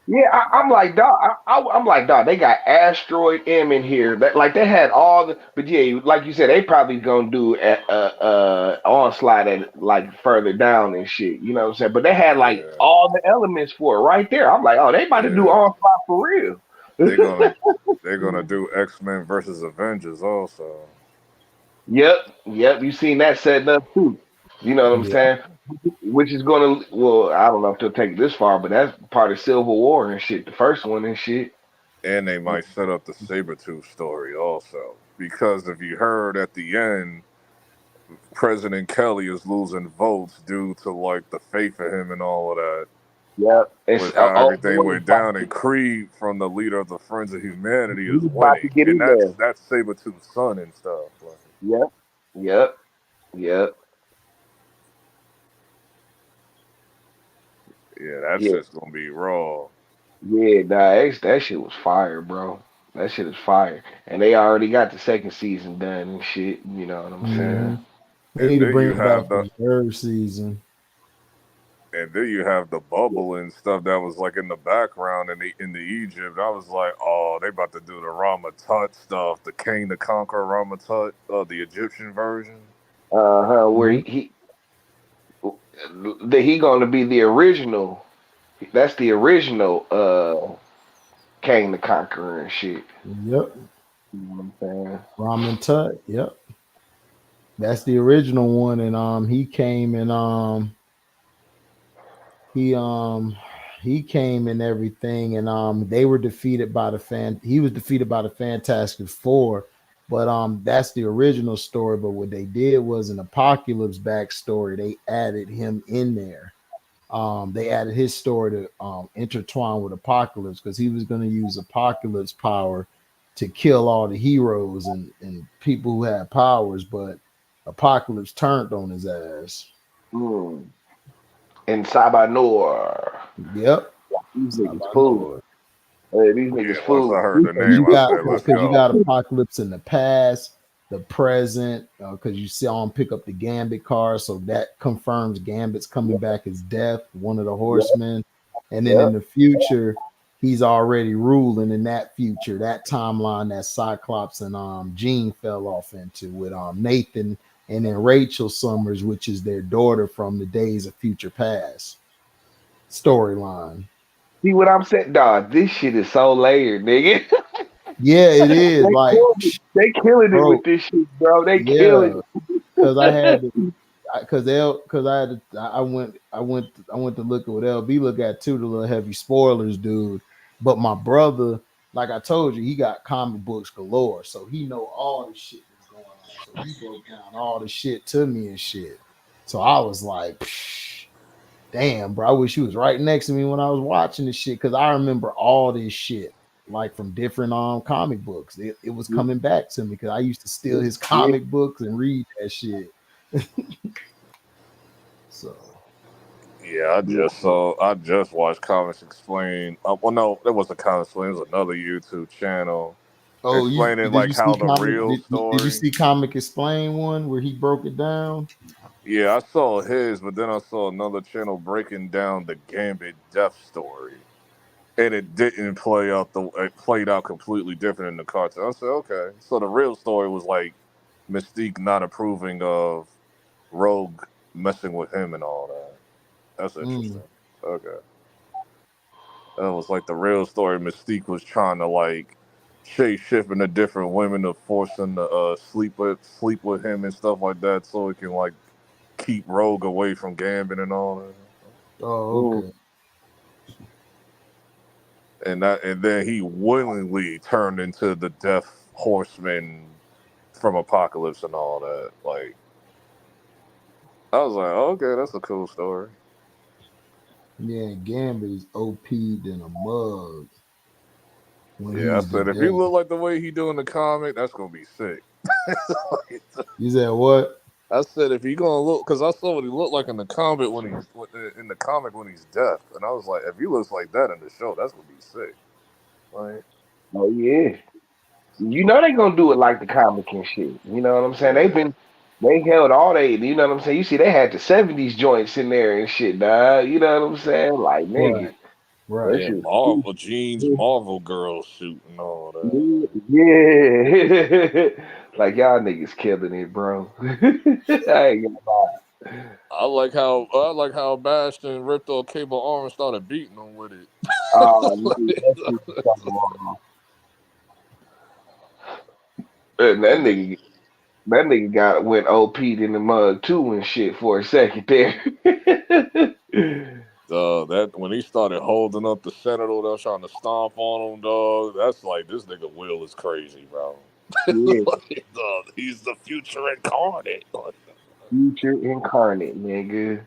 Yeah, I'm like, dog. I'm like, dog. They got Asteroid M in here. Like they had all the, but yeah, like you said, they probably gonna do Onslaught at like further down and shit. You know what I'm saying? But they had like all the elements for it right there. I'm like, oh, they about to do Onslaught for real. They're gonna do X-Men versus Avengers also. Yep. You seen that setting up too. You know what I'm Yeah. saying? Which is gonna, well, I don't know if they'll take it this far, but that's part of Civil War and shit. The first one and shit. And they might set up the Sabretooth story also. Because if you heard at the end, President Kelly is losing votes due to like the faith of him and all of that. Yep. It's With how everything boy, went down, and Creed from the leader of the Friends of Humanity is he's about to winning. get And in there. that's Sabretooth's son and stuff. Like, Yep. Yep. Yep. yeah, that's Yeah. just gonna be raw. Yeah, that shit was fire, bro. That shit is fire. And they already got the second season done and shit. You know what I'm saying? Mhm. They And need to then bring you it back have for the the third season. bubble and stuff that was like in the background in the Egypt. I was like, oh, they about to do the Rama Tut stuff, the King the Conqueror Rama Tut, the Egyptian version. Where Mhm. he gonna be the original. That's the original King the Conqueror and shit. Yep. You know what I'm saying? Ramen Tut. Yep. That's the original one, and he came and he he came and everything, and they were defeated by he was defeated by the Fantastic Four, but that's the original story. But what they did was an Apocalypse backstory. They added him in there. They added his story to intertwine with Apocalypse because he was going to use Apocalypse power to kill all the heroes and people who had powers, but Apocalypse turned on his ass. Mm. And Sabanor. Yep. These niggas fool. Sabanor. Hey, these niggas Yeah, once I fool. heard the Because name, I said, let's you go. got Apocalypse in the past, the present, because you saw him pick up the Gambit card, so that confirms Gambit's coming back as Death, one of the Yep. Horsemen, and then in Yep. the future, he's already ruling in that future, that timeline that Cyclops and Jean fell off into with Nathan and then Rachel Summers, which is their daughter from the Days of Future Past storyline. See what I'm saying? Dog, this shit is so layered, nigga. Yeah, it is like, They killing it bro. with this shit, bro. They Yeah, killing because I had it. to, because I had to, I went to look at what LB look at too, the little heavy spoilers, dude. But my brother, like I told you, he got comic books galore, so he know all the shit that's going on. So he broke down all the shit to me and shit. So I was like, psh, damn, bro, I wish he was right next to me when I was watching this shit because I remember all this shit like from different comic books. It was coming back to me because I used to steal his Yeah. comic books and read that shit. So Yeah, I just watched Comics Explained. Well, no, that wasn't Comics Explained. It was another YouTube channel oh, you explaining did you like see how the comic real did you story. see Comic Explain one where he broke it down? Yeah, I saw his, but then I saw another channel breaking down the Gambit death story, and it didn't play out it played out completely different in the cartoon. I said, okay, so the real story was like Mystique not approving of Rogue messing with him and all that. That's Mm. interesting. Okay. That was like the real story. Mystique was trying to like shape shift into different women to force him to sleep with him and stuff like that, so he can like keep Rogue away from Gambit and all that. Oh, Mm. okay. And then he willingly turned into the Death Horseman from Apocalypse and all that. Like I was like, okay, that's a cool story. Yeah, Gambit is OP'd in a mug when Yeah, I he's the said if he death. look like the way he do in the comic, that's gonna be sick. You said what? I said if he gonna look, because I saw what he looked like in the comic in the comic when he's deaf, and I was like, if he looks like that in the show, that's gonna be sick. Like, Oh yeah. You know they gonna do it like the comic and shit. You know what I'm saying? yeah, They held all they, you know what I'm saying? You see they had the 70s joints in there and shit, dog. You know what I'm saying? Like Right, nigga. That right. yeah, shit. Marvel jeans, Marvel girl suit, and all that. Yeah. Like y'all niggas killing it, bro. I ain't gonna lie. I like how Bastion ripped off Cable Arm and started beating him with it. Oh, man, that shit was so wrong. And that nigga went OP'd in the mug too and shit for a second there. That when he started holding up the Sentinel, they was trying to stomp on him, dog. That's like this nigga Will is crazy, bro. Yeah, He's the future incarnate. future incarnate, nigga.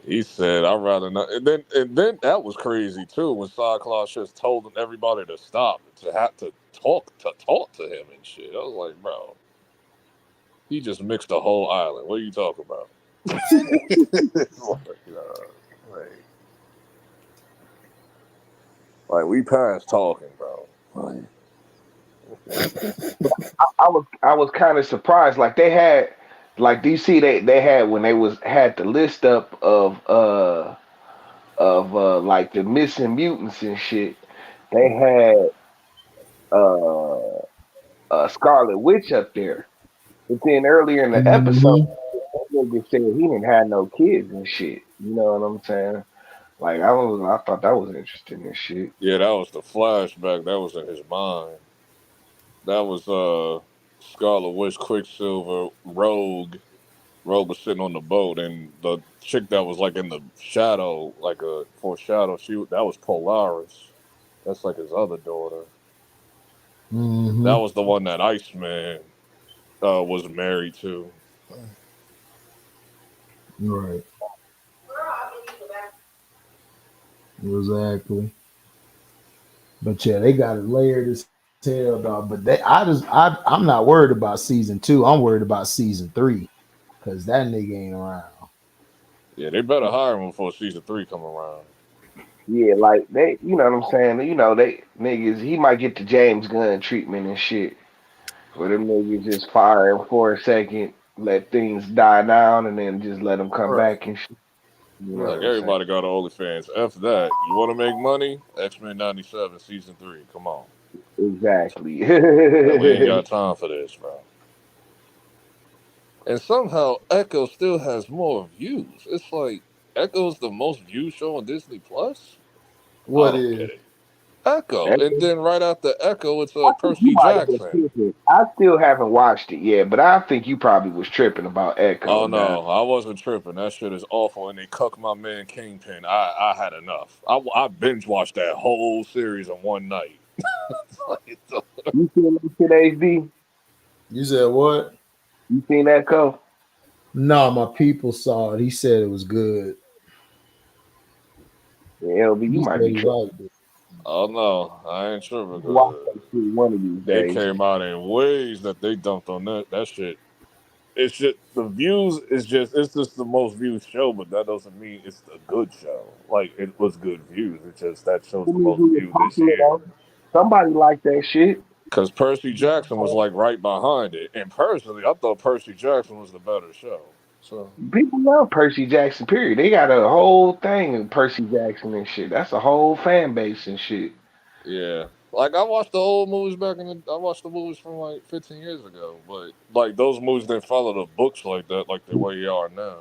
He said, "I'd rather not." And then that was crazy too when SoundCloud just told everybody to stop, to have to talk to him and shit. I was like, bro, he just mixed the whole island. What are you talking about? Like we past talking, bro. I was kind of surprised. Like they had, like DC, they had when they had the list up of like the missing mutants and shit. They had Scarlet Witch up there, but then earlier in the episode, that nigga said he didn't have no kids and shit. You know what I'm saying? Like I thought that was interesting and shit. Yeah, that was the flashback. That was in his mind. That was Scarlet Witch, Quicksilver, Rogue. Rogue was sitting on the boat, and the chick that was like in the shadow, like a foreshadow, that was Polaris. That's like his other daughter. That was the one that Iceman was married to. Right. Exactly. But yeah, they got it layered as hell, dog. But I'm not worried about season 2. I'm worried about season 3 because that nigga ain't around. Yeah, they better hire him before season 3 come around. Yeah, like they, you know what I'm saying? You know, they niggas, he might get the James Gunn treatment and shit. Where them niggas just fire him for a second, let things die down, and then just let them come back and shit. You know Like everybody got OnlyFans. F that. You want to make money? X-Men 97 season 3. Come on. Exactly. We ain't got time for this, bro. And somehow Echo still has more views. It's like Echo's the most viewed show on Disney Plus. What is? Echo, and then right after Echo, it's I think you Percy might have been Jackson. tripping. I still haven't watched it yet, but I think you probably was tripping about Echo. Oh no, I wasn't tripping. That shit is awful, and they cuck my man Kingpin. I had enough. I binge watched that whole series in one night. You seen that shit, HD? You said what? You seen Echo? No, my people saw it. He said it was good. Yeah, LB, you might be tripping. Oh no, I ain't tripping. Watch that shit one of these days. It came out in ways that they dumped on that shit. It's just the views it's just the most viewed show, but that doesn't mean it's a good show. Like it was good views. It's just that show's the most viewed this year. Somebody liked that shit. Because Percy Jackson was like right behind it. And personally, I thought Percy Jackson was the better show. So people love Percy Jackson, period. They got a whole thing of Percy Jackson and shit. That's a whole fan base and shit. Yeah. Like I watched the old movies I watched the movies from like 15 years ago, but like those movies didn't follow the books like that, like the way they are now.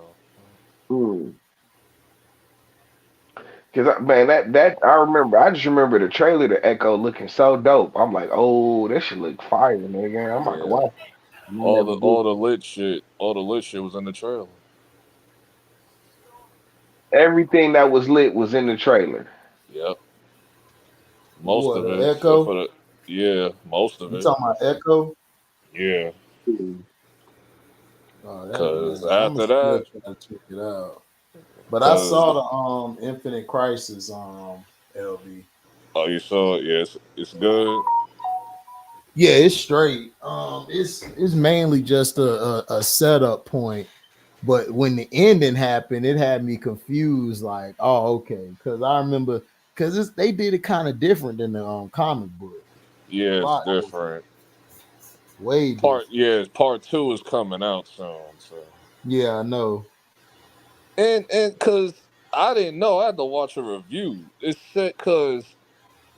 Cause man, that I just remember the trailer to Echo looking so dope. I'm like, oh, that should look fire, nigga. I'm about to watch. All the lit shit was in the trailer. Everything that was lit was in the trailer. Yep. Most of it. Echo? Most of it. You talking about Echo? Yeah. Because after that, try to check it out. But I saw the Infinite Crisis LB. Oh, you saw it? Yes, it's good. Yeah, it's straight. It's mainly just a setup point. But when the ending happened, it had me confused. Like, oh, okay, because I remember they did it kind of different than the comic book. Yeah, it's different. Way different. Part 2 is coming out soon. So yeah, I know. And because I didn't know, I had to watch a review. It said because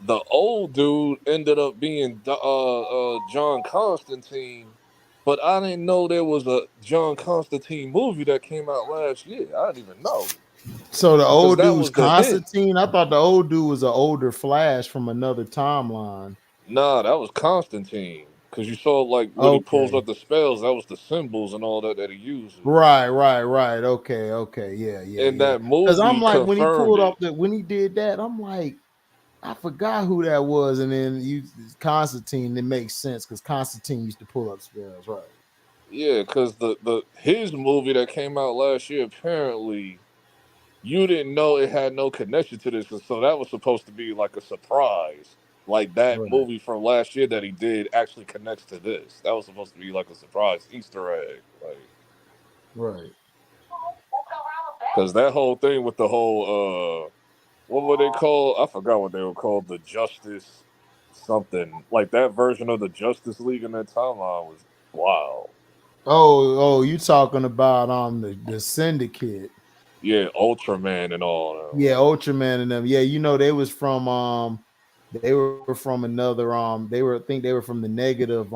the old dude ended up being John Constantine, but I didn't know there was a John Constantine movie that came out last year. I didn't even know. So the old dude was Constantine? I thought the old dude was an older Flash from another timeline. Nah, that was Constantine. Because you saw like when he pulls Okay. out the spells, that was the symbols and all that he uses. Right. Okay. Yeah. And that Because I'm movie like, when he confirmed pulled it. off when he did that, I'm like, I forgot who that was. And then Constantine, it makes sense because Constantine used to pull up spells, right? Yeah, because his movie that came out last year, apparently you didn't know it had no connection to this, and so that was supposed to be like a surprise. Like that Right. movie from last year that he did actually connects to this. That was supposed to be like a surprise Easter egg, like Right. because that whole thing with the whole what were they called? I forgot what they were called. The Justice something like that version of the Justice League in that timeline was wild. Oh, you talking about the Syndicate. Yeah, Ultraman and all that. Yeah, Ultraman and them. Yeah, they were from another I think they were from the negative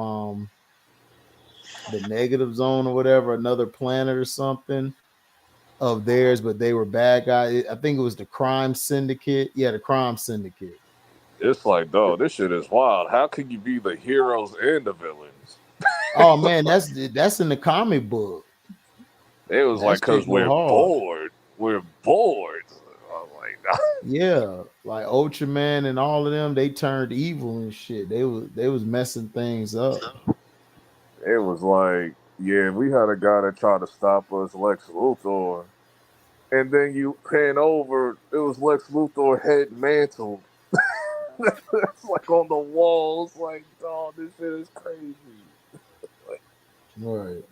zone or whatever, another planet or something of theirs, but they were bad guys. I think it was the Crime Syndicate. Yeah, the Crime Syndicate. It's like, dog, this shit is wild. How can you be the heroes and the villains? Oh man, that's in the comic book. It was That like, shit cause go we're hard. bored. We're bored. I'm like, nah. Yeah, like Ultraman and all of them, they turned evil and shit. They was messing things up. It was like, yeah, we had a guy that tried to stop us, Lex Luthor, and then you pan over, it was Lex Luthor head mantled. It's like on the walls, like, dog, this shit is crazy. Like, Right.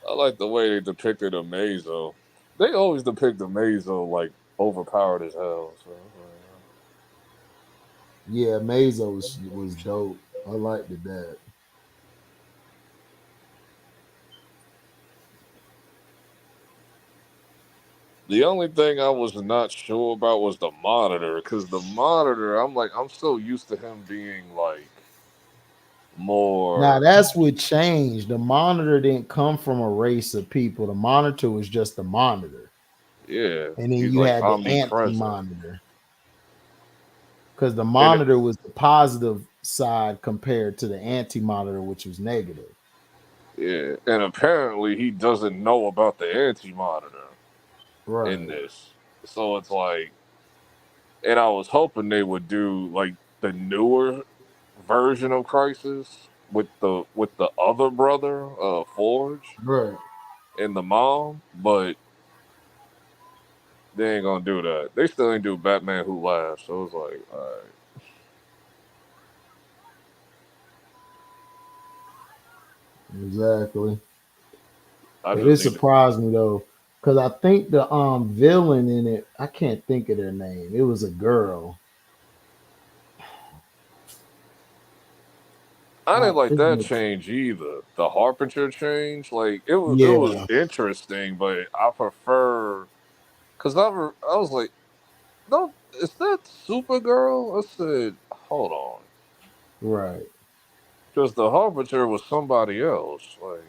I like the way they depicted Amazo. They always depict Amazo like overpowered as hell. So, Yeah, Mazo was dope. I liked it that. the only thing I was not sure about was the monitor, because the monitor, I'm like, I'm so used to him being like Now more, that's what changed. The monitor didn't come from a race of people. The monitor was just a monitor. yeah, And then he's you like had the omnipresent. anti-monitor. Because the And monitor was the positive side compared to the anti-monitor, which was negative. yeah, and apparently he doesn't know about the anti monitor in Right. this. So it's like, and I was hoping they would do like the newer version of Crisis with the other brother, Forge, Right. and the mom, but they ain't gonna do that. They still ain't do Batman Who Laughs, so it's like, all right. Exactly. I But just it need to. surprised me though. Because I think the villain in it, I can't think of their name. It was a girl. I didn't like It's that like, change either. The Harbinger change, like it was yeah, interesting, but I prefer because I was like, no, is that Supergirl? I said, hold on, right. because the Harbinger was somebody else. Like,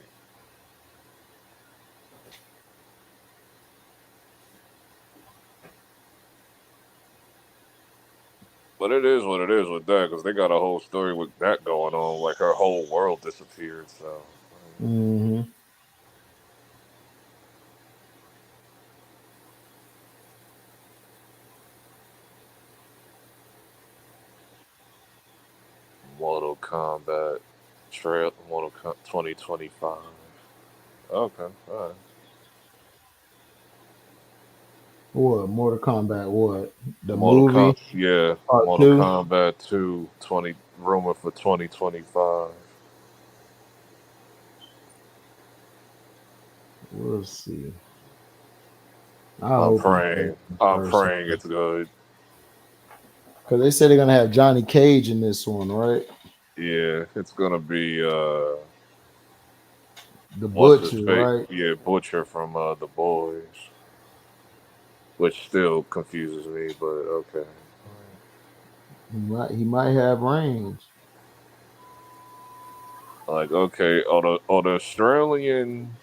but it is what it is with that, because they got a whole story with that going on. Like her whole world disappeared. So, Mm-hmm. Mortal Kombat Trail, 2025. Okay, all right. What? Mortal Kombat? What? The Mortal movie Com yeah, part Mortal two? Kombat 2 20 rumor for 2025. We'll see. I hope it's better than the I'm first praying one. it's good. Because they said they're gonna have Johnny Cage in this one, right? Yeah, it's gonna be The what's his Butcher, fate? right? Yeah, Butcher from The Boys, which still confuses me, but okay. He might have range. Like, okay, on the Australian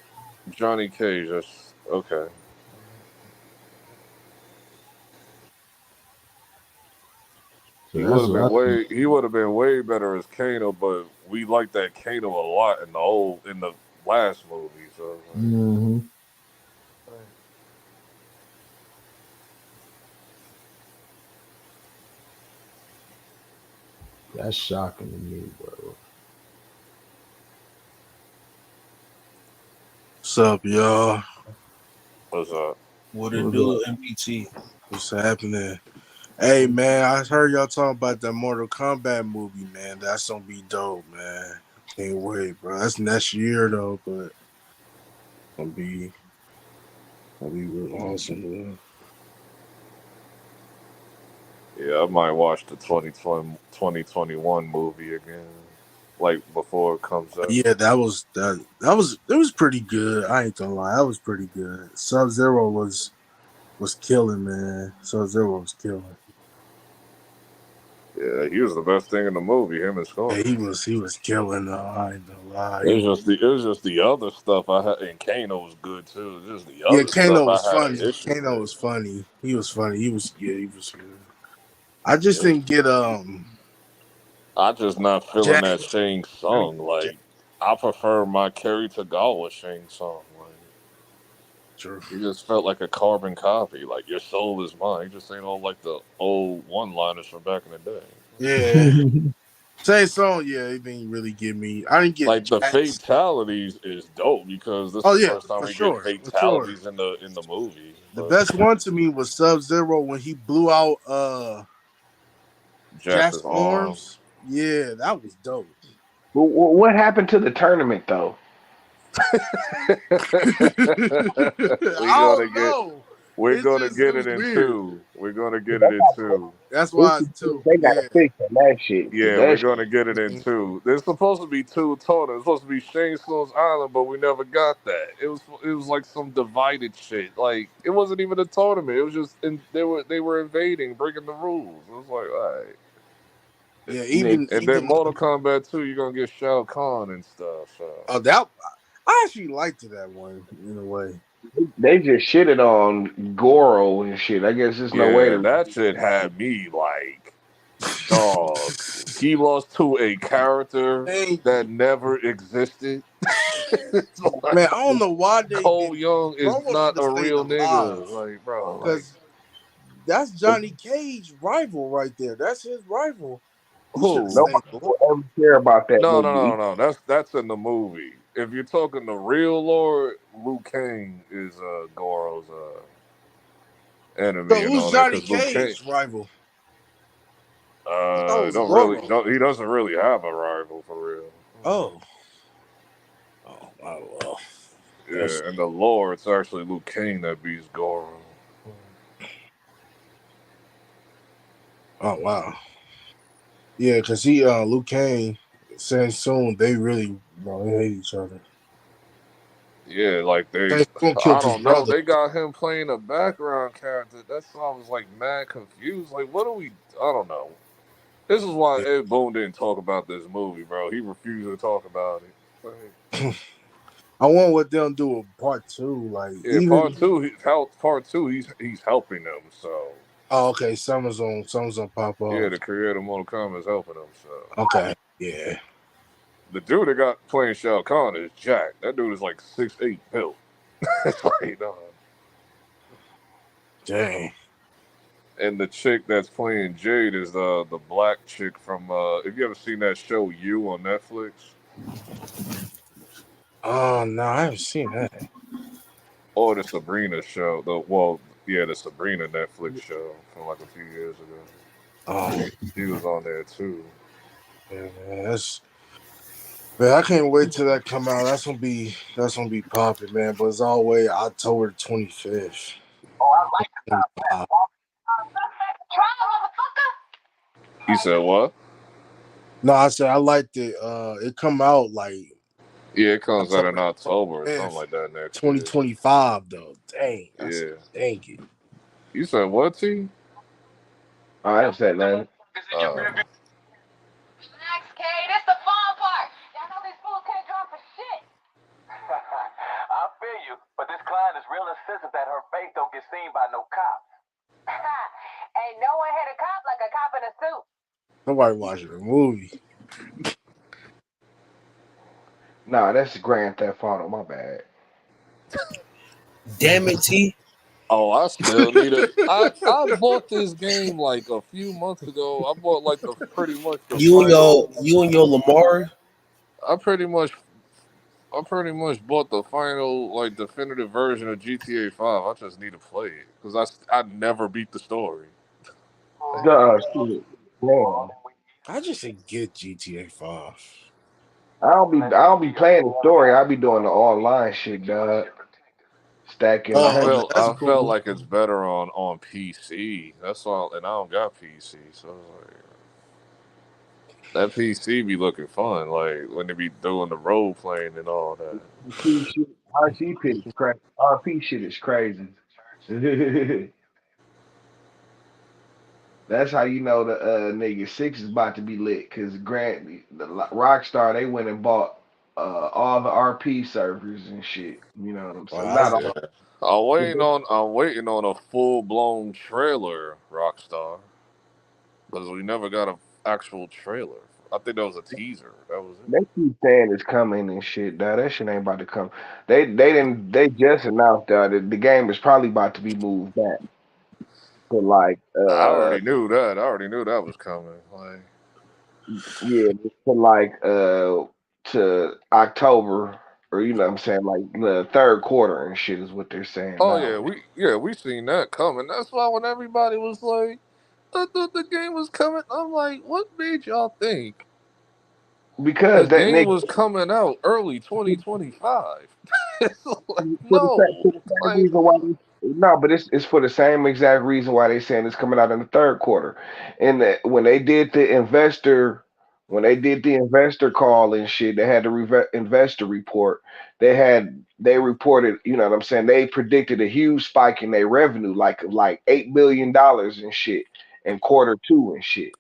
Johnny Cage, that's okay. He That's would have what been I think. way better as Kano, but we liked that Kano a lot in the last movie. So Mm-hmm. That's shocking to me, bro. What's up, y'all? what's up? What it What do, up? MPT? What's happening? Hey, man, I heard y'all talking about that Mortal Kombat movie, man. That's gonna be dope, man. Can't wait, bro. That's next year, though, but gonna be real awesome, man. Yeah, I might watch the 2021 movie again, like before it comes out. Yeah, it was pretty good. I ain't gonna lie, that was pretty good. Sub-Zero was killing, man. Sub-Zero was killing. Yeah, he was the best thing in the movie. Him and Yeah, Scorpion. he was killing. I ain't gonna lie. It was just the other stuff I had, and Kano was good too. Just the Yeah, other stuff Kano I was had an funny. issue Kano with. was funny. He was funny. He was good. I just It, didn't get I just not feeling Jack. that Shang Tsung. Like I prefer my Kerry Tagawa Shang Tsung. Like True. he just felt like a carbon copy. Like your soul is mine. He just ain't all like the old one-liners from back in the day. Yeah. Same song, yeah, it didn't really get me. I didn't get Like the Jack's. fatalities is dope because this Oh is the yeah, first time for we get sure. For sure. fatalities in the movie. The But best one to me was Sub-Zero when he blew out Jack's Jax's arm. arms. Yeah, that was dope. What happened to the tournament though? we I gonna don't get know. we're gonna It get was it in weird. two. We're gonna get it in two. That's why too. They got to Yeah. fix on that shit because Yeah, we're that gonna get it in Mhm. two. There's supposed to be two tournaments. It's supposed to be Shane Sloan's Island, but we never got that. It was like some divided shit. Like it wasn't even a tournament. It was just they were invading, breaking the rules. It was like, all right. Yeah, shit. And then Mortal Kombat 2, you're gonna get Shao Kahn and stuff. So. that I actually liked that one in a way. They just shitted on Goro and shit. I guess there's no way Yeah, to. that shit had me like, dog. He lost to a character Thank that you. never existed. It's Man, like, I don't know why they Cole Young is Romo should not have a stayed real nigga. alive. Like, bro, like Because that's Johnny Cage's rival right there. That's his rival. He should have who? stayed Nobody alive. will ever care about that movie. No. That's in the movie. If you're talking the real Lord, Liu Kang is Goro's So enemy and who's all that. Johnny Because Liu Kang, Cage's rival? I thought it was don't really, Goro. he doesn't really have a rival for real. Oh. Oh, well. That's Yeah, and the lore, it's actually Liu Kang that beats Goro. oh wow. Yeah, because Luke Kane, saying soon they really they hate each other. Yeah, like Shang Tsung I killed his don't know, brother. they got him playing a background character. That's why I was like mad confused. Like, what are we? I don't know. This is why Yeah. Ed Boon didn't talk about this movie, bro. He refused to talk about it. Like, I want what they'll do with part two. Like yeah, even part two, he's helping them. So okay, Summer's on pop yeah, off. the creator of Mortal Kombat is helping them. So Okay, yeah, the dude that got playing Shao Kahn is Jack. That dude is like 6'8" built. It's like, dang. and the chick that's playing Jade is the black chick from have you ever seen that show You on Netflix? Oh no, I haven't seen that. Or the Sabrina show. The Sabrina Netflix show from like a few years ago. Oh She was on there too. yeah, man, I can't wait till that come out. That's gonna be popping, man. But it's always October 25th. You said what? No, I said I liked it. It come out like Yeah, it comes out in October October or something 5th, like that next year. 2025 though. Dang, Yeah. dang it. You said what, T? I ain't said nothing. Uh, Relax, Kay. This the fun part. Y'all know these fools can't draw for shit. I feel you, but this client is real insistent that her face don't get seen by no cops. Ain't no one hit a cop like a cop in a suit. Nobody watching the movie. Nah, that's Grand Theft Auto. My bad. Damn it, T. Oh, I still need it. I bought this game like a few months ago. I bought like the pretty much the final. You and your Lamar. I pretty much bought the final like definitive version of GTA 5. I just need to play it because I never beat the story. Shit. Man. I just say get GTA 5. I don't be playing the story. I be doing the online shit, dog. Stacking I hundreds. felt That's I felt cool. like it's better on PC. That's all, and I don't got PC, so it's like, that PC be looking fun. Like when they be doing the role playing and all that. RP shit is crazy. That's how you know the nigga 6 is about to be lit. Cause Rockstar, they went and bought all the RP servers and shit. You know what I'm saying? Wow, Not that's all. Yeah. I'm waiting on a full blown trailer, Rockstar, because we never got an actual trailer. I think that was a teaser. That was it. They keep saying it's coming and shit, dog. That shit ain't about to come. They just announced that the game is probably about to be moved back to like I already knew that was coming. Like, yeah, to like to October, or you know what I'm saying, like the third quarter and shit is what they're saying oh now. we seen that coming. That's why when everybody was like, I thought the game was coming. I'm like, what made y'all think the Because that game nigga was coming out early 2025? It's like, for the no, same like, reason why no, but it's for the same exact reason why they saying it's coming out in the third quarter. And that when they did the investor call and shit, they had the investor report. They reported, you know what I'm saying, they predicted a huge spike in their revenue, like $8 billion and shit in quarter two and shit.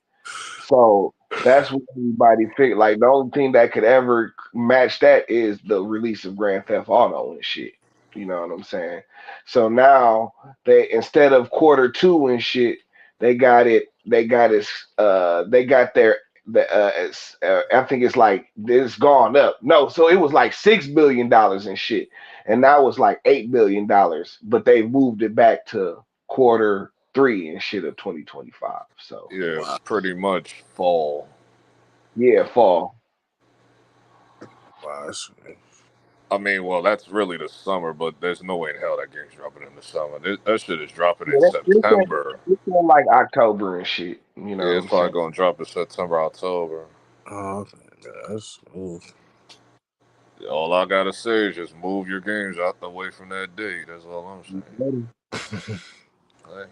So that's what everybody figured. Like the only thing that could ever match that is the release of Grand Theft Auto and shit. You know what I'm saying? So now they, instead of quarter two and shit, they got it. They got it. They got their I think it's like it's gone up. No, so it was like $6 billion and shit, and now it's like $8 billion. But they moved it back to quarter three and shit of 2025. So. yeah, wow. pretty much fall. Yeah, fall. Wow, that's, I mean, well, that's really the summer, but there's no way in hell that game's dropping in the summer. That shit is dropping Yeah, in September. it's in like October and shit. You know Yeah, what it's I'm probably saying? gonna drop in September, October. oh, okay, that's cool. All I gotta say is just move your games out the way from that date. That's all I'm saying. Like,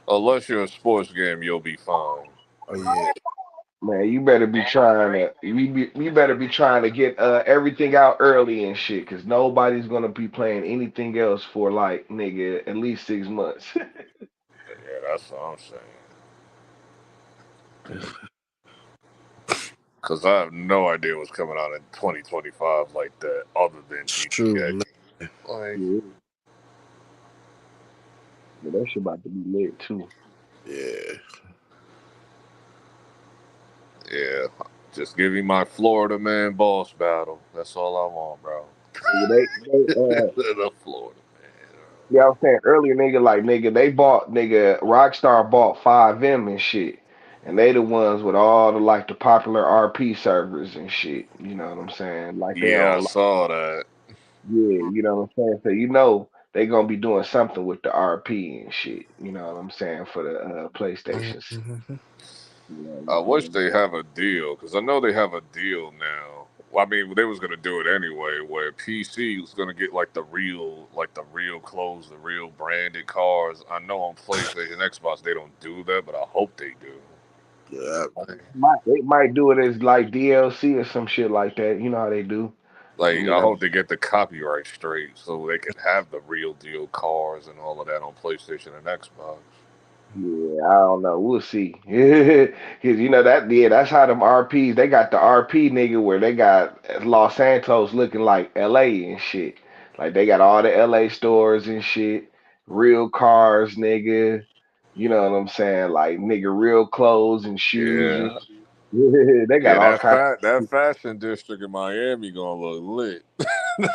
unless you're a sports game, you'll be fine. Oh yeah, Man, you better be trying to get everything out early and shit, cause nobody's gonna be playing anything else for like nigga at least 6 months. Yeah, that's what I'm saying. Cause I have no idea what's coming out in 2025 like that, other than it's GTA. true. Like, Yeah, but that shit about to be lit too. Yeah, yeah, just give me my Florida man boss battle. That's all I want, bro. Nigga, they The Florida man. yeah, I was saying earlier, nigga, like nigga, they bought nigga Rockstar bought 5M and shit. And they the ones with all the like the popular RP servers and shit. You know what I'm saying? Like they Yeah, I on like, saw that. yeah, you know what I'm saying? So you know they gonna be doing something with the RP and shit. You know what I'm saying? For the PlayStations. mm-hmm. You know what I'm I wish saying? they have a deal because I know they have a deal now. Well, I mean, they was gonna do it anyway, where PC was gonna get like the real clothes, the real branded cars. I know on PlayStation, Xbox, they don't do that, but I hope they do. Yeah, They might do it as like DLC or some shit like that. You know how they do. Like, You I know. hope they get the copyright straight so they can have the real deal cars and all of that on PlayStation and Xbox. Yeah, I don't know. We'll see. Cause you know that's how them RPs. They got the RP nigga where they got Los Santos looking like LA and shit. Like they got all the LA stores and shit, real cars, nigga. You know what I'm saying? Like nigga, real clothes and shoes. Yeah. And yeah, they got Yeah, all kinds. that fashion district in Miami gonna look lit.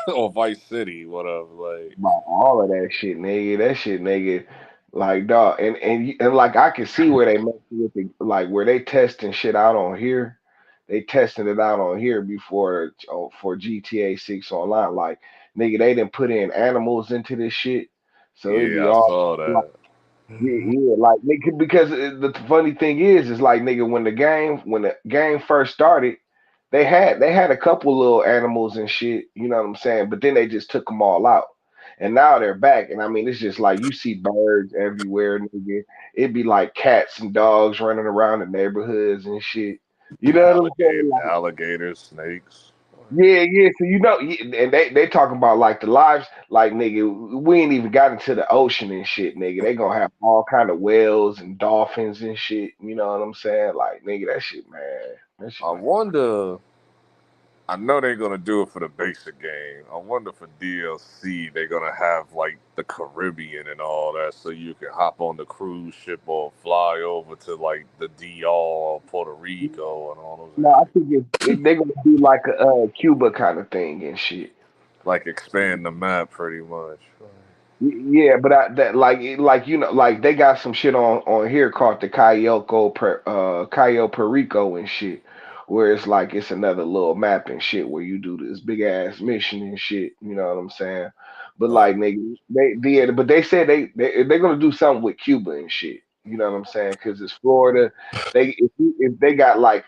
Or Vice City, whatever. Like, About all of that shit, nigga. That shit, nigga. Like dog, and like I can see where they messing with the like where they testing shit out on here. They testing it out on here before for GTA 6 online. Like nigga, they didn't put in animals into this shit, so it'd be yeah, I all saw like, that. yeah, yeah, like nigga, because the funny thing is like nigga, when the game first started, they had a couple little animals and shit, you know what I'm saying? But then they just took them all out, and now they're back. And I mean, it's just like you see birds everywhere, nigga. It'd be like cats and dogs running around the neighborhoods and shit. You know what I'm saying? Like, Alligators, snakes. yeah, yeah. So and they talking about like the lives, like nigga, we ain't even got into the ocean and shit, nigga. They gonna have all kind of whales and dolphins and shit. You know what I'm saying? Like nigga, that shit, man. That shit I like wonder. I know they're gonna do it for the basic game. I wonder for DLC they're gonna have like the Caribbean and all that, so you can hop on the cruise ship or fly over to like the DR or Puerto Rico and all those no, I areas. think they gonna do like a Cuba kind of thing and shit. Like expand the map pretty much. Yeah, but like you know, like they got some shit on here called the Cayo Perico and shit, where it's like it's another little map and shit where you do this big ass mission and shit. You know what I'm saying? But like nigga, they did, but they said they're gonna do something with Cuba and shit. You know what I'm saying? Because it's Florida. If they got like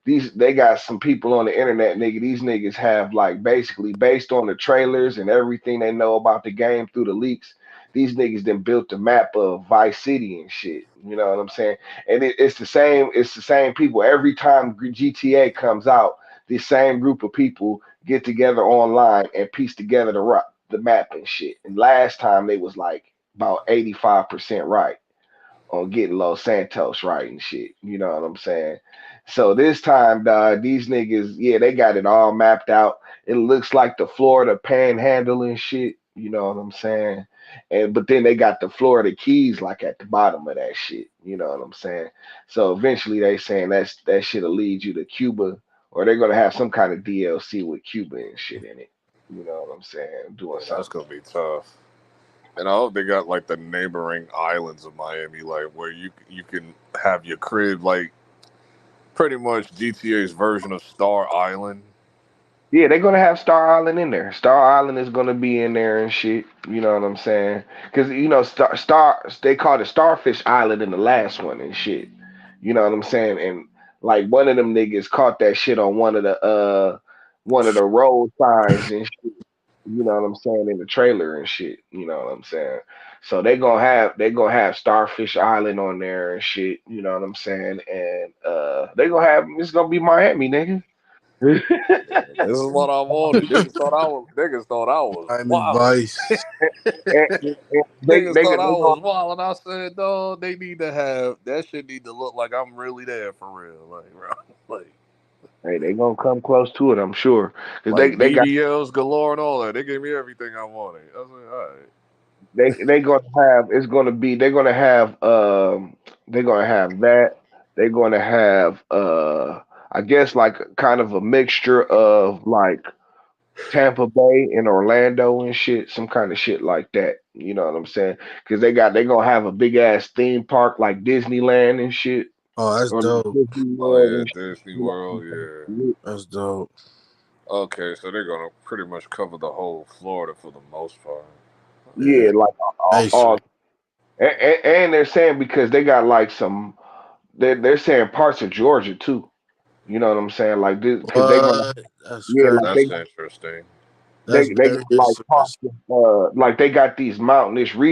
they got some people on the internet, nigga. These niggas have like basically based on the trailers and everything they know about the game through the leaks. These niggas then built the map of Vice City and shit. You know what I'm saying? And it's the same. It's the same people every time GTA comes out. The same group of people get together online and piece together the map and shit. And last time they was like about 85% right on getting Los Santos right and shit. You know what I'm saying? So this time, dog, these niggas, yeah, they got it all mapped out. It looks like the Florida panhandle and shit. You know what I'm saying? And but then they got the Florida Keys like at the bottom of that shit. You know what I'm saying? So eventually they saying that shit'll lead you to Cuba, or they're gonna have some kind of DLC with Cuba and shit in it. You know what I'm saying? Doing Yeah, that's something. gonna be tough. And I hope they got like the neighboring islands of Miami, like where you can have your crib, like pretty much GTA's version of Star Island. Yeah, they're gonna have Star Island in there. Star Island is gonna be in there and shit. You know what I'm saying? Because you know, they called it Starfish Island in the last one and shit. You know what I'm saying? And like one of them niggas caught that shit on one of the road signs and shit. You know what I'm saying in the trailer and shit. You know what I'm saying? So they gonna have Starfish Island on there and shit. You know what I'm saying? And they gonna have it's gonna be Miami, nigga. This is what I wanted. Niggas thought I was Miami wild. Vice. And Niggas thought I they was gonna wild, and I said, "Dog, they need to have that. Shit need to look like I'm really there for real, like, bro, like, hey, they gonna come close to it, I'm sure, because like they got BBLs galore and all that. They gave me everything I wanted." I was like, "All right, they gonna have it's gonna be they're gonna have that they're gonna have I guess like kind of a mixture of like Tampa Bay and Orlando and shit, some kind of shit like that. You know what I'm saying? Because they gonna have a big ass theme park like Disneyland and shit, Oh, that's or dope. Disney oh World yeah, and shit. Disney You know World, what yeah." I'm saying? That's dope. Okay, so they're gonna pretty much cover the whole Florida for the most part. Yeah. Yeah, like Hey, all and they're saying because they got like they're saying parts of Georgia too. You know what I'm saying? Like this because they're gonna what? That's yeah crazy. like That's interesting. That's they very got like parts interesting. of, like they got these mountainous regions